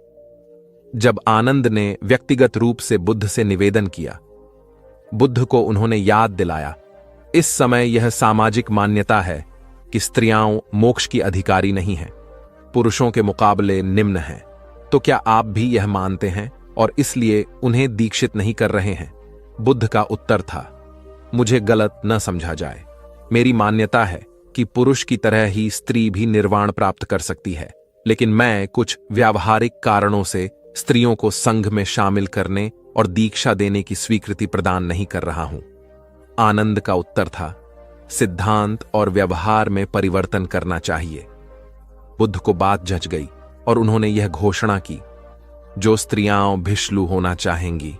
B: जब आनंद ने व्यक्तिगत रूप से बुद्ध से निवेदन किया, बुद्ध को उन्होंने याद दिलाया, इस समय यह सामाजिक मान्यता है कि स्त्रियां मोक्ष की अधिकारी नहीं हैं, पुरुषों के मुकाबले निम्न हैं। तो क्या आप भी यह मानते हैं और इसलिए उन्हें दीक्षित नहीं कर रहे हैं? बुद्ध का उत्तर था, मुझे गलत न समझा जाए। मेरी मान्यता है कि पुरुष की तरह ही स्त्री भी निर्वाण प्राप्त कर सकती है, लेकिन मैं कुछ व्यावहारिक कारणों से स्त्रियों को संघ में शामिल करने और दीक्षा देने की स्वीकृति प्रदान नहीं कर रहा हूं। आनंद का उत्तर था, सिद्धांत और व्यवहार में परिवर्तन करना चाहिए। बुद्ध को बात जच गई और उन्होंने यह घोषणा की, जो स्त्रियां भिक्षु होना चाहेंगी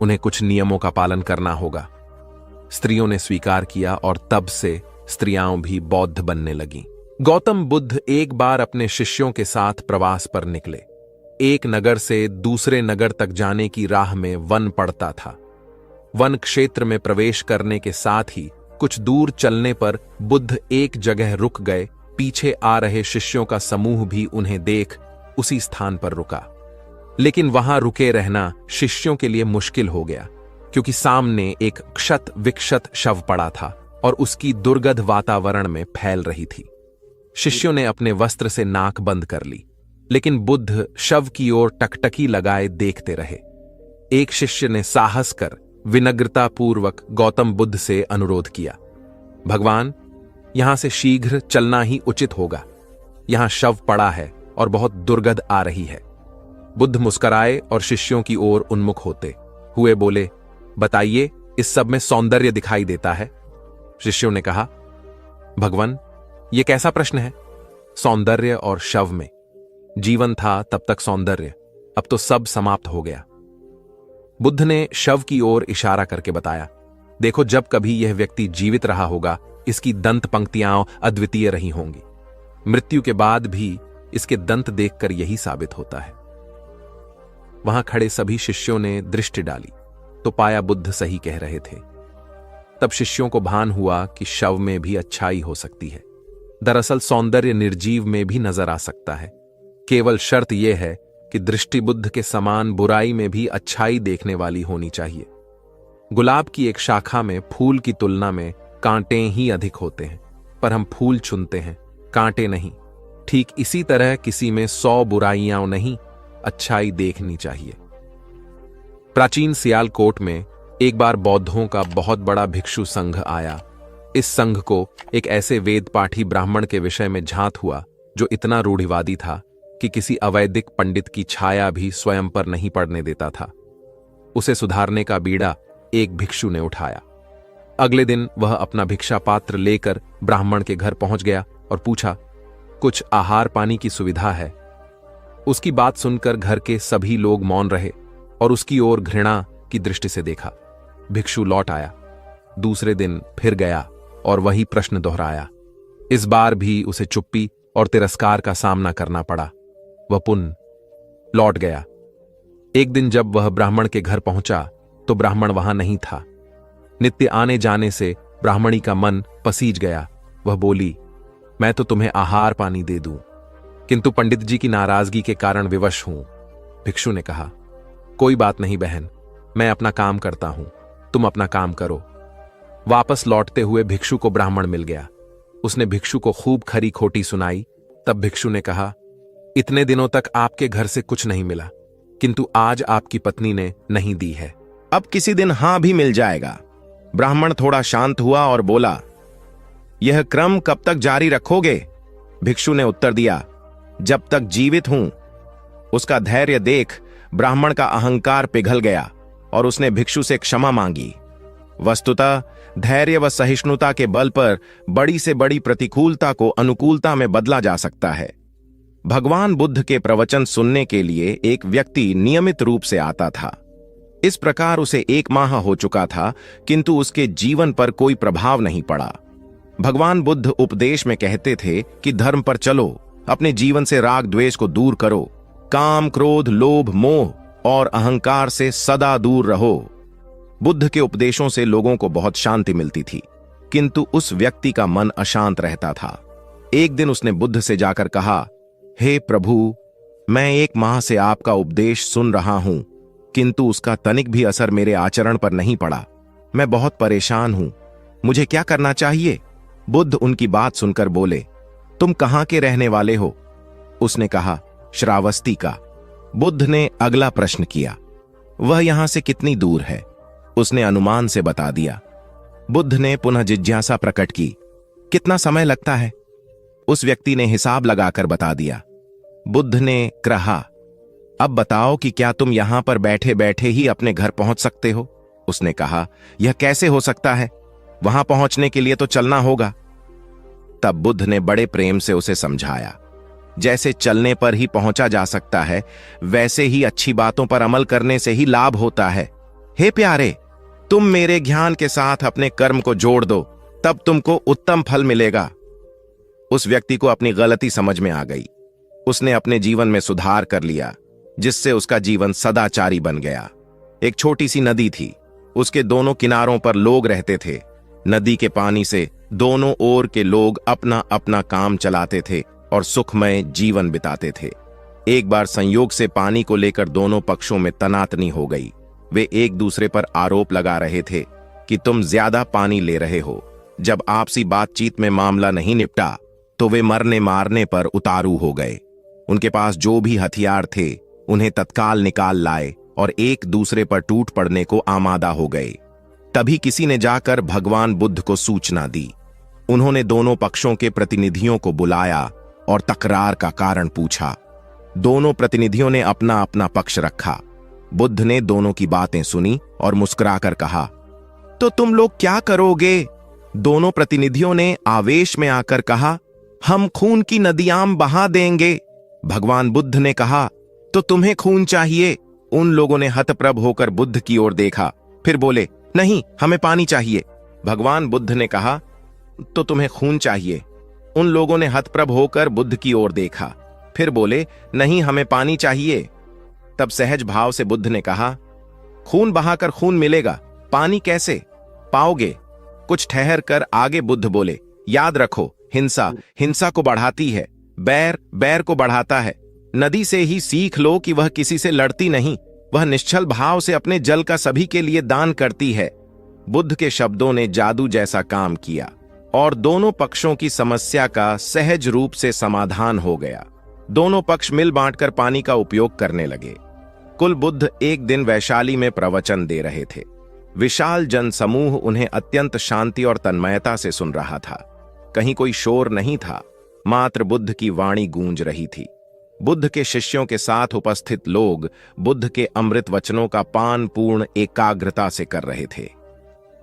B: उन्हें कुछ नियमों का पालन करना होगा। स्त्रियों ने स्वीकार किया और तब से स्त्रियां भी बौद्ध बनने लगीं। गौतम बुद्ध एक बार अपने शिष्यों के साथ प्रवास पर निकले। एक नगर से दूसरे नगर तक जाने की राह में वन पड़ता था। वन क्षेत्र में प्रवेश करने के साथ ही कुछ दूर चलने पर बुद्ध एक जगह रुक गए। पीछे आ रहे शिष्यों का समूह भी उन्हें देख उसी स्थान पर रुका, लेकिन वहां रुके रहना शिष्यों के लिए मुश्किल हो गया, क्योंकि सामने एक क्षत विक्षत शव पड़ा था और उसकी दुर्गंध वातावरण में फैल रही थी। शिष्यों ने अपने वस्त्र से नाक बंद कर ली, लेकिन बुद्ध शव की ओर टकटकी लगाए देखते रहे। एक शिष्य ने साहस कर विनम्रतापूर्वक गौतम बुद्ध से अनुरोध किया, भगवान, यहां से शीघ्र चलना ही उचित होगा। यहां शव पड़ा है और बहुत दुर्गंध आ रही है। बुद्ध मुस्कुराए और शिष्यों की ओर उन्मुख होते हुए बोले, बताइए, इस सब में सौंदर्य दिखाई देता है? शिष्यों ने कहा, भगवान, यह कैसा प्रश्न है? सौंदर्य और शव में? जीवन था तब तक सौंदर्य, अब तो सब समाप्त हो गया। बुद्ध ने शव की ओर इशारा करके बताया, देखो, जब कभी यह व्यक्ति जीवित रहा होगा, इसकी दंत पंक्तियां अद्वितीय रही होंगी। मृत्यु के बाद भी इसके दंत देखकर यही साबित होता है। वहां खड़े सभी शिष्यों ने दृष्टि डाली तो पाया बुद्ध सही कह रहे थे। तब शिष्यों को भान हुआ कि शव में भी अच्छाई हो सकती है। दरअसल सौंदर्य निर्जीव में भी नजर आ सकता है। केवल शर्त यह है कि दृष्टि बुद्ध के समान बुराई में भी अच्छाई देखने वाली होनी चाहिए। गुलाब की एक शाखा में फूल की तुलना में कांटे ही अधिक होते हैं, पर हम फूल चुनते हैं, कांटे नहीं। ठीक इसी तरह किसी में 100 बुराइयां नहीं, अच्छाई देखनी चाहिए। प्राचीन सियालकोट में एक बार बौद्धों का बहुत बड़ा भिक्षु संघ आया। इस संघ को एक ऐसे वेद पाठी ब्राह्मण के विषय में झांत हुआ जो इतना रूढ़िवादी था कि किसी अवैदिक पंडित की छाया भी स्वयं पर नहीं पड़ने देता था। उसे सुधारने का बीड़ा एक भिक्षु ने उठाया। अगले दिन वह अपना भिक्षा पात्र लेकर ब्राह्मण के घर पहुंच गया और पूछा, कुछ आहार पानी की सुविधा है? उसकी बात सुनकर घर के सभी लोग मौन रहे और उसकी ओर घृणा की दृष्टि से देखा। भिक्षु लौट आया। दूसरे दिन फिर गया और वही प्रश्न दोहराया। इस बार भी उसे चुप्पी और तिरस्कार का सामना करना पड़ा। वह पुनः लौट गया। एक दिन जब वह ब्राह्मण के घर पहुंचा तो ब्राह्मण वहां नहीं था। नित्य आने जाने से ब्राह्मणी का मन पसीज गया। वह बोली, मैं तो तुम्हें आहार पानी दे दूं, किंतु पंडित जी की नाराजगी के कारण विवश हूं। भिक्षु ने कहा, कोई बात नहीं बहन, मैं अपना काम करता हूं, तुम अपना काम करो। वापस लौटते हुए भिक्षु को ब्राह्मण मिल गया। उसने भिक्षु को खूब खरी खोटी सुनाई। तब भिक्षु ने कहा, इतने दिनों तक आपके घर से कुछ नहीं मिला, किंतु आज आपकी पत्नी ने नहीं दी है,
E: अब किसी दिन हां भी मिल जाएगा। ब्राह्मण थोड़ा शांत हुआ और बोला, यह क्रम कब तक जारी रखोगे? भिक्षु ने उत्तर दिया, जब तक जीवित हूं। उसका धैर्य देख ब्राह्मण का अहंकार पिघल गया और उसने भिक्षु से क्षमा मांगी। वस्तुतः धैर्य व सहिष्णुता के बल पर बड़ी से बड़ी प्रतिकूलता को अनुकूलता में बदला जा सकता है। भगवान बुद्ध के प्रवचन सुनने के लिए एक व्यक्ति नियमित रूप से आता था। इस प्रकार उसे 1 माह हो चुका था, किंतु उसके जीवन पर कोई प्रभाव नहीं पड़ा। भगवान बुद्ध उपदेश में कहते थे कि धर्म पर चलो, अपने जीवन से राग द्वेष को दूर करो। काम, क्रोध, लोभ, मोह और अहंकार से सदा दूर रहो। बुद्ध के उपदेशों से लोगों को बहुत शांति मिलती थी, किंतु उस व्यक्ति का मन अशांत रहता था। एक दिन उसने बुद्ध से जाकर कहा, हे प्रभु, मैं 1 माह से आपका उपदेश सुन रहा हूं, किंतु उसका तनिक भी असर मेरे आचरण पर नहीं पड़ा। मैं बहुत परेशान हूं, मुझे क्या करना चाहिए? बुद्ध उनकी बात सुनकर बोले, तुम कहां के रहने वाले हो? उसने कहा, श्रावस्ती का। बुद्ध ने अगला प्रश्न किया, वह यहां से कितनी दूर है? उसने अनुमान से बता दिया। बुद्ध ने पुनः जिज्ञासा प्रकट की, कितना समय लगता है? उस व्यक्ति ने हिसाब लगाकर बता दिया। बुद्ध ने कहा, अब बताओ कि क्या तुम यहां पर बैठे बैठे ही अपने घर पहुंच सकते हो? उसने कहा, यह कैसे हो सकता है? वहां पहुंचने के लिए तो चलना होगा। तब बुद्ध ने बड़े प्रेम से उसे समझाया, जैसे चलने पर ही पहुंचा जा सकता है, वैसे ही अच्छी बातों पर अमल करने से ही लाभ होता है। हे प्यारे, तुम मेरे ज्ञान के साथ अपने कर्म को जोड़ दो, तब तुमको उत्तम फल मिलेगा। उस व्यक्ति को अपनी गलती समझ में आ गई। उसने अपने जीवन में सुधार कर लिया, जिससे उसका जीवन सदाचारी बन गया। एक छोटी सी नदी थी, उसके दोनों किनारों पर लोग रहते थे। नदी के पानी से दोनों ओर के लोग अपना अपना काम चलाते थे और सुखमय जीवन बिताते थे। एक बार संयोग से पानी को लेकर दोनों पक्षों में तनातनी हो गई। वे एक दूसरे पर आरोप लगा रहे थे कि तुम ज्यादा पानी ले रहे हो। जब आपसी बातचीत में मामला नहीं निपटा तो वे मरने मारने पर उतारू हो गए। उनके पास जो भी हथियार थे उन्हें तत्काल निकाल लाए और एक दूसरे पर टूट पड़ने को आमादा हो गए। तभी किसी ने जाकर भगवान बुद्ध को सूचना दी। उन्होंने दोनों पक्षों के प्रतिनिधियों को बुलाया और तकरार का कारण पूछा। दोनों प्रतिनिधियों ने अपना अपना पक्ष रखा। बुद्ध ने दोनों की बातें सुनी और मुस्कुराकर कहा, तो तुम लोग क्या करोगे? दोनों प्रतिनिधियों ने आवेश में आकर कहा, हम खून की नदियां बहा देंगे। भगवान बुद्ध ने कहा, तो तुम्हें खून चाहिए? उन लोगों ने हतप्रभ होकर बुद्ध की ओर देखा, फिर बोले, नहीं, हमें पानी चाहिए। भगवान बुद्ध ने कहा, तो तुम्हें खून चाहिए? उन लोगों ने हतप्रभ होकर बुद्ध की ओर देखा, फिर बोले, नहीं, हमें पानी चाहिए। तब सहज भाव से बुद्ध ने कहा, खून बहाकर खून मिलेगा, पानी कैसे पाओगे? कुछ ठहर कर आगे बुद्ध बोले, याद रखो, हिंसा हिंसा को बढ़ाती है, बैर बैर को बढ़ाता है। नदी से ही सीख लो कि वह किसी से लड़ती नहीं, वह निश्चल भाव से अपने जल का सभी के लिए दान करती है। बुद्ध के शब्दों ने जादू जैसा काम किया और दोनों पक्षों की समस्या का सहज रूप से समाधान हो गया। दोनों पक्ष मिल बांटकर पानी का उपयोग करने लगे। कुल बुद्ध एक दिन वैशाली में प्रवचन दे रहे थे। विशाल जन समूह उन्हें अत्यंत शांति और तन्मयता से सुन रहा था। कहीं कोई शोर नहीं था, मात्र बुद्ध की वाणी गूंज रही थी। बुद्ध के शिष्यों के साथ उपस्थित लोग बुद्ध के अमृत वचनों का पान पूर्ण एकाग्रता से कर रहे थे।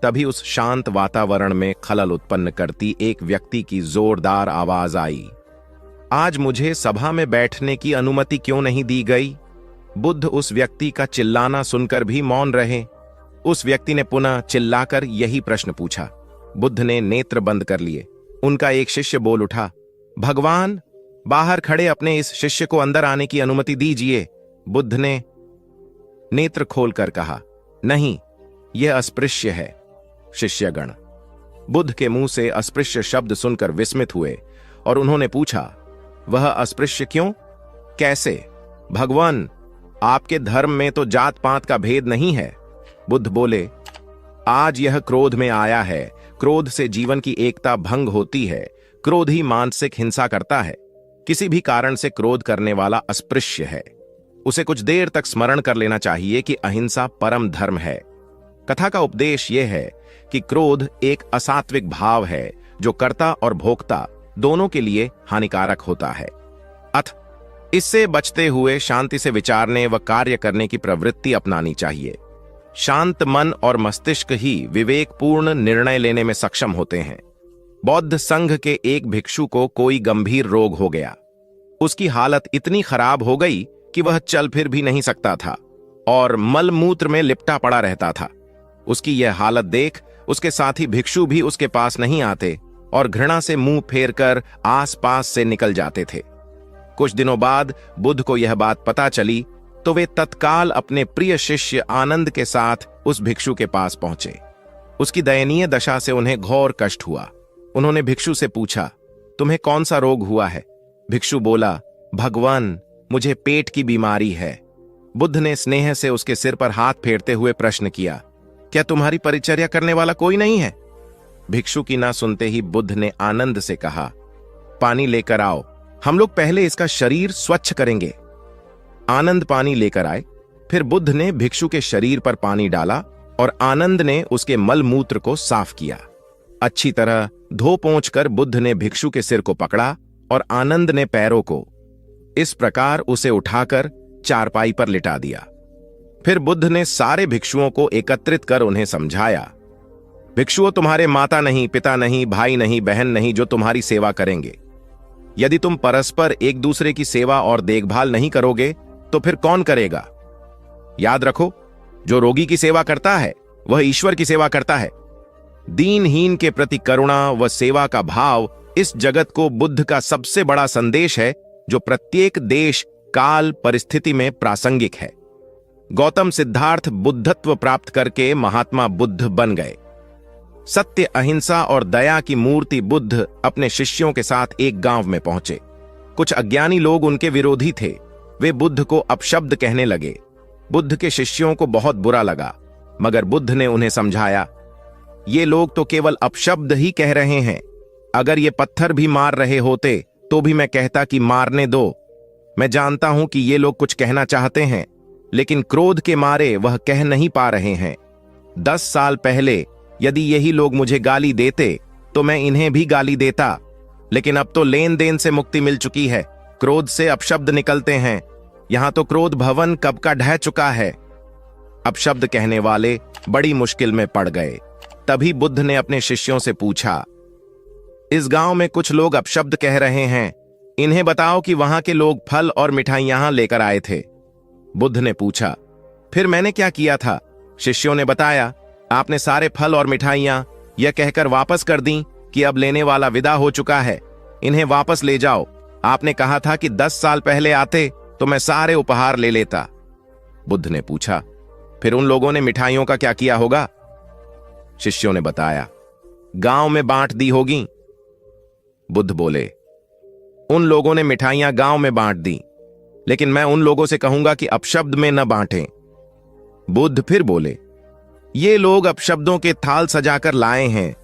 E: तभी उस शांत वातावरण में खलल उत्पन्न करती एक व्यक्ति की जोरदार आवाज आई, आज मुझे सभा में बैठने की अनुमति क्यों नहीं दी गई? बुद्ध उस व्यक्ति का चिल्लाना सुनकर भी मौन रहे। उस व्यक्ति ने पुनः चिल्लाकर यही प्रश्न पूछा। बुद्ध ने नेत्र बंद कर लिए। उनका एक शिष्य बोल उठा, भगवान, बाहर खड़े अपने इस शिष्य को अंदर आने की अनुमति दीजिए। बुद्ध ने नेत्र खोलकर कहा, नहीं, यह अस्पृश्य है। शिष्यगण बुद्ध के मुंह से अस्पृश्य शब्द सुनकर विस्मित हुए और उन्होंने पूछा, वह अस्पृश्य क्यों? कैसे? भगवान, आपके धर्म में तो जात पात का भेद नहीं है। बुद्ध बोले, आज यह क्रोध में आया है। क्रोध से जीवन की एकता भंग होती है। क्रोध ही मानसिक हिंसा करता है। किसी भी कारण से क्रोध करने वाला अस्पृश्य है। उसे कुछ देर तक स्मरण कर लेना चाहिए कि अहिंसा परम धर्म है। कथा का उपदेश यह है कि क्रोध एक असात्विक भाव है जो कर्ता और भोक्ता दोनों के लिए हानिकारक होता है। इससे बचते हुए शांति से विचारने व कार्य करने की प्रवृत्ति अपनानी चाहिए। शांत मन और मस्तिष्क ही विवेकपूर्ण निर्णय लेने में सक्षम होते हैं। बौद्ध संघ के एक भिक्षु को कोई गंभीर रोग हो गया। उसकी हालत इतनी खराब हो गई कि वह चल फिर भी नहीं सकता था और मल मूत्र में लिपटा पड़ा रहता था। उसकी यह हालत देख उसके साथी भिक्षु भी उसके पास नहीं आते और घृणा से मुंह फेर कर आसपास से निकल जाते थे। कुछ दिनों बाद बुद्ध को यह बात पता चली तो वे तत्काल अपने प्रिय शिष्य आनंद के साथ उस भिक्षु के पास पहुंचे। उसकी दयनीय दशा से उन्हें घोर कष्ट हुआ। उन्होंने भिक्षु से पूछा, तुम्हें कौन सा रोग हुआ है? भिक्षु बोला, भगवान, मुझे पेट की बीमारी है। बुद्ध ने स्नेह से उसके सिर पर हाथ फेरते हुए प्रश्न किया, क्या तुम्हारी परिचर्या करने वाला कोई नहीं है? भिक्षु की ना सुनते ही बुद्ध ने आनंद से कहा, पानी लेकर आओ, हम लोग पहले इसका शरीर स्वच्छ करेंगे। आनंद पानी लेकर आए। फिर बुद्ध ने भिक्षु के शरीर पर पानी डाला और आनंद ने उसके मल मूत्र को साफ किया। अच्छी तरह धो पोंछ कर बुद्ध ने भिक्षु के सिर को पकड़ा और आनंद ने पैरों को। इस प्रकार उसे उठाकर चारपाई पर लिटा दिया। फिर बुद्ध ने सारे भिक्षुओं को एकत्रित कर उन्हें समझाया, भिक्षुओं, तुम्हारे माता नहीं, पिता नहीं, भाई नहीं, बहन नहीं जो तुम्हारी सेवा करेंगे। यदि तुम परस्पर एक दूसरे की सेवा और देखभाल नहीं करोगे तो फिर कौन करेगा? याद रखो, जो रोगी की सेवा करता है वह ईश्वर की सेवा करता है। दीनहीन के प्रति करुणा व सेवा का भाव इस जगत को बुद्ध का सबसे बड़ा संदेश है, जो प्रत्येक देश, काल, परिस्थिति में प्रासंगिक है। गौतम सिद्धार्थ बुद्धत्व प्राप्त करके महात्मा बुद्ध बन गए। सत्य, अहिंसा और दया की मूर्ति बुद्ध अपने शिष्यों के साथ एक गांव में पहुंचे। कुछ अज्ञानी लोग उनके विरोधी थे। वे बुद्ध को अपशब्द कहने लगे। बुद्ध के शिष्यों को बहुत बुरा लगा, मगर बुद्ध ने उन्हें समझाया, ये लोग तो केवल अपशब्द ही कह रहे हैं। अगर ये पत्थर भी मार रहे होते तो भी मैं कहता कि मारने दो। मैं जानता हूं कि ये लोग कुछ कहना चाहते हैं, लेकिन क्रोध के मारे वह कह नहीं पा रहे हैं। 10 साल पहले यदि यही लोग मुझे गाली देते तो मैं इन्हें भी गाली देता, लेकिन अब तो लेन देन से मुक्ति मिल चुकी है। क्रोध से अपशब्द निकलते हैं। यहां तो क्रोध भवन कब का ढह चुका है। अपशब्द कहने वाले बड़ी मुश्किल में पड़ गए। तभी बुद्ध ने अपने शिष्यों से पूछा, इस गांव में कुछ लोग अपशब्द कह रहे हैं, इन्हें बताओ कि वहां के लोग फल और मिठाइयां यहां लेकर आए थे। बुद्ध ने पूछा, फिर मैंने क्या किया था? शिष्यों ने बताया, आपने सारे फल और मिठाइयां यह कहकर वापस कर दी कि अब लेने वाला विदा हो चुका है, इन्हें वापस ले जाओ। आपने कहा था कि 10 साल पहले आते तो मैं सारे उपहार ले लेता। बुद्ध ने पूछा, फिर उन लोगों ने मिठाइयों का क्या किया होगा? शिष्यों ने बताया, गांव में बांट दी होगी। बुद्ध बोले, उन लोगों ने मिठाइयां गांव में बांट दी, लेकिन मैं उन लोगों से कहूंगा कि अपशब्द में न बांटें। बुद्ध फिर बोले, ये लोग अपशब्दों के थाल सजाकर लाए हैं,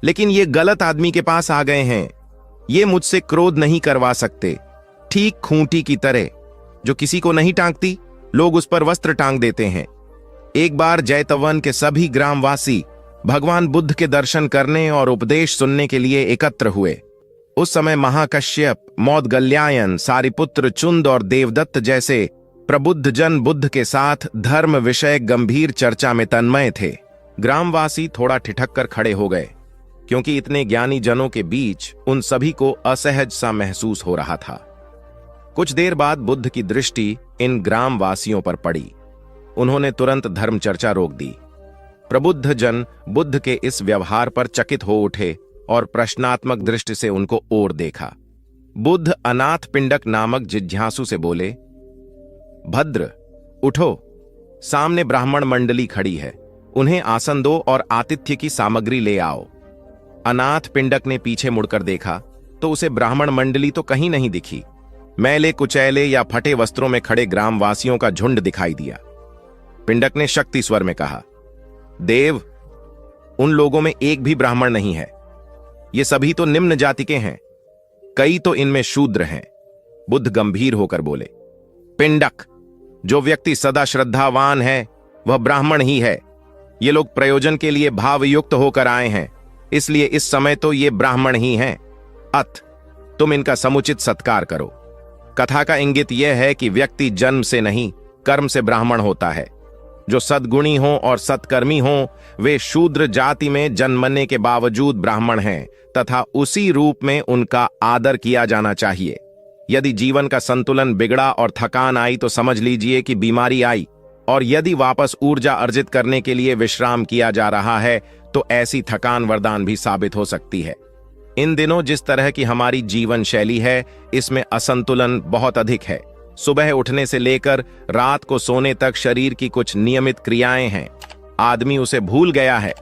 E: लेकिन ये गलत आदमी के पास आ गए हैं। ये मुझसे क्रोध नहीं करवा सकते। ठीक खूंटी की तरह जो किसी को नहीं टांगती, लोग उस पर वस्त्र टांग देते हैं। एक बार जैतवन के सभी ग्रामवासी भगवान बुद्ध के दर्शन करने और उपदेश सुनने के लिए एकत्र हुए। उस समय महाकश्यप, मौदगल्यायन, सारिपुत्र, चुंद और देवदत्त जैसे प्रबुद्ध जन बुद्ध के साथ धर्म विषय गंभीर चर्चा में तन्मय थे। ग्रामवासी थोड़ा ठिठक कर खड़े हो गए, क्योंकि इतने ज्ञानी जनों के बीच उन सभी को असहज सा महसूस हो रहा था। कुछ देर बाद बुद्ध की दृष्टि इन ग्रामवासियों पर पड़ी। उन्होंने तुरंत धर्म चर्चा रोक दी। प्रबुद्ध जन बुद्ध के इस व्यवहार पर चकित हो उठे और प्रश्नात्मक दृष्टि से उनको ओर देखा। बुद्ध अनाथ पिंडक नामक जिज्ञासु से बोले, भद्र, उठो, सामने ब्राह्मण मंडली खड़ी है, उन्हें आसन दो और आतिथ्य की सामग्री ले आओ। अनाथ पिंडक ने पीछे मुड़कर देखा तो उसे ब्राह्मण मंडली तो कहीं नहीं दिखी। मैले कुचैले या फटे वस्त्रों में खड़े ग्रामवासियों का झुंड दिखाई दिया। पिंडक ने शक्ति स्वर में कहा, देव, उन लोगों में एक भी ब्राह्मण नहीं है। ये सभी तो निम्न जाति के हैं, कई तो इनमें शूद्र हैं। बुद्ध गंभीर होकर बोले, पिंडक, जो व्यक्ति सदा श्रद्धावान है वह ब्राह्मण ही है। ये लोग प्रयोजन के लिए भावयुक्त होकर आए हैं, इसलिए इस समय तो ये ब्राह्मण ही हैं। अत तुम इनका समुचित सत्कार करो। कथा का इंगित यह है कि व्यक्ति जन्म से नहीं, कर्म से ब्राह्मण होता है। जो सद्गुणी हों और सत्कर्मी हों, वे शूद्र जाति में जन्मने के बावजूद ब्राह्मण हैं तथा उसी रूप में उनका आदर किया जाना चाहिए। यदि जीवन का संतुलन बिगड़ा और थकान आई तो समझ लीजिए कि बीमारी आई, और यदि वापस ऊर्जा अर्जित करने के लिए विश्राम किया जा रहा है तो ऐसी थकान वरदान भी साबित हो सकती है। इन दिनों जिस तरह की हमारी जीवन शैली है, इसमें असंतुलन बहुत अधिक है। सुबह उठने से लेकर रात को सोने तक शरीर की कुछ नियमित क्रियाएं हैं, आदमी उसे भूल गया है।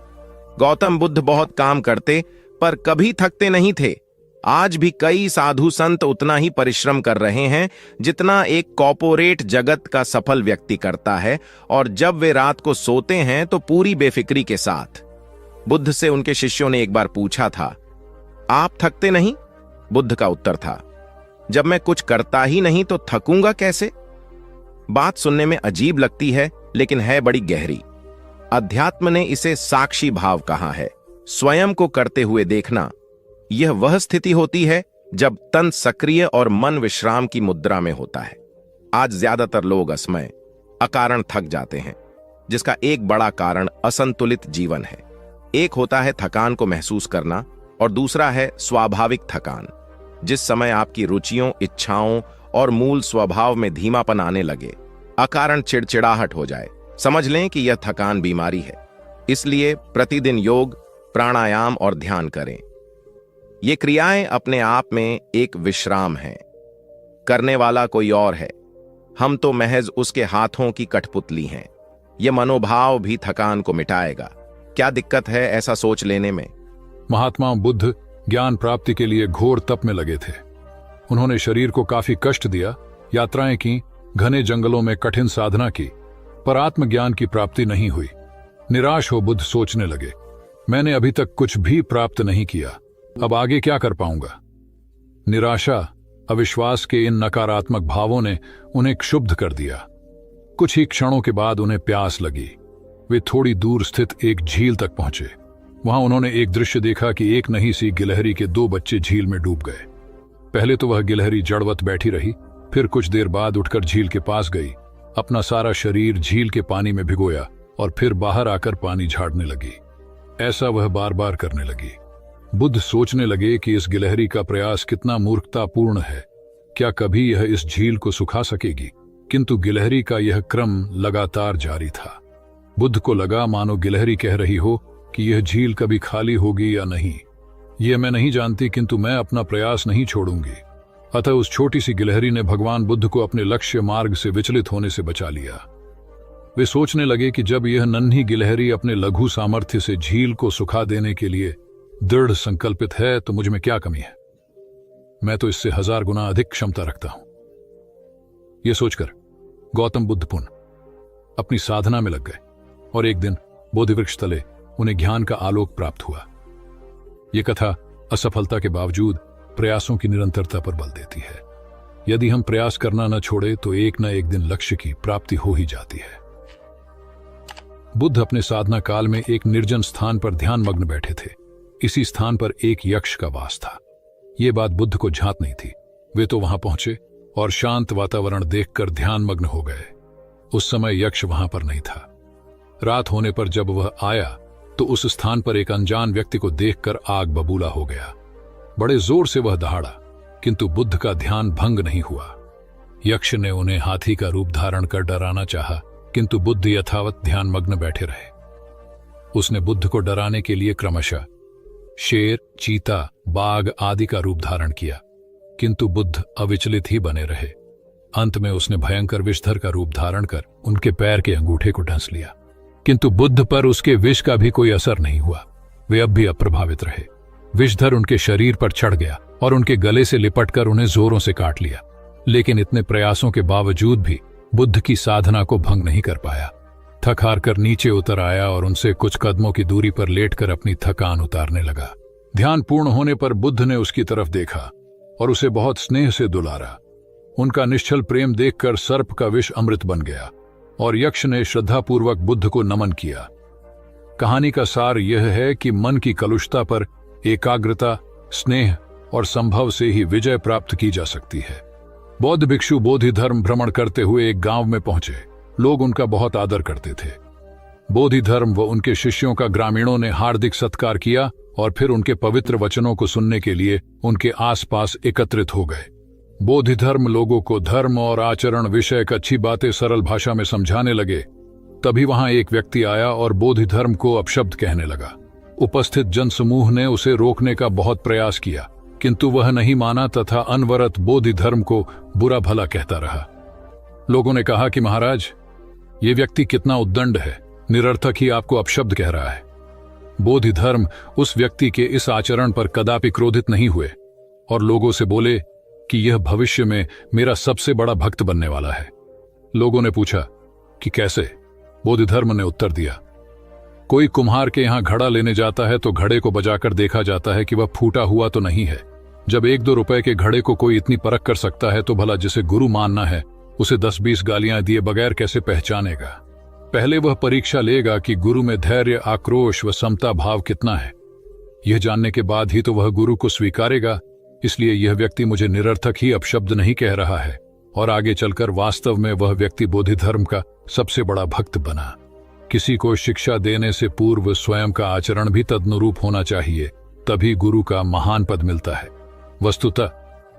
E: गौतम बुद्ध बहुत काम करते पर कभी थकते नहीं थे। आज भी कई साधु संत उतना ही परिश्रम कर रहे हैं जितना एक कॉर्पोरेट जगत का सफल व्यक्ति करता है, और जब वे रात को सोते हैं तो पूरी बेफिक्री के साथ। बुद्ध से उनके शिष्यों ने एक बार पूछा था, आप थकते नहीं? बुद्ध का उत्तर था, जब मैं कुछ करता ही नहीं तो थकूंगा कैसे? बात सुनने में अजीब लगती है लेकिन है बड़ी गहरी। अध्यात्म ने इसे साक्षी भाव कहा है। स्वयं को करते हुए देखना, यह वह स्थिति होती है जब तन सक्रिय और मन विश्राम की मुद्रा में होता है। आज ज्यादातर लोग असमय, अकारण थक जाते हैं, जिसका एक बड़ा कारण असंतुलित जीवन है। एक होता है थकान को महसूस करना और दूसरा है स्वाभाविक थकान, जिस समय आपकी रुचियों, इच्छाओं और मूल स्वभाव में धीमापन आने लगे, अकारण चिड़चिड़ाहट हो जाए। समझ लें कि यह थकान बीमारी है। इसलिए प्रतिदिन योग, प्राणायाम और ध्यान करें। ये क्रियाएं अपने आप में एक विश्राम हैं। करने वाला कोई और है, हम तो महज उसके हाथों की कठपुतली हैं। यह मनोभाव भी थकान को मिटाएगा। क्या दिक्कत है ऐसा सोच लेने में?
F: महात्मा बुद्ध ज्ञान प्राप्ति के लिए घोर तप में लगे थे। उन्होंने शरीर को काफी कष्ट दिया, यात्राएं की, घने जंगलों में कठिन साधना की, पर आत्मज्ञान की प्राप्ति नहीं हुई। निराश हो बुद्ध सोचने लगे, मैंने अभी तक कुछ भी प्राप्त नहीं किया, अब आगे क्या कर पाऊंगा? निराशा, अविश्वास के इन नकारात्मक भावों ने उन्हें क्षुब्ध कर दिया। कुछ ही क्षणों के बाद उन्हें प्यास लगी। वे थोड़ी दूर स्थित एक झील तक पहुंचे। वहां उन्होंने एक दृश्य देखा कि एक नन्ही सी गिलहरी के 2 बच्चे झील में डूब गए। पहले तो वह गिलहरी जड़वत बैठी रही, फिर कुछ देर बाद उठकर झील के पास गई, अपना सारा शरीर झील के पानी में भिगोया और फिर बाहर आकर पानी झाड़ने लगी। ऐसा वह बार बार करने लगी। बुद्ध सोचने लगे कि इस गिलहरी का प्रयास कितना मूर्खतापूर्ण है। क्या कभी यह इस झील को सुखा सकेगी? किंतु गिलहरी का यह क्रम लगातार जारी था। बुद्ध को लगा मानो गिलहरी कह रही हो कि यह झील कभी खाली होगी या नहीं, यह मैं नहीं जानती, किंतु मैं अपना प्रयास नहीं छोड़ूंगी। अतः उस छोटी सी गिलहरी ने भगवान बुद्ध को अपने लक्ष्य मार्ग से विचलित होने से बचा लिया। वे सोचने लगे कि जब यह नन्ही गिलहरी अपने लघु सामर्थ्य से झील को सुखा देने के लिए दृढ़ संकल्पित है तो मुझ में क्या कमी है? मैं तो इससे 1000 गुना अधिक क्षमता रखता हूं। यह सोचकर गौतम बुद्ध पुनः अपनी साधना में लग गए और एक दिन बोधिवृक्ष तले उन्हें ज्ञान का आलोक प्राप्त हुआ। यह कथा असफलता के बावजूद प्रयासों की निरंतरता पर बल देती है। यदि हम प्रयास करना न छोड़े तो एक न एक दिन लक्ष्य की प्राप्ति हो ही जाती है। बुद्ध अपने साधना काल में एक निर्जन स्थान पर ध्यान मग्न बैठे थे। इसी स्थान पर एक यक्ष का वास था। यह बात बुद्ध को झांत नहीं थी। वे तो वहां पहुंचे और शांत वातावरण देखकर ध्यान मग्न हो गए। उस समय यक्ष वहां पर नहीं था। रात होने पर जब वह आया तो उस स्थान पर एक अनजान व्यक्ति को देखकर आग बबूला हो गया। बड़े जोर से वह दहाड़ा, किंतु बुद्ध का ध्यान भंग नहीं हुआ। यक्ष ने उन्हें हाथी का रूप धारण कर डराना चाहा, किंतु बुद्ध यथावत ध्यान मग्न बैठे रहे। उसने बुद्ध को डराने के लिए क्रमशः शेर, चीता, बाघ आदि का रूप धारण किया, किंतु बुद्ध अविचलित ही बने रहे। अंत में उसने भयंकर विषधर का रूप धारण कर उनके पैर के अंगूठे को ढंस लिया, किंतु बुद्ध पर उसके विष का भी कोई असर नहीं हुआ। वे अब भी अप्रभावित रहे। विषधर उनके शरीर पर चढ़ गया और उनके गले से लिपटकर उन्हें जोरों से काट लिया, लेकिन इतने प्रयासों के बावजूद भी बुद्ध की साधना को भंग नहीं कर पाया। थक हार कर नीचे उतर आया और उनसे कुछ कदमों की दूरी पर लेटकर अपनी थकान उतारने लगा। ध्यान पूर्ण होने पर बुद्ध ने उसकी तरफ देखा और उसे बहुत स्नेह से दुलारा। उनका निश्चल प्रेम देखकर सर्प का विष अमृत बन गया और यक्ष ने श्रद्धापूर्वक बुद्ध को नमन किया। कहानी का सार यह है कि मन की कलुषता पर एकाग्रता, स्नेह और संभव से ही विजय प्राप्त की जा सकती है। बौद्ध भिक्षु बोधि धर्म भ्रमण करते हुए एक गांव में पहुंचे। लोग उनका बहुत आदर करते थे। बोधि धर्म व उनके शिष्यों का ग्रामीणों ने हार्दिक सत्कार किया और फिर उनके पवित्र वचनों को सुनने के लिए उनके आसपास एकत्रित हो गए। बोधि धर्म लोगों को धर्म और आचरण विषयक अच्छी बातें सरल भाषा में समझाने लगे। तभी वहां एक व्यक्ति आया और बोधि धर्म को अपशब्द कहने लगा। उपस्थित जनसमूह ने उसे रोकने का बहुत प्रयास किया, किंतु वह नहीं माना तथा अनवरत बोधि धर्म को बुरा भला कहता रहा। लोगों ने कहा कि महाराज, ये व्यक्ति कितना उद्दंड है, निरर्थक ही आपको अपशब्द कह रहा है। बोधि धर्म उस व्यक्ति के इस आचरण पर कदापि क्रोधित नहीं हुए और लोगों से बोले कि यह भविष्य में मेरा सबसे बड़ा भक्त बनने वाला है। लोगों ने पूछा कि कैसे? बोधि धर्म ने उत्तर दिया, कोई कुम्हार के यहां घड़ा लेने जाता है तो घड़े को बजाकर देखा जाता है कि वह फूटा हुआ तो नहीं है। जब 1-2 रुपए के घड़े को कोई इतनी परख कर सकता है तो भला जिसे गुरु मानना है उसे 10-20 गालियां दिए बगैर कैसे पहचानेगा? पहले वह परीक्षा लेगा कि गुरु में धैर्य, आक्रोश व समता भाव कितना है। यह जानने के बाद ही तो वह गुरु को स्वीकारेगा। इसलिए यह व्यक्ति मुझे निरर्थक ही अपशब्द नहीं कह रहा है और आगे चलकर वास्तव में वह व्यक्ति बोधि धर्म का सबसे बड़ा भक्त बना। किसी को शिक्षा देने से पूर्व स्वयं का आचरण भी तदनुरूप होना चाहिए, तभी गुरु का महान पद मिलता है। वस्तुतः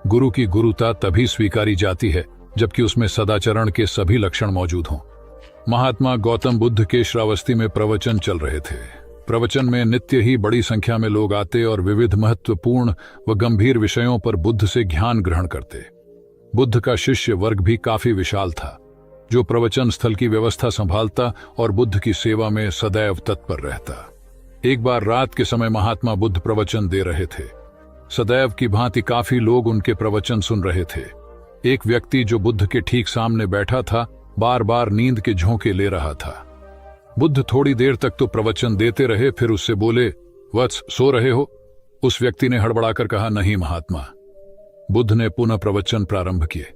F: गुरु की गुरुता तभी स्वीकारी जाती है जबकि उसमें सदाचरण के सभी लक्षण मौजूद हों। महात्मा गौतम बुद्ध के श्रावस्ती में प्रवचन चल रहे थे। प्रवचन में नित्य ही बड़ी संख्या में लोग आते और विविध महत्वपूर्ण व गंभीर विषयों पर बुद्ध से ज्ञान ग्रहण करते। बुद्ध का शिष्य वर्ग भी काफी विशाल था, जो प्रवचन स्थल की व्यवस्था संभालता और बुद्ध की सेवा में सदैव तत्पर रहता। एक बार रात के समय महात्मा बुद्ध प्रवचन दे रहे थे। सदैव की भांति काफी लोग उनके प्रवचन सुन रहे थे। एक व्यक्ति जो बुद्ध के ठीक सामने बैठा था बार बार नींद के झोंके ले रहा था। बुद्ध थोड़ी देर तक तो प्रवचन देते रहे, फिर उससे बोले, वत्स, सो रहे हो? उस व्यक्ति ने हड़बड़ाकर कहा, नहीं महात्मा। बुद्ध ने पुनः प्रवचन प्रारंभ किए।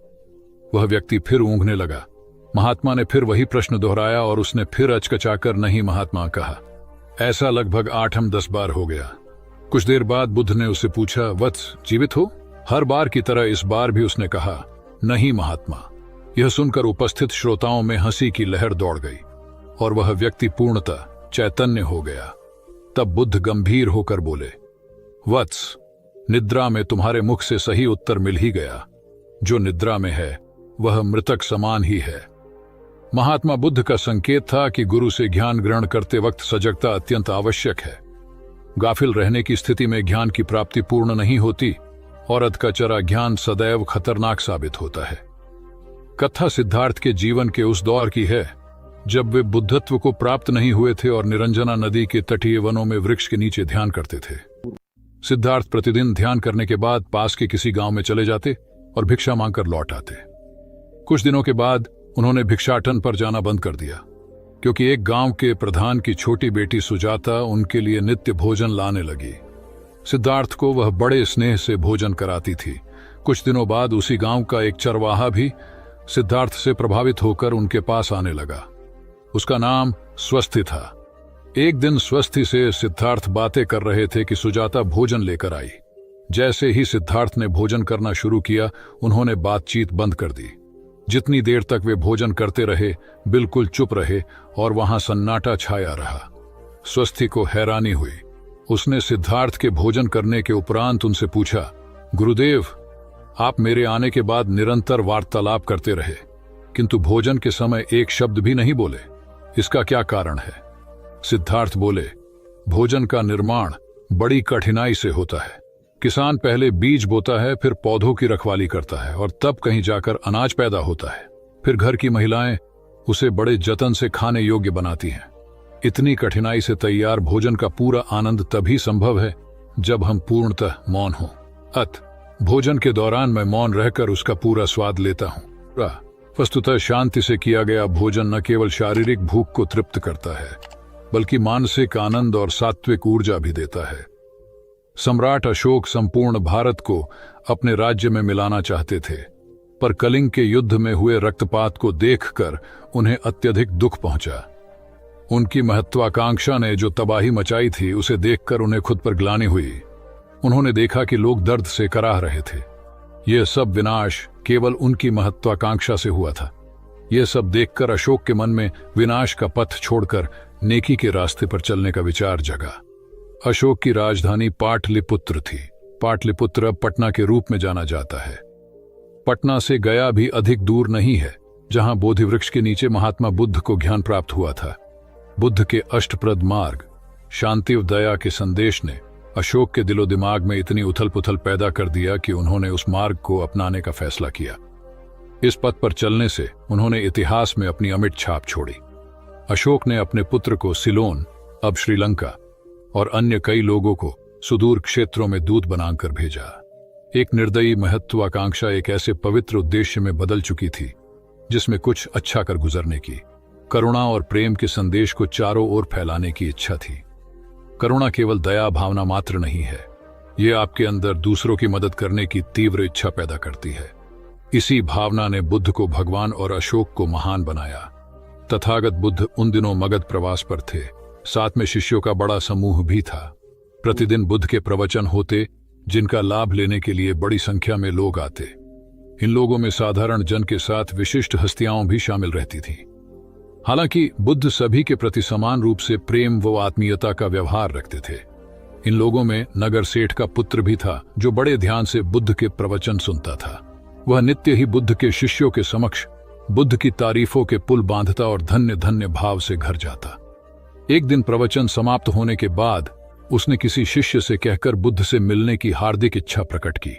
F: वह व्यक्ति फिर ऊँघने लगा। महात्मा ने फिर वही प्रश्न दोहराया और उसने फिर अचकचाकर नहीं महात्मा कहा। ऐसा लगभग 8-10 बार हो गया। कुछ देर बाद बुद्ध ने उससे पूछा, वत्स, जीवित हो? हर बार की तरह इस बार भी उसने कहा, नहीं महात्मा। यह सुनकर उपस्थित श्रोताओं में हंसी की लहर दौड़ गई और वह व्यक्ति पूर्णतः चैतन्य हो गया। तब बुद्ध गंभीर होकर बोले, वत्स, निद्रा में तुम्हारे मुख से सही उत्तर मिल ही गया। जो निद्रा में है वह मृतक समान ही है। महात्मा बुद्ध का संकेत था कि गुरु से ज्ञान ग्रहण करते वक्त सजगता अत्यंत आवश्यक है। गाफिल रहने की स्थिति में ज्ञान की प्राप्ति पूर्ण नहीं होती और अधकचरा ज्ञान सदैव खतरनाक साबित होता है। कथा सिद्धार्थ के जीवन के उस दौर की है जब वे बुद्धत्व को प्राप्त नहीं हुए थे और निरंजना नदी के तटीय वनों में वृक्ष के नीचे ध्यान करते थे। सिद्धार्थ प्रतिदिन ध्यान करने के बाद पास के किसी गांव में चले जाते और भिक्षा मांगकर लौट आते। कुछ दिनों के बाद उन्होंने भिक्षाटन पर जाना बंद कर दिया, क्योंकि एक गांव के प्रधान की छोटी बेटी सुजाता उनके लिए नित्य भोजन लाने लगी। सिद्धार्थ को वह बड़े स्नेह से भोजन कराती थी। कुछ दिनों बाद उसी गांव का एक चरवाहा भी सिद्धार्थ से प्रभावित होकर उनके पास आने लगा। उसका नाम स्वस्थी था। एक दिन स्वस्थी से सिद्धार्थ बातें कर रहे थे कि सुजाता भोजन लेकर आई। जैसे ही सिद्धार्थ ने भोजन करना शुरू किया, उन्होंने बातचीत बंद कर दी। जितनी देर तक वे भोजन करते रहे, बिल्कुल चुप रहे और वहां सन्नाटा छाया रहा। स्वस्थी को हैरानी हुई। उसने सिद्धार्थ के भोजन करने के उपरांत उनसे पूछा, गुरुदेव, आप मेरे आने के बाद निरंतर वार्तालाप करते रहे, किंतु भोजन के समय एक शब्द भी नहीं बोले। इसका क्या कारण है? सिद्धार्थ बोले, भोजन का निर्माण बड़ी कठिनाई से होता है। किसान पहले बीज बोता है, फिर पौधों की रखवाली करता है और तब कहीं जाकर अनाज पैदा होता है। फिर घर की महिलाएं उसे बड़े जतन से खाने योग्य बनाती हैं। इतनी कठिनाई से तैयार भोजन का पूरा आनंद तभी संभव है जब हम पूर्णतः मौन हों। भोजन के दौरान मैं मौन रहकर उसका पूरा स्वाद लेता हूं। वस्तुतः शांति से किया गया भोजन न केवल शारीरिक भूख को तृप्त करता है, बल्कि मानसिक आनंद और सात्विक ऊर्जा भी देता है। सम्राट अशोक संपूर्ण भारत को अपने राज्य में मिलाना चाहते थे, पर कलिंग के युद्ध में हुए रक्तपात को देखकर उन्हें अत्यधिक दुख पहुंचा। उनकी महत्वाकांक्षा ने जो तबाही मचाई थी, उसे देखकर उन्हें खुद पर ग्लानि हुई। उन्होंने देखा कि लोग दर्द से कराह रहे थे। यह सब विनाश केवल उनकी महत्वाकांक्षा से हुआ था। यह सब देखकर अशोक के मन में विनाश का पथ छोड़कर नेकी के रास्ते पर चलने का विचार जगा। अशोक की राजधानी पाटलिपुत्र थी। पाटलिपुत्र अब पटना के रूप में जाना जाता है। पटना से गया भी अधिक दूर नहीं है, जहां बोधि वृक्ष के नीचे महात्मा बुद्ध को ज्ञान प्राप्त हुआ था। बुद्ध के अष्टप्रद मार्ग, शांति और दया के संदेश ने अशोक के दिलो दिमाग में इतनी उथल पुथल पैदा कर दिया कि उन्होंने उस मार्ग को अपनाने का फैसला किया। इस पथ पर चलने से उन्होंने इतिहास में अपनी अमिट छाप छोड़ी। अशोक ने अपने पुत्र को सिलोन, अब श्रीलंका, और अन्य कई लोगों को सुदूर क्षेत्रों में दूत बनाकर भेजा। एक निर्दयी महत्वाकांक्षा एक ऐसे पवित्र उद्देश्य में बदल चुकी थी जिसमें कुछ अच्छा कर गुजरने की, करुणा और प्रेम के संदेश को चारों ओर फैलाने की इच्छा थी। करुणा केवल दया भावना मात्र नहीं है, ये आपके अंदर दूसरों की मदद करने की तीव्र इच्छा पैदा करती है। इसी भावना ने बुद्ध को भगवान और अशोक को महान बनाया। तथागत बुद्ध उन दिनों मगध प्रवास पर थे, साथ में शिष्यों का बड़ा समूह भी था। प्रतिदिन बुद्ध के प्रवचन होते जिनका लाभ लेने के लिए बड़ी संख्या में लोग आते। इन लोगों में साधारण जन के साथ विशिष्ट हस्तियां भी शामिल रहती थीं। हालांकि बुद्ध सभी के प्रति समान रूप से प्रेम व आत्मीयता का व्यवहार रखते थे। इन लोगों में नगर सेठ का पुत्र भी था जो बड़े ध्यान से बुद्ध के प्रवचन सुनता था। वह नित्य ही बुद्ध के शिष्यों के समक्ष बुद्ध की तारीफों के पुल बांधता और धन्य धन्य भाव से घर जाता। एक दिन प्रवचन समाप्त होने के बाद उसने किसी शिष्य से कहकर बुद्ध से मिलने की हार्दिक इच्छा प्रकट की।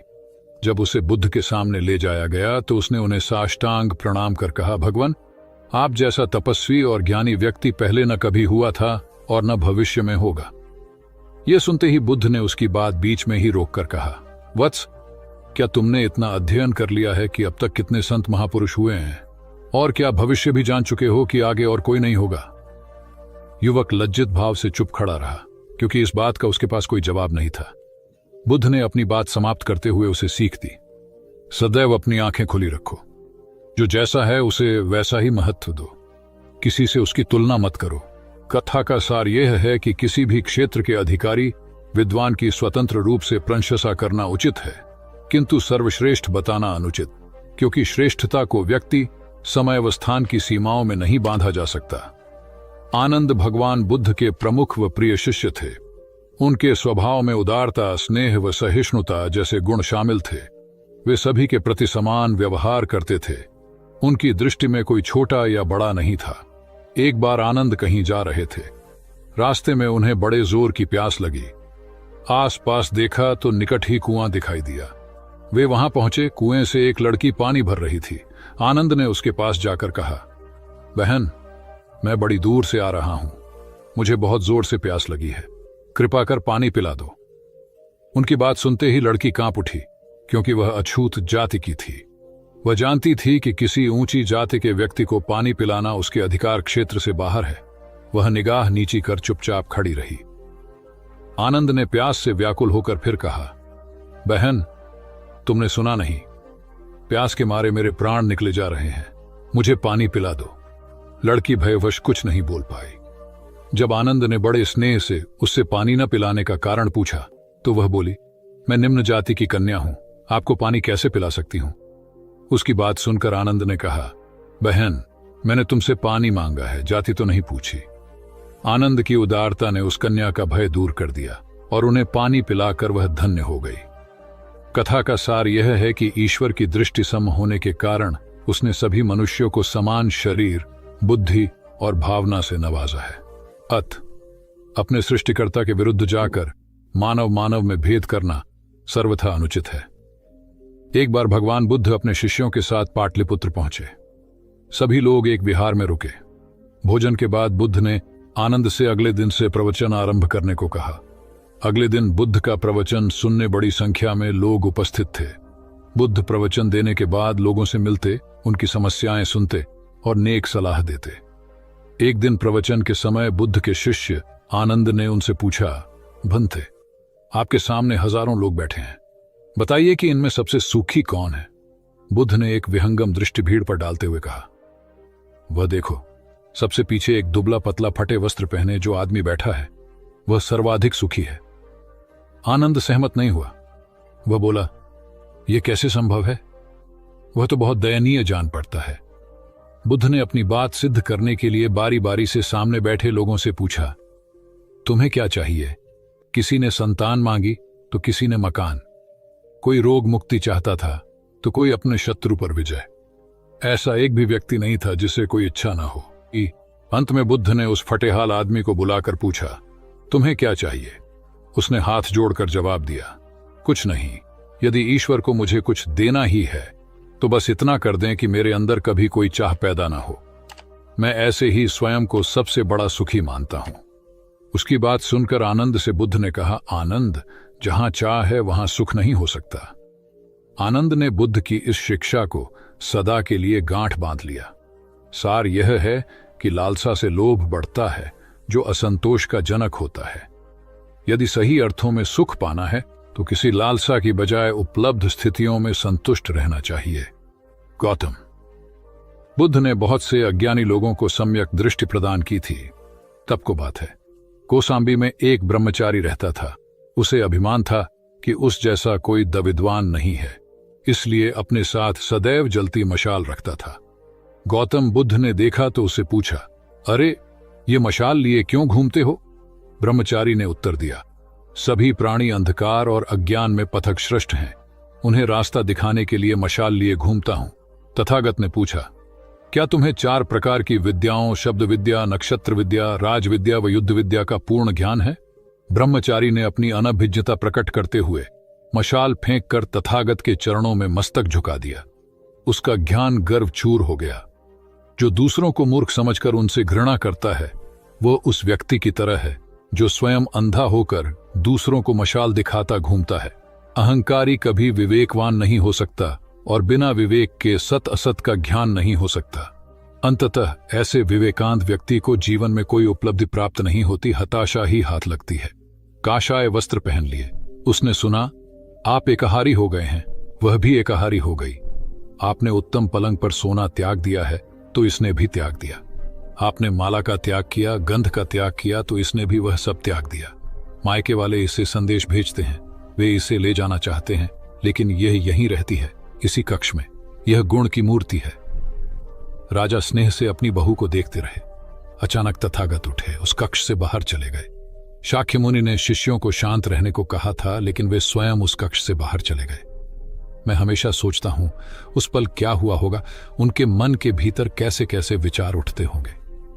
F: जब उसे बुद्ध के सामने ले जाया गया तो उसने उन्हें साष्टांग प्रणाम कर कहा, भगवान, आप जैसा तपस्वी और ज्ञानी व्यक्ति पहले न कभी हुआ था और न भविष्य में होगा। यह सुनते ही बुद्ध ने उसकी बात बीच में ही रोककर कहा, वत्स, क्या तुमने इतना अध्ययन कर लिया है कि अब तक कितने संत महापुरुष हुए हैं, और क्या भविष्य भी जान चुके हो कि आगे और कोई नहीं होगा? युवक लज्जित भाव से चुप खड़ा रहा, क्योंकि इस बात का उसके पास कोई जवाब नहीं था। बुद्ध ने अपनी बात समाप्त करते हुए उसे सीख दी, सदैव अपनी आंखें खुली रखो। जो जैसा है उसे वैसा ही महत्व दो, किसी से उसकी तुलना मत करो। कथा का सार यह है कि किसी भी क्षेत्र के अधिकारी विद्वान की स्वतंत्र रूप से प्रशंसा करना उचित है, किंतु सर्वश्रेष्ठ बताना अनुचित, क्योंकि श्रेष्ठता को व्यक्ति, समय व स्थान की सीमाओं में नहीं बांधा जा सकता। आनंद भगवान बुद्ध के प्रमुख व प्रिय शिष्य थे। उनके स्वभाव में उदारता, स्नेह व सहिष्णुता जैसे गुण शामिल थे। वे सभी के प्रति समान व्यवहार करते थे। उनकी दृष्टि में कोई छोटा या बड़ा नहीं था। एक बार आनंद कहीं जा रहे थे। रास्ते में उन्हें बड़े जोर की प्यास लगी। आसपास देखा तो निकट ही कुआं दिखाई दिया। वे वहां पहुंचे। कुएं से एक लड़की पानी भर रही थी। आनंद ने उसके पास जाकर कहा, बहन, मैं बड़ी दूर से आ रहा हूं, मुझे बहुत जोर से प्यास लगी है, कृपा कर पानी पिला दो। उनकी बात सुनते ही लड़की कांप उठी, क्योंकि वह अछूत जाति की थी। वह जानती थी कि किसी ऊंची जाति के व्यक्ति को पानी पिलाना उसके अधिकार क्षेत्र से बाहर है। वह निगाह नीची कर चुपचाप खड़ी रही। आनंद ने प्यास से व्याकुल होकर फिर कहा, बहन, तुमने सुना नहीं, प्यास के मारे मेरे प्राण निकले जा रहे हैं, मुझे पानी पिला दो। लड़की भयवश कुछ नहीं बोल पाई। जब आनंद ने बड़े स्नेह से उससे पानी न पिलाने का कारण पूछा तो वह बोली, मैं निम्न जाति की कन्या हूं, आपको पानी कैसे पिला सकती हूं? उसकी बात सुनकर आनंद ने कहा, बहन, मैंने तुमसे पानी मांगा है, जाति तो नहीं पूछी। आनंद की उदारता ने उस कन्या का भय दूर कर दिया और उन्हें पानी पिलाकर वह धन्य हो गई। कथा का सार यह है कि ईश्वर की दृष्टि सम होने के कारण उसने सभी मनुष्यों को समान शरीर, बुद्धि और भावना से नवाजा है। अपने सृष्टिकर्ता के विरुद्ध जाकर मानव मानव में भेद करना सर्वथा अनुचित है। एक बार भगवान बुद्ध अपने शिष्यों के साथ पाटलिपुत्र पहुंचे। सभी लोग एक विहार में रुके। भोजन के बाद बुद्ध ने आनंद से अगले दिन से प्रवचन आरंभ करने को कहा। अगले दिन बुद्ध का प्रवचन सुनने बड़ी संख्या में लोग उपस्थित थे। बुद्ध प्रवचन देने के बाद लोगों से मिलते, उनकी समस्याएं सुनते और नेक सलाह देते। एक दिन प्रवचन के समय बुद्ध के शिष्य आनंद ने उनसे पूछा, भंते, आपके सामने हजारों लोग बैठे हैं, बताइए कि इनमें सबसे सुखी कौन है? बुद्ध ने एक विहंगम दृष्टि भीड़ पर डालते हुए कहा, वह देखो, सबसे पीछे एक दुबला पतला फटे वस्त्र पहने जो आदमी बैठा है, वह सर्वाधिक सुखी है। आनंद सहमत नहीं हुआ। वह बोला, यह कैसे संभव है? वह तो बहुत दयनीय जान पड़ता है। बुद्ध ने अपनी बात सिद्ध करने के लिए बारी बारी से सामने बैठे लोगों से पूछा, तुम्हें क्या चाहिए? किसी ने संतान मांगी तो किसी ने मकान, कोई रोग मुक्ति चाहता था तो कोई अपने शत्रु पर विजय। ऐसा एक भी व्यक्ति नहीं था जिसे कोई इच्छा ना हो। अंत में बुद्ध ने उस फटेहाल आदमी को बुलाकर पूछा, तुम्हें क्या चाहिए? उसने हाथ जोड़कर जवाब दिया, कुछ नहीं। यदि ईश्वर को मुझे कुछ देना ही है तो बस इतना कर दें कि मेरे अंदर कभी कोई चाह पैदा ना हो। मैं ऐसे ही स्वयं को सबसे बड़ा सुखी मानता हूं। उसकी बात सुनकर आनंद से बुद्ध ने कहा, आनंद, जहां चाह है वहां सुख नहीं हो सकता। आनंद ने बुद्ध की इस शिक्षा को सदा के लिए गांठ बांध लिया। सार यह है कि लालसा से लोभ बढ़ता है, जो असंतोष का जनक होता है। यदि सही अर्थों में सुख पाना है तो किसी लालसा की बजाय उपलब्ध स्थितियों में संतुष्ट रहना चाहिए। गौतम बुद्ध ने बहुत से अज्ञानी लोगों को सम्यक दृष्टि प्रदान की थी। तब को बात है, कोसांबी में एक ब्रह्मचारी रहता था। उसे अभिमान था कि उस जैसा कोई विद्वान नहीं है, इसलिए अपने साथ सदैव जलती मशाल रखता था। गौतम बुद्ध ने देखा तो उसे पूछा, अरे, ये मशाल लिए क्यों घूमते हो? ब्रह्मचारी ने उत्तर दिया, सभी प्राणी अंधकार और अज्ञान में पथश्रष्ट हैं, उन्हें रास्ता दिखाने के लिए मशाल लिए घूमता हूं। तथागत ने पूछा, क्या तुम्हें 4 प्रकार की विद्याओं, शब्द विद्या, नक्षत्र विद्या, राज विद्या व युद्ध विद्या का पूर्ण ज्ञान है? ब्रह्मचारी ने अपनी अनभिज्ञता प्रकट करते हुए मशाल फेंक कर तथागत के चरणों में मस्तक झुका दिया। उसका ज्ञान गर्व चूर हो गया। जो दूसरों को मूर्ख समझकर उनसे घृणा करता है, वो उस व्यक्ति की तरह है जो स्वयं अंधा होकर दूसरों को मशाल दिखाता घूमता है। अहंकारी कभी विवेकवान नहीं हो सकता और बिना विवेक के सत असत का ज्ञान नहीं हो सकता। अंततः ऐसे विवेकांत व्यक्ति को जीवन में कोई उपलब्धि प्राप्त नहीं होती, हताशा ही हाथ लगती है। काशाय वस्त्र पहन लिए। उसने सुना, आप एकाहारी हो गए हैं, वह भी एकाहारी हो गई। आपने उत्तम पलंग पर सोना त्याग दिया है तो इसने भी त्याग दिया। आपने माला का त्याग किया, गंध का त्याग किया तो इसने भी वह सब त्याग दिया। मायके वाले इसे संदेश भेजते हैं, वे इसे ले जाना चाहते हैं, लेकिन यह यहीं रहती है, इसी कक्ष में। यह गुण की मूर्ति है। राजा स्नेह से अपनी बहू को देखते रहे। अचानक तथागत उठे, उस कक्ष से बाहर चले गए। शाक्य मुनि ने शिष्यों को शांत रहने को कहा था, लेकिन वे स्वयं उस कक्ष से बाहर चले गए। मैं हमेशा सोचता हूं, उस पल क्या हुआ होगा, उनके मन के भीतर कैसे कैसे विचार उठते होंगे।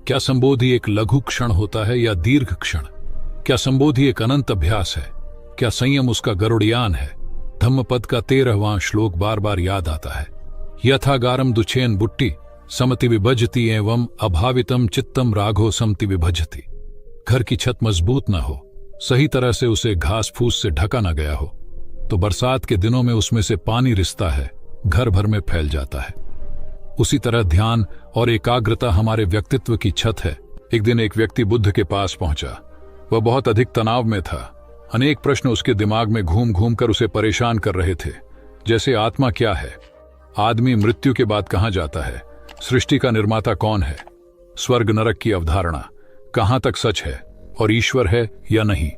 F: क्या संबोधि एक लघु क्षण होता है या दीर्घ क्षण? क्या संबोधि एक अनंत अभ्यास है? क्या संयम उसका गरुड़यान है? धम्मपद का 13वां श्लोक बार बार याद आता है। यथागारम दुछेन बुट्टी समति विभजति एवं अभावितम चित्तम राघो समति विभजति। घर की छत मजबूत न हो, सही तरह से उसे घास फूस से ढका न गया हो, तो बरसात के दिनों में उसमें से पानी रिसता है, घर भर में फैल जाता है। उसी तरह ध्यान और एकाग्रता हमारे व्यक्तित्व की छत है। एक दिन एक व्यक्ति बुद्ध के पास पहुंचा। वह बहुत अधिक तनाव में था। अनेक प्रश्न उसके दिमाग में घूम घूम कर उसे परेशान कर रहे थे, जैसे आत्मा क्या है, आदमी मृत्यु के बाद कहां जाता है, सृष्टि का निर्माता कौन है, स्वर्ग नरक की अवधारणा कहां तक सच है और ईश्वर है या नहीं।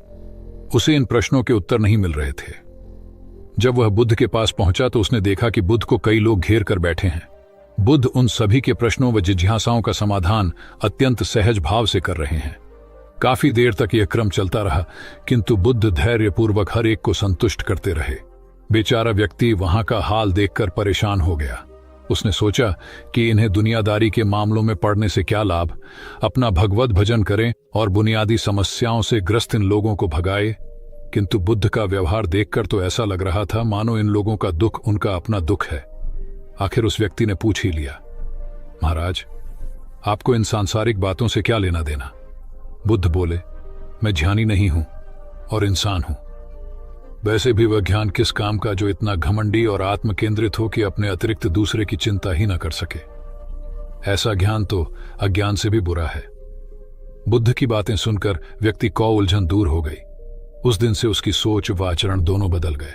F: उसे इन प्रश्नों के उत्तर नहीं मिल रहे थे। जब वह बुद्ध के पास पहुंचा तो उसने देखा कि बुद्ध को कई लोग घेर कर बैठे हैं। बुद्ध उन सभी के प्रश्नों व जिज्ञासाओं का समाधान अत्यंत सहज भाव से कर रहे हैं। काफी देर तक यह क्रम चलता रहा, किंतु बुद्ध धैर्यपूर्वक हर एक को संतुष्ट करते रहे। बेचारा व्यक्ति वहां का हाल देखकर परेशान हो गया। उसने सोचा कि इन्हें दुनियादारी के मामलों में पड़ने से क्या लाभ, अपना भगवत भजन करें और बुनियादी समस्याओं से ग्रस्त इन लोगों को भगाए। किंतु बुद्ध का व्यवहार देखकर तो ऐसा लग रहा था मानो इन लोगों का दुख उनका अपना दुख है। आखिर उस व्यक्ति ने पूछ ही लिया, महाराज, आपको इन सांसारिक बातों से क्या लेना देना? बुद्ध बोले, मैं ज्ञानी नहीं हूं और इंसान हूं। वैसे भी वह ज्ञान किस काम का जो इतना घमंडी और आत्म केंद्रित हो कि अपने अतिरिक्त दूसरे की चिंता ही न कर सके। ऐसा ज्ञान तो अज्ञान से भी बुरा है। बुद्ध की बातें सुनकर व्यक्ति को उलझन दूर हो गई। उस दिन से उसकी सोच व आचरण दोनों बदल गए।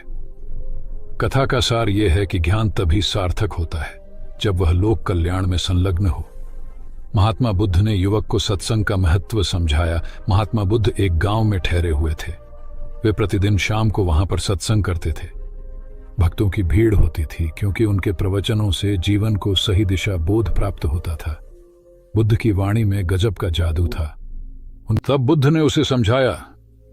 F: कथा का सार यह है कि ज्ञान तभी सार्थक होता है जब वह लोक कल्याण में संलग्न हो। महात्मा बुद्ध ने युवक को सत्संग का महत्व समझाया। महात्मा बुद्ध एक गांव में ठहरे हुए थे। वे प्रतिदिन शाम को वहां पर सत्संग करते थे। भक्तों की भीड़ होती थी क्योंकि उनके प्रवचनों से जीवन को सही दिशा बोध प्राप्त होता था। बुद्ध की वाणी में गजब का जादू था। तब बुद्ध ने उसे समझाया,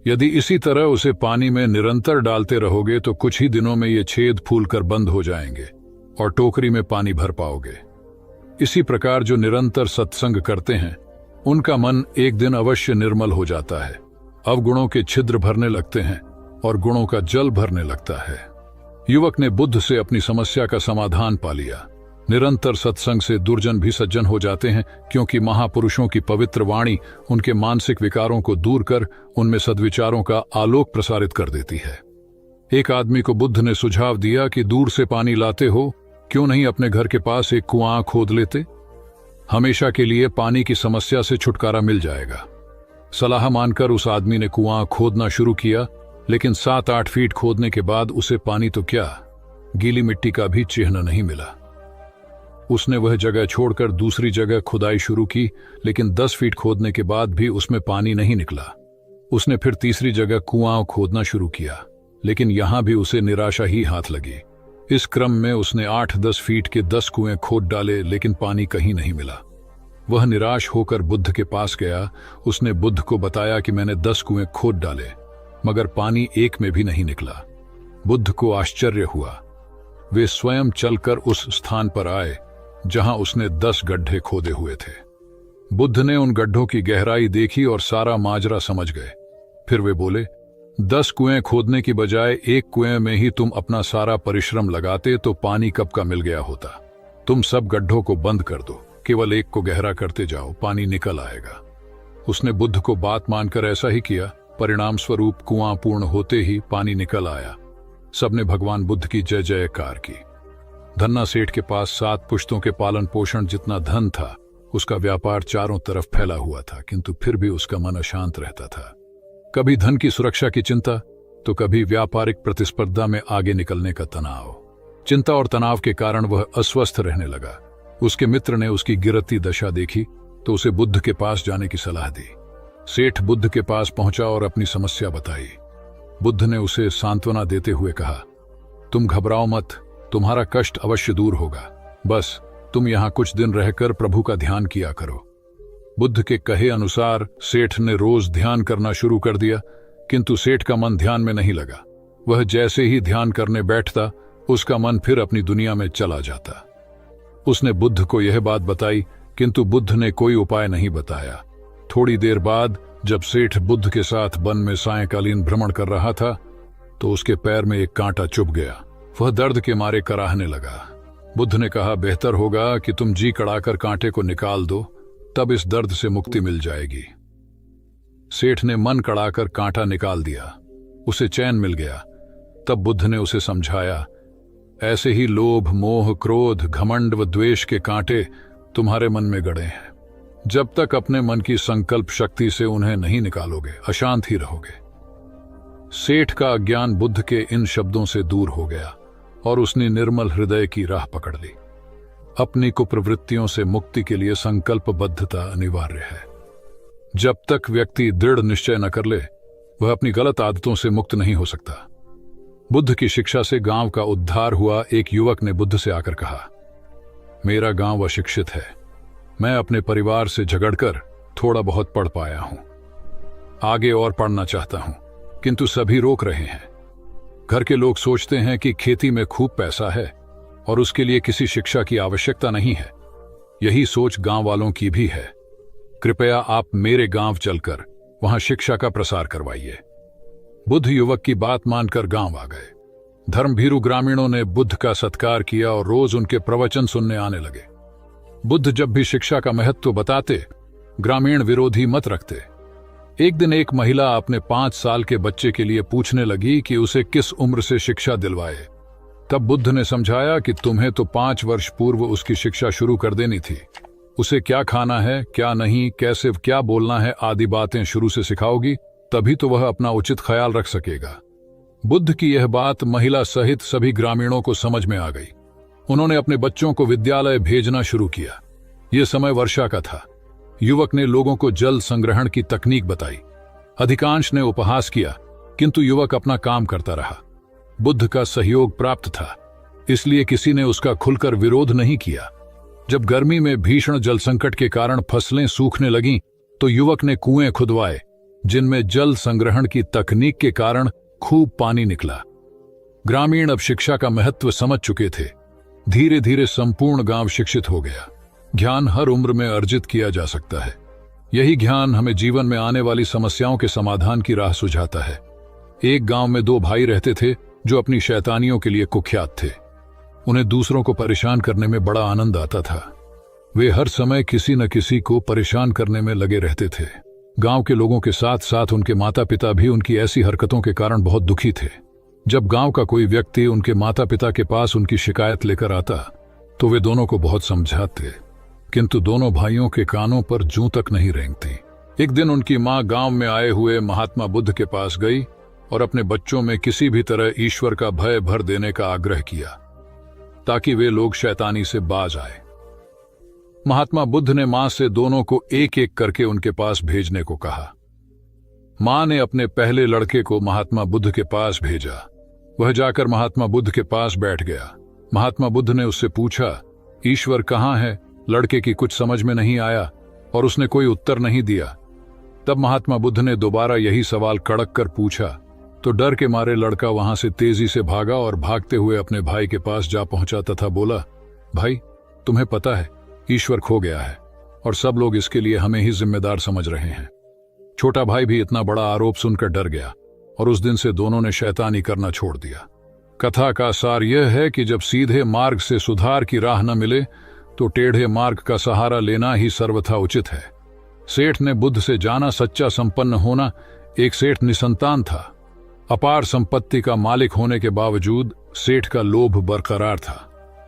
F: यदि इसी तरह उसे पानी में निरंतर डालते रहोगे तो कुछ ही दिनों में ये छेद फूलकर बंद हो जाएंगे और टोकरी में पानी भर पाओगे। इसी प्रकार जो निरंतर सत्संग करते हैं उनका मन एक दिन अवश्य निर्मल हो जाता है अवगुणों के छिद्र भरने लगते हैं और गुणों का जल भरने लगता है। युवक ने बुद्ध से अपनी समस्या का समाधान पा लिया। निरंतर सत्संग से दुर्जन भी सज्जन हो जाते हैं, क्योंकि महापुरुषों की पवित्र वाणी उनके मानसिक विकारों को दूर कर उनमें सद्विचारों का आलोक प्रसारित कर देती है। एक आदमी को बुद्ध ने सुझाव दिया कि दूर से पानी लाते हो, क्यों नहीं अपने घर के पास एक कुआं खोद लेते? हमेशा के लिए पानी की समस्या से छुटकारा मिल जाएगा। सलाह मानकर उस आदमी ने कुआं खोदना शुरू किया, लेकिन 7-8 फीट खोदने के बाद उसे पानी तो क्या, गीली मिट्टी का भी चिन्ह नहीं मिला। उसने वह जगह छोड़कर दूसरी जगह खुदाई शुरू की, लेकिन 10 फीट खोदने के बाद भी उसमें पानी नहीं निकला। उसने फिर तीसरी जगह कुआं खोदना शुरू किया, लेकिन यहां भी उसे निराशा ही हाथ लगी। इस क्रम में उसने 8-10 फीट के 10 कुएं खोद डाले, लेकिन पानी कहीं नहीं मिला। वह निराश होकर बुद्ध के पास गया। उसने बुद्ध को बताया कि मैंने 10 कुएं खोद डाले, मगर पानी एक में भी नहीं निकला। बुद्ध को आश्चर्य हुआ। वे स्वयं चलकर उस स्थान पर आए जहां उसने 10 गड्ढे खोदे हुए थे। बुद्ध ने उन गड्ढों की गहराई देखी और सारा माजरा समझ गए। फिर वे बोले, 10 कुएं खोदने की बजाय एक कुएं में ही तुम अपना सारा परिश्रम लगाते तो पानी कब का मिल गया होता। तुम सब गड्ढों को बंद कर दो, केवल एक को गहरा करते जाओ, पानी निकल आएगा। उसने बुद्ध को बात मानकर ऐसा ही किया। परिणाम स्वरूप कुआं पूर्ण होते ही पानी निकल आया। सबने भगवान बुद्ध की जय जयकार की। धन्ना सेठ के पास 7 पुश्तों के पालन पोषण जितना धन था। उसका व्यापार चारों तरफ फैला हुआ था, किंतु फिर भी उसका मन अशांत रहता था। कभी धन की सुरक्षा की चिंता, तो कभी व्यापारिक प्रतिस्पर्धा में आगे निकलने का तनाव। चिंता और तनाव के कारण वह अस्वस्थ रहने लगा। उसके मित्र ने उसकी गिरती दशा देखी तो उसे बुद्ध के पास जाने की सलाह दी। सेठ बुद्ध के पास पहुंचा और अपनी समस्या बताई। बुद्ध ने उसे सांत्वना देते हुए कहा, तुम घबराओ मत, तुम्हारा कष्ट अवश्य दूर होगा। बस तुम यहां कुछ दिन रहकर प्रभु का ध्यान किया करो। बुद्ध के कहे अनुसार सेठ ने रोज ध्यान करना शुरू कर दिया, किंतु सेठ का मन ध्यान में नहीं लगा। वह जैसे ही ध्यान करने बैठता, उसका मन फिर अपनी दुनिया में चला जाता। उसने बुद्ध को यह बात बताई, किंतु बुद्ध ने कोई उपाय नहीं बताया। थोड़ी देर बाद जब सेठ बुद्ध के साथ वन में सायंकालीन भ्रमण कर रहा था, तो उसके पैर में एक कांटा चुभ गया। वह दर्द के मारे कराहने लगा। बुद्ध ने कहा, बेहतर होगा कि तुम जी कड़ाकर कांटे को निकाल दो, तब इस दर्द से मुक्ति मिल जाएगी। सेठ ने मन कड़ाकर कांटा निकाल दिया। उसे चैन मिल गया। तब बुद्ध ने उसे समझाया, ऐसे ही लोभ, मोह, क्रोध, घमंड व द्वेष के कांटे तुम्हारे मन में गड़े हैं। जब तक अपने मन की संकल्प शक्ति से उन्हें नहीं निकालोगे, अशांत ही रहोगे। सेठ का अज्ञान बुद्ध के इन शब्दों से दूर हो गया और उसने निर्मल हृदय की राह पकड़ ली। अपनी कुप्रवृत्तियों से मुक्ति के लिए संकल्पबद्धता अनिवार्य है। जब तक व्यक्ति दृढ़ निश्चय न कर ले, वह अपनी गलत आदतों से मुक्त नहीं हो सकता। बुद्ध की शिक्षा से गांव का उद्धार हुआ। एक युवक ने बुद्ध से आकर कहा, मेरा गांव अशिक्षित है। मैं अपने परिवार से झगड़कर थोड़ा बहुत पढ़ पाया हूं। आगे और पढ़ना चाहता हूं, किंतु सभी रोक रहे हैं। घर के लोग सोचते हैं कि खेती में खूब पैसा है और उसके लिए किसी शिक्षा की आवश्यकता नहीं है। यही सोच गांव वालों की भी है। कृपया आप मेरे गांव चलकर वहां शिक्षा का प्रसार करवाइए। बुद्ध युवक की बात मानकर गांव आ गए। धर्मभीरू ग्रामीणों ने बुद्ध का सत्कार किया और रोज उनके प्रवचन सुनने आने लगे। बुद्ध जब भी शिक्षा का महत्व बताते, ग्रामीण विरोधी मत रखते। एक दिन एक महिला अपने 5 साल के बच्चे के लिए पूछने लगी कि उसे किस उम्र से शिक्षा दिलवाए। तब बुद्ध ने समझाया कि तुम्हें तो 5 वर्ष पूर्व उसकी शिक्षा शुरू कर देनी थी। उसे क्या खाना है, क्या नहीं, कैसे क्या बोलना है आदि बातें शुरू से सिखाओगी, तभी तो वह अपना उचित ख्याल रख सकेगा। बुद्ध की यह बात महिला सहित सभी ग्रामीणों को समझ में आ गई। उन्होंने अपने बच्चों को विद्यालय भेजना शुरू किया। यह समय वर्षा का था। युवक ने लोगों को जल संग्रहण की तकनीक बताई। अधिकांश ने उपहास किया, किंतु युवक अपना काम करता रहा। बुद्ध का सहयोग प्राप्त था, इसलिए किसी ने उसका खुलकर विरोध नहीं किया। जब गर्मी में भीषण जल संकट के कारण फसलें सूखने लगीं, तो युवक ने कुएं खुदवाए, जिनमें जल संग्रहण की तकनीक के कारण खूब पानी निकला। ग्रामीण अब शिक्षा का महत्व समझ चुके थे। धीरे धीरे संपूर्ण गांव शिक्षित हो गया। ज्ञान हर उम्र में अर्जित किया जा सकता है। यही ज्ञान हमें जीवन में आने वाली समस्याओं के समाधान की राह सुझाता है। एक गांव में दो भाई रहते थे जो अपनी शैतानियों के लिए कुख्यात थे। उन्हें दूसरों को परेशान करने में बड़ा आनंद आता था। वे हर समय किसी न किसी को परेशान करने में लगे रहते थे। गांव के लोगों के साथ साथ उनके माता पिता भी उनकी ऐसी हरकतों के कारण बहुत दुखी थे। जब गांव का कोई व्यक्ति उनके माता पिता के पास उनकी शिकायत लेकर आता तो वे दोनों को बहुत समझाते, किंतु दोनों भाइयों के कानों पर जूं तक नहीं रेंगती। एक दिन उनकी मां गांव में आए हुए महात्मा बुद्ध के पास गई और अपने बच्चों में किसी भी तरह ईश्वर का भय भर देने का आग्रह किया ताकि वे लोग शैतानी से बाज आए। महात्मा बुद्ध ने मां से दोनों को एक एक करके उनके पास भेजने को कहा। मां ने अपने पहले लड़के को महात्मा बुद्ध के पास भेजा। वह जाकर महात्मा बुद्ध के पास बैठ गया। महात्मा बुद्ध ने उससे पूछा, ईश्वर कहाँ है? लड़के की कुछ समझ में नहीं आया और उसने कोई उत्तर नहीं दिया। तब महात्मा बुद्ध ने दोबारा यही सवाल कड़क कर पूछा तो डर के मारे लड़का वहां से तेजी से भागा और भागते हुए अपने भाई के पास जा पहुंचा तथा बोला, भाई, तुम्हें पता है ईश्वर खो गया है और सब लोग इसके लिए हमें ही जिम्मेदार समझ रहे हैं। छोटा भाई भी इतना बड़ा आरोप सुनकर डर गया और उस दिन से दोनों ने शैतानी करना छोड़ दिया। कथा का सार यह है कि जब सीधे मार्ग से सुधार की राह न मिले तो टेढ़े मार्ग का सहारा लेना ही सर्वथा उचित है। सेठ ने बुद्ध से जाना सच्चा संपन्न होना। एक सेठ निसंतान था। अपार संपत्ति का मालिक होने के बावजूद सेठ का लोभ बरकरार था।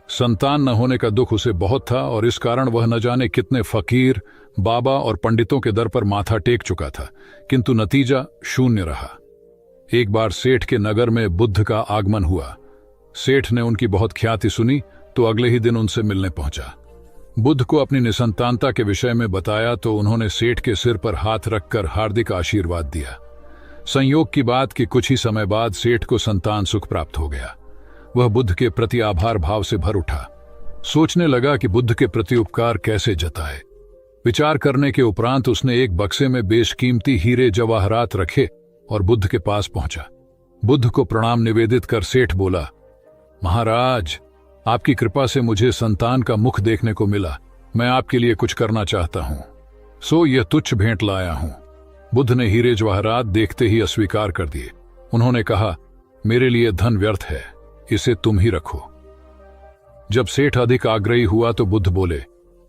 F: संतान न होने का दुख उसे बहुत था और इस कारण वह न जाने कितने फकीर, बाबा और पंडितों के दर पर माथा टेक चुका था, किंतु नतीजा शून्य रहा। एक बार सेठ के नगर में बुद्ध का आगमन हुआ। सेठ ने उनकी बहुत ख्याति सुनी तो अगले ही दिन उनसे मिलने पहुंचा। बुद्ध को अपनी निसंतानता के विषय में बताया तो उन्होंने सेठ के सिर पर हाथ रखकर हार्दिक आशीर्वाद दिया। संयोग की बात कि कुछ ही समय बाद सेठ को संतान सुख प्राप्त हो गया। वह बुद्ध के प्रति आभार भाव से भर उठा। सोचने लगा कि बुद्ध के प्रति उपकार कैसे जताए। विचार करने के उपरांत उसने एक बक्से में बेशकीमती हीरे जवाहरात रखे और बुद्ध के पास पहुंचा। बुद्ध को प्रणाम निवेदित कर सेठ बोला, महाराज, आपकी कृपा से मुझे संतान का मुख देखने को मिला। मैं आपके लिए कुछ करना चाहता हूं, सो यह तुच्छ भेंट लाया हूं। बुद्ध ने हीरे जवाहरात देखते ही अस्वीकार कर दिए। उन्होंने कहा, मेरे लिए धन व्यर्थ है, इसे तुम ही रखो। जब सेठ अधिक आग्रही हुआ तो बुद्ध बोले,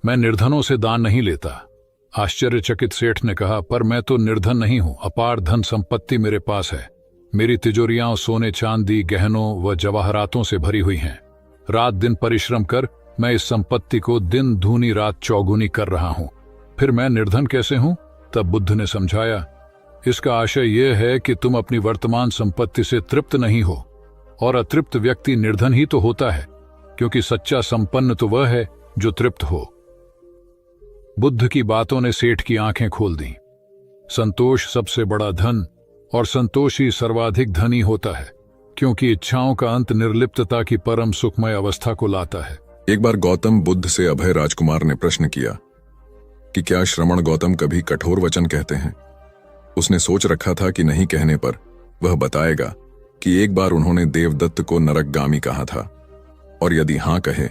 F: मैं निर्धनों से दान नहीं लेता। आश्चर्यचकित सेठ ने कहा, पर मैं तो निर्धन नहीं हूं, अपार धन संपत्ति मेरे पास है। मेरी तिजोरियां सोने चांदी गहनों व जवाहरातों से भरी हुई हैं। रात दिन परिश्रम कर मैं इस संपत्ति को दिन दूनी रात चौगुनी कर रहा हूं, फिर मैं निर्धन कैसे हूं? तब बुद्ध ने समझाया, इसका आशय यह है कि तुम अपनी वर्तमान संपत्ति से तृप्त नहीं हो, और अतृप्त व्यक्ति निर्धन ही तो होता है, क्योंकि सच्चा संपन्न तो वह है जो तृप्त हो। बुद्ध की बातों ने सेठ की आंखें खोल दी। संतोष सबसे बड़ा धन और संतोषी सर्वाधिक धनी होता है, क्योंकि इच्छाओं का अंत निर्लिप्तता की परम सुखमय अवस्था को लाता है।
A: एक बार गौतम बुद्ध से अभय राजकुमार ने प्रश्न किया कि क्या श्रमण गौतम कभी कठोर वचन कहते हैं। उसने सोच रखा था कि नहीं कहने पर वह बताएगा कि एक बार उन्होंने देवदत्त को नरकगामी कहा था, और यदि हां कहे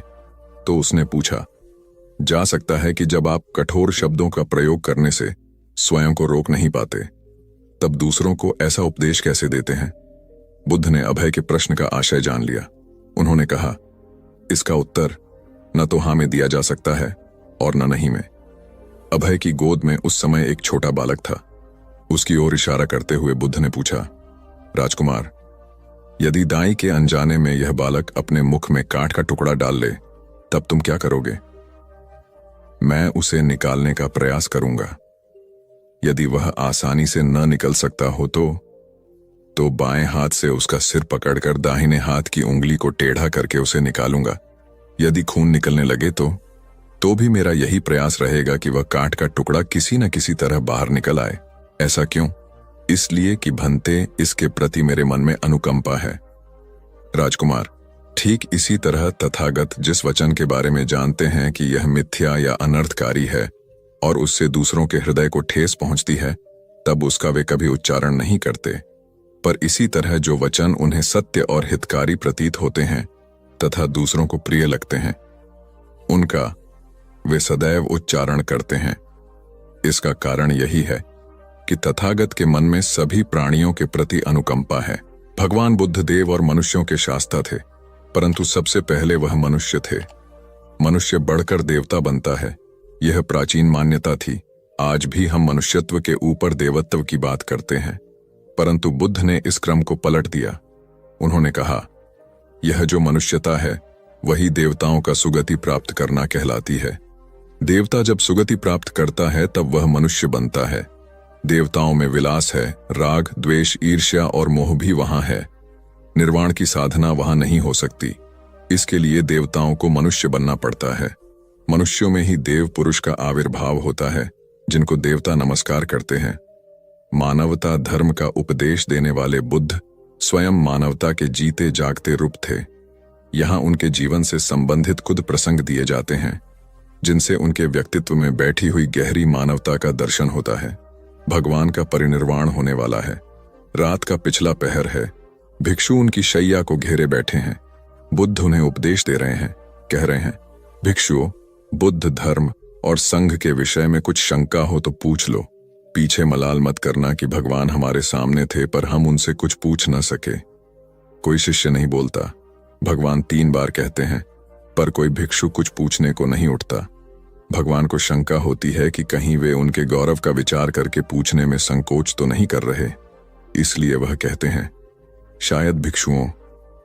A: तो उसने पूछा, जा सकता है कि जब आप कठोर शब्दों का प्रयोग करने से स्वयं को रोक नहीं पाते, तब दूसरों को ऐसा उपदेश कैसे देते हैं। बुद्ध ने अभय के प्रश्न का आशय जान लिया। उन्होंने कहा, इसका उत्तर न तो हां में दिया जा सकता है और न नहीं में। अभय की गोद में उस समय एक छोटा बालक था। उसकी ओर इशारा करते हुए बुद्ध ने पूछा, राजकुमार, यदि दाई के अनजाने में यह बालक अपने मुख में काठ का टुकड़ा डाल ले, तब तुम क्या करोगे? मैं उसे निकालने का प्रयास करूंगा। यदि वह आसानी से न निकल सकता हो तो बाएं हाथ से उसका सिर पकड़कर दाहिने हाथ की उंगली को टेढ़ा करके उसे निकालूंगा। यदि खून निकलने लगे तो भी मेरा यही प्रयास रहेगा कि वह काठ का टुकड़ा किसी न किसी तरह बाहर निकल आए। ऐसा क्यों? इसलिए कि भंते, इसके प्रति मेरे मन में अनुकंपा है। राजकुमार, ठीक इसी तरह तथागत जिस वचन के बारे में जानते हैं कि यह मिथ्या या अनर्थकारी है और उससे दूसरों के हृदय को ठेस पहुंचती है, तब उसका वे कभी उच्चारण नहीं करते, पर इसी तरह जो वचन उन्हें सत्य और हितकारी प्रतीत होते हैं तथा दूसरों को प्रिय लगते हैं, उनका वे सदैव उच्चारण करते हैं। इसका कारण यही है कि तथागत के मन में सभी प्राणियों के प्रति अनुकंपा है। भगवान बुद्ध देव और मनुष्यों के शास्ता थे, परंतु सबसे पहले वह मनुष्य थे। मनुष्य बढ़कर देवता बनता है, यह प्राचीन मान्यता थी। आज भी हम मनुष्यत्व के ऊपर देवत्व की बात करते हैं, परंतु बुद्ध ने इस क्रम को पलट दिया। उन्होंने कहा, यह जो मनुष्यता है वही देवताओं का सुगति प्राप्त करना कहलाती है। देवता जब सुगति प्राप्त करता है तब वह मनुष्य बनता है। देवताओं में विलास है, राग, द्वेष, ईर्ष्या और मोह भी वहां है। निर्वाण की साधना वहां नहीं हो सकती। इसके लिए देवताओं को मनुष्य बनना पड़ता है। मनुष्यों में ही देव पुरुष का आविर्भाव होता है, जिनको देवता नमस्कार करते हैं। मानवता धर्म का उपदेश देने वाले बुद्ध स्वयं मानवता के जीते जागते रूप थे। यहाँ उनके जीवन से संबंधित कुछ प्रसंग दिए जाते हैं, जिनसे उनके व्यक्तित्व में बैठी हुई गहरी मानवता का दर्शन होता है। भगवान का परिनिर्वाण होने वाला है। रात का पिछला पहर है। भिक्षु उनकी शैया को घेरे बैठे हैं। बुद्ध उन्हें उपदेश दे रहे हैं। कह रहे हैं, भिक्षुओं, बुद्ध धर्म और संघ के विषय में कुछ शंका हो तो पूछ लो। पीछे मलाल मत करना कि भगवान हमारे सामने थे पर हम उनसे कुछ पूछ न सके। कोई शिष्य नहीं बोलता। भगवान 3 बार कहते हैं, पर कोई भिक्षु कुछ पूछने को नहीं उठता। भगवान को शंका होती है कि कहीं वे उनके गौरव का विचार करके पूछने में संकोच तो नहीं कर रहे। इसलिए वह कहते हैं, शायद भिक्षुओं,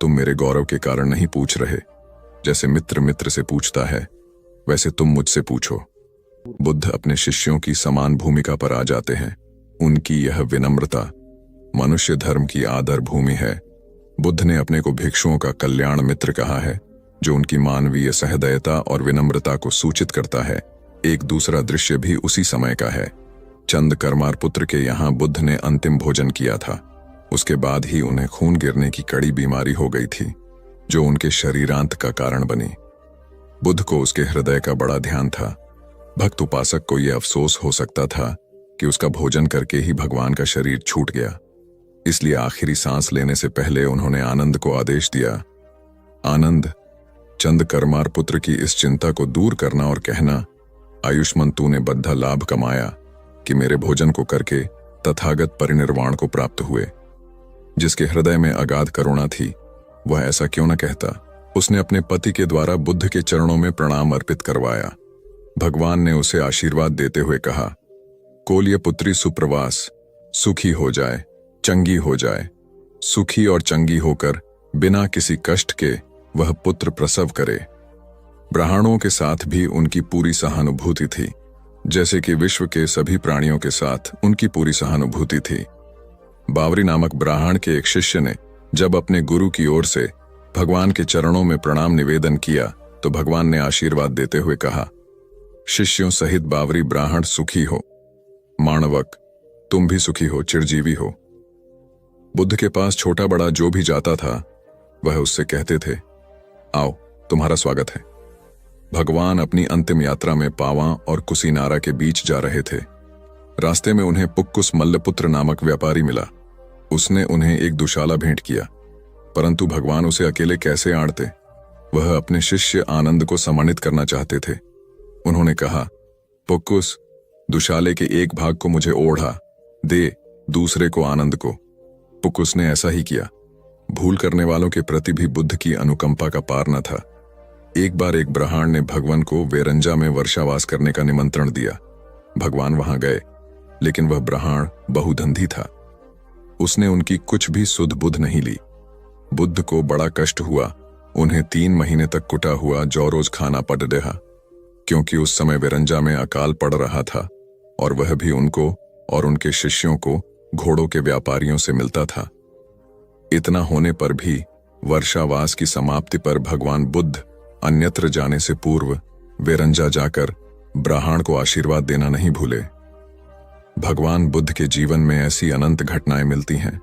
A: तुम मेरे गौरव के कारण नहीं पूछ रहे। जैसे मित्र मित्र से पूछता है, वैसे तुम मुझसे पूछो। बुद्ध अपने शिष्यों की समान भूमिका पर आ जाते हैं। उनकी यह विनम्रता मनुष्य धर्म की आदर भूमि है। बुद्ध ने अपने को भिक्षुओं का कल्याण मित्र कहा है, जो उनकी मानवीय सहृदयता और विनम्रता को सूचित करता है। एक दूसरा दृश्य भी उसी समय का है। चंद कर्मार पुत्र के यहाँ बुद्ध ने अंतिम भोजन किया था। उसके बाद ही उन्हें खून गिरने की कड़ी बीमारी हो गई थी, जो उनके शरीरांत का कारण बनी। बुद्ध को उसके हृदय का बड़ा ध्यान था। भक्त उपासक को यह अफसोस हो सकता था कि उसका भोजन करके ही भगवान का शरीर छूट गया। इसलिए आखिरी सांस लेने से पहले उन्होंने आनंद को आदेश दिया, आनंद, चंद कर्मार पुत्र की इस चिंता को दूर करना और कहना, आयुष्मान तूने बद्धा लाभ कमाया कि मेरे भोजन को करके तथागत परिनिर्वाण को प्राप्त हुए। जिसके हृदय में अगाध करुणा थी, वह ऐसा क्यों न कहता। उसने अपने पति के द्वारा बुद्ध के चरणों में प्रणाम अर्पित करवाया। भगवान ने उसे आशीर्वाद देते हुए कहा, कोल्य पुत्री सुप्रवास, सुखी हो जाए, चंगी हो जाए। सुखी और चंगी होकर बिना किसी कष्ट के वह पुत्र प्रसव करे। ब्राह्मणों के साथ भी उनकी पूरी सहानुभूति थी, जैसे कि विश्व के सभी प्राणियों के साथ उनकी पूरी सहानुभूति थी। बावरी नामक ब्राह्मण के एक शिष्य ने जब अपने गुरु की ओर से भगवान के चरणों में प्रणाम निवेदन किया तो भगवान ने आशीर्वाद देते हुए कहा, शिष्यों सहित बावरी ब्राह्मण सुखी हो। माणवक, तुम भी सुखी हो, चिरजीवी हो। बुद्ध के पास छोटा बड़ा जो भी जाता था वह उससे कहते थे, आओ तुम्हारा स्वागत है। भगवान अपनी अंतिम यात्रा में पावा और कुसीनारा के बीच जा रहे थे। रास्ते में उन्हें पुक्कुस मल्लपुत्र नामक व्यापारी मिला। उसने उन्हें एक दुशाला भेंट किया, परंतु भगवान उसे अकेले कैसे आड़ते। वह अपने शिष्य आनंद को सम्मानित करना चाहते थे। उन्होंने कहा, पुक्कुस, दुशाले के एक भाग को मुझे ओढ़ा दे, दूसरे को आनंद को। पुक्कुस ने ऐसा ही किया। भूल करने वालों के प्रति भी बुद्ध की अनुकंपा का पार न था। एक बार एक ब्राह्मण ने भगवान को वेरंजा में वर्षावास करने का निमंत्रण दिया। भगवान वहां गए, लेकिन वह ब्राह्मण बहुधंधी था। उसने उनकी कुछ भी सुध बुध नहीं ली। बुद्ध को बड़ा कष्ट हुआ। उन्हें 3 महीने तक कुटा हुआ जौ रोज खाना पड़ रहा, क्योंकि उस समय वेरंजा में अकाल पड़ रहा था और वह भी उनको और उनके शिष्यों को घोड़ों के व्यापारियों से मिलता था। इतना होने पर भी वर्षावास की समाप्ति पर भगवान बुद्ध अन्यत्र जाने से पूर्व वेरंजा जाकर ब्राह्मण को आशीर्वाद देना नहीं भूले। भगवान बुद्ध के जीवन में ऐसी अनंत घटनाएं मिलती हैं।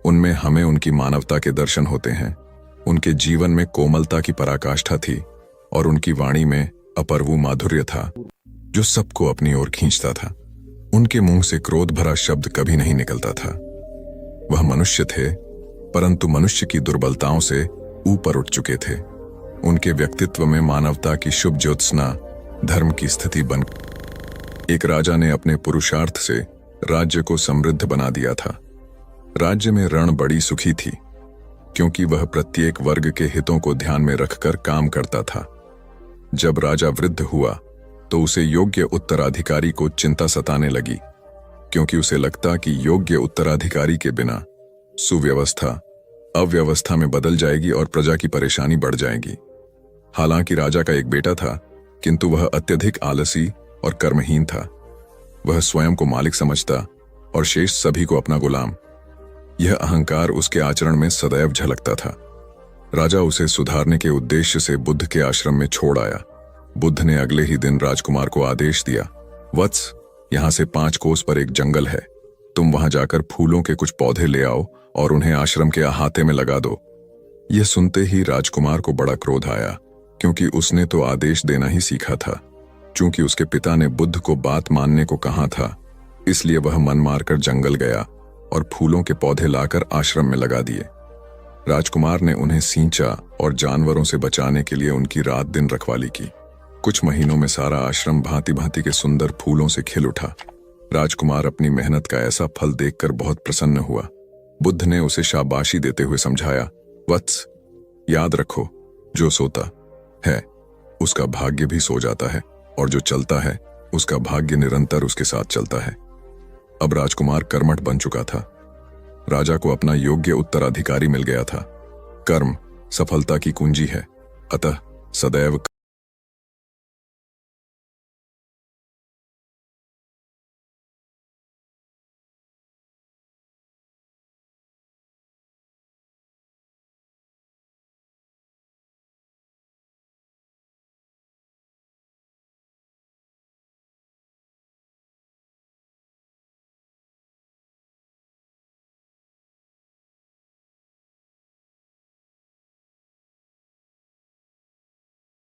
A: उनमें हमें उनकी मानवता के दर्शन होते हैं। उनके जीवन में कोमलता की पराकाष्ठा थी और उनकी वाणी में अपर्वु माधुर्य था, जो सबको अपनी ओर खींचता था। उनके मुंह से क्रोध भरा शब्द कभी नहीं निकलता था। वह मनुष्य थे, परंतु मनुष्य की दुर्बलताओं से ऊपर उठ चुके थे। उनके व्यक्तित्व में मानवता की शुभ ज्योत्सना धर्म की स्थिति बन एक राजा ने अपने पुरुषार्थ से राज्य को समृद्ध बना दिया था। राज्य में रण बड़ी सुखी थी, क्योंकि वह प्रत्येक वर्ग के हितों को ध्यान में रखकर काम करता था। जब राजा वृद्ध हुआ तो उसे योग्य उत्तराधिकारी को चिंता सताने लगी, क्योंकि उसे लगता कि योग्य उत्तराधिकारी के बिना सुव्यवस्था अव्यवस्था में बदल जाएगी और प्रजा की परेशानी बढ़ जाएगी। हालांकि राजा का एक बेटा था, किंतु वह अत्यधिक आलसी और कर्महीन था। वह स्वयं को मालिक समझता और शेष सभी को अपना गुलाम। यह अहंकार उसके आचरण में सदैव झलकता था। राजा उसे सुधारने के उद्देश्य से बुद्ध के आश्रम में छोड़ आया। बुद्ध ने अगले ही दिन राजकुमार को आदेश दिया, वत्स, यहां से 5 कोस पर एक जंगल है, तुम वहां जाकर फूलों के कुछ पौधे ले आओ और उन्हें आश्रम के अहाते में लगा दो। यह सुनते ही राजकुमार को बड़ा क्रोध आया, क्योंकि उसने तो आदेश देना ही सीखा था। चूंकि उसके पिता ने बुद्ध को बात मानने को कहा था, इसलिए वह मन मारकर जंगल गया और फूलों के पौधे लाकर आश्रम में लगा दिए। राजकुमार ने उन्हें सींचा और जानवरों से बचाने के लिए उनकी रात दिन रखवाली की। कुछ महीनों में सारा आश्रम भांति भांति के सुंदर फूलों से खिल उठा। राजकुमार अपनी मेहनत का ऐसा फल देखकर बहुत प्रसन्न हुआ। बुद्ध ने उसे शाबाशी देते हुए समझाया, वत्स, याद रखो, जो सोता है उसका भाग्य भी सो जाता है, और जो चलता है उसका भाग्य निरंतर उसके साथ चलता है। अब राजकुमार कर्मठ बन चुका था। राजा को अपना योग्य उत्तराधिकारी मिल गया था। कर्म सफलता की कुंजी है, अतः सदैव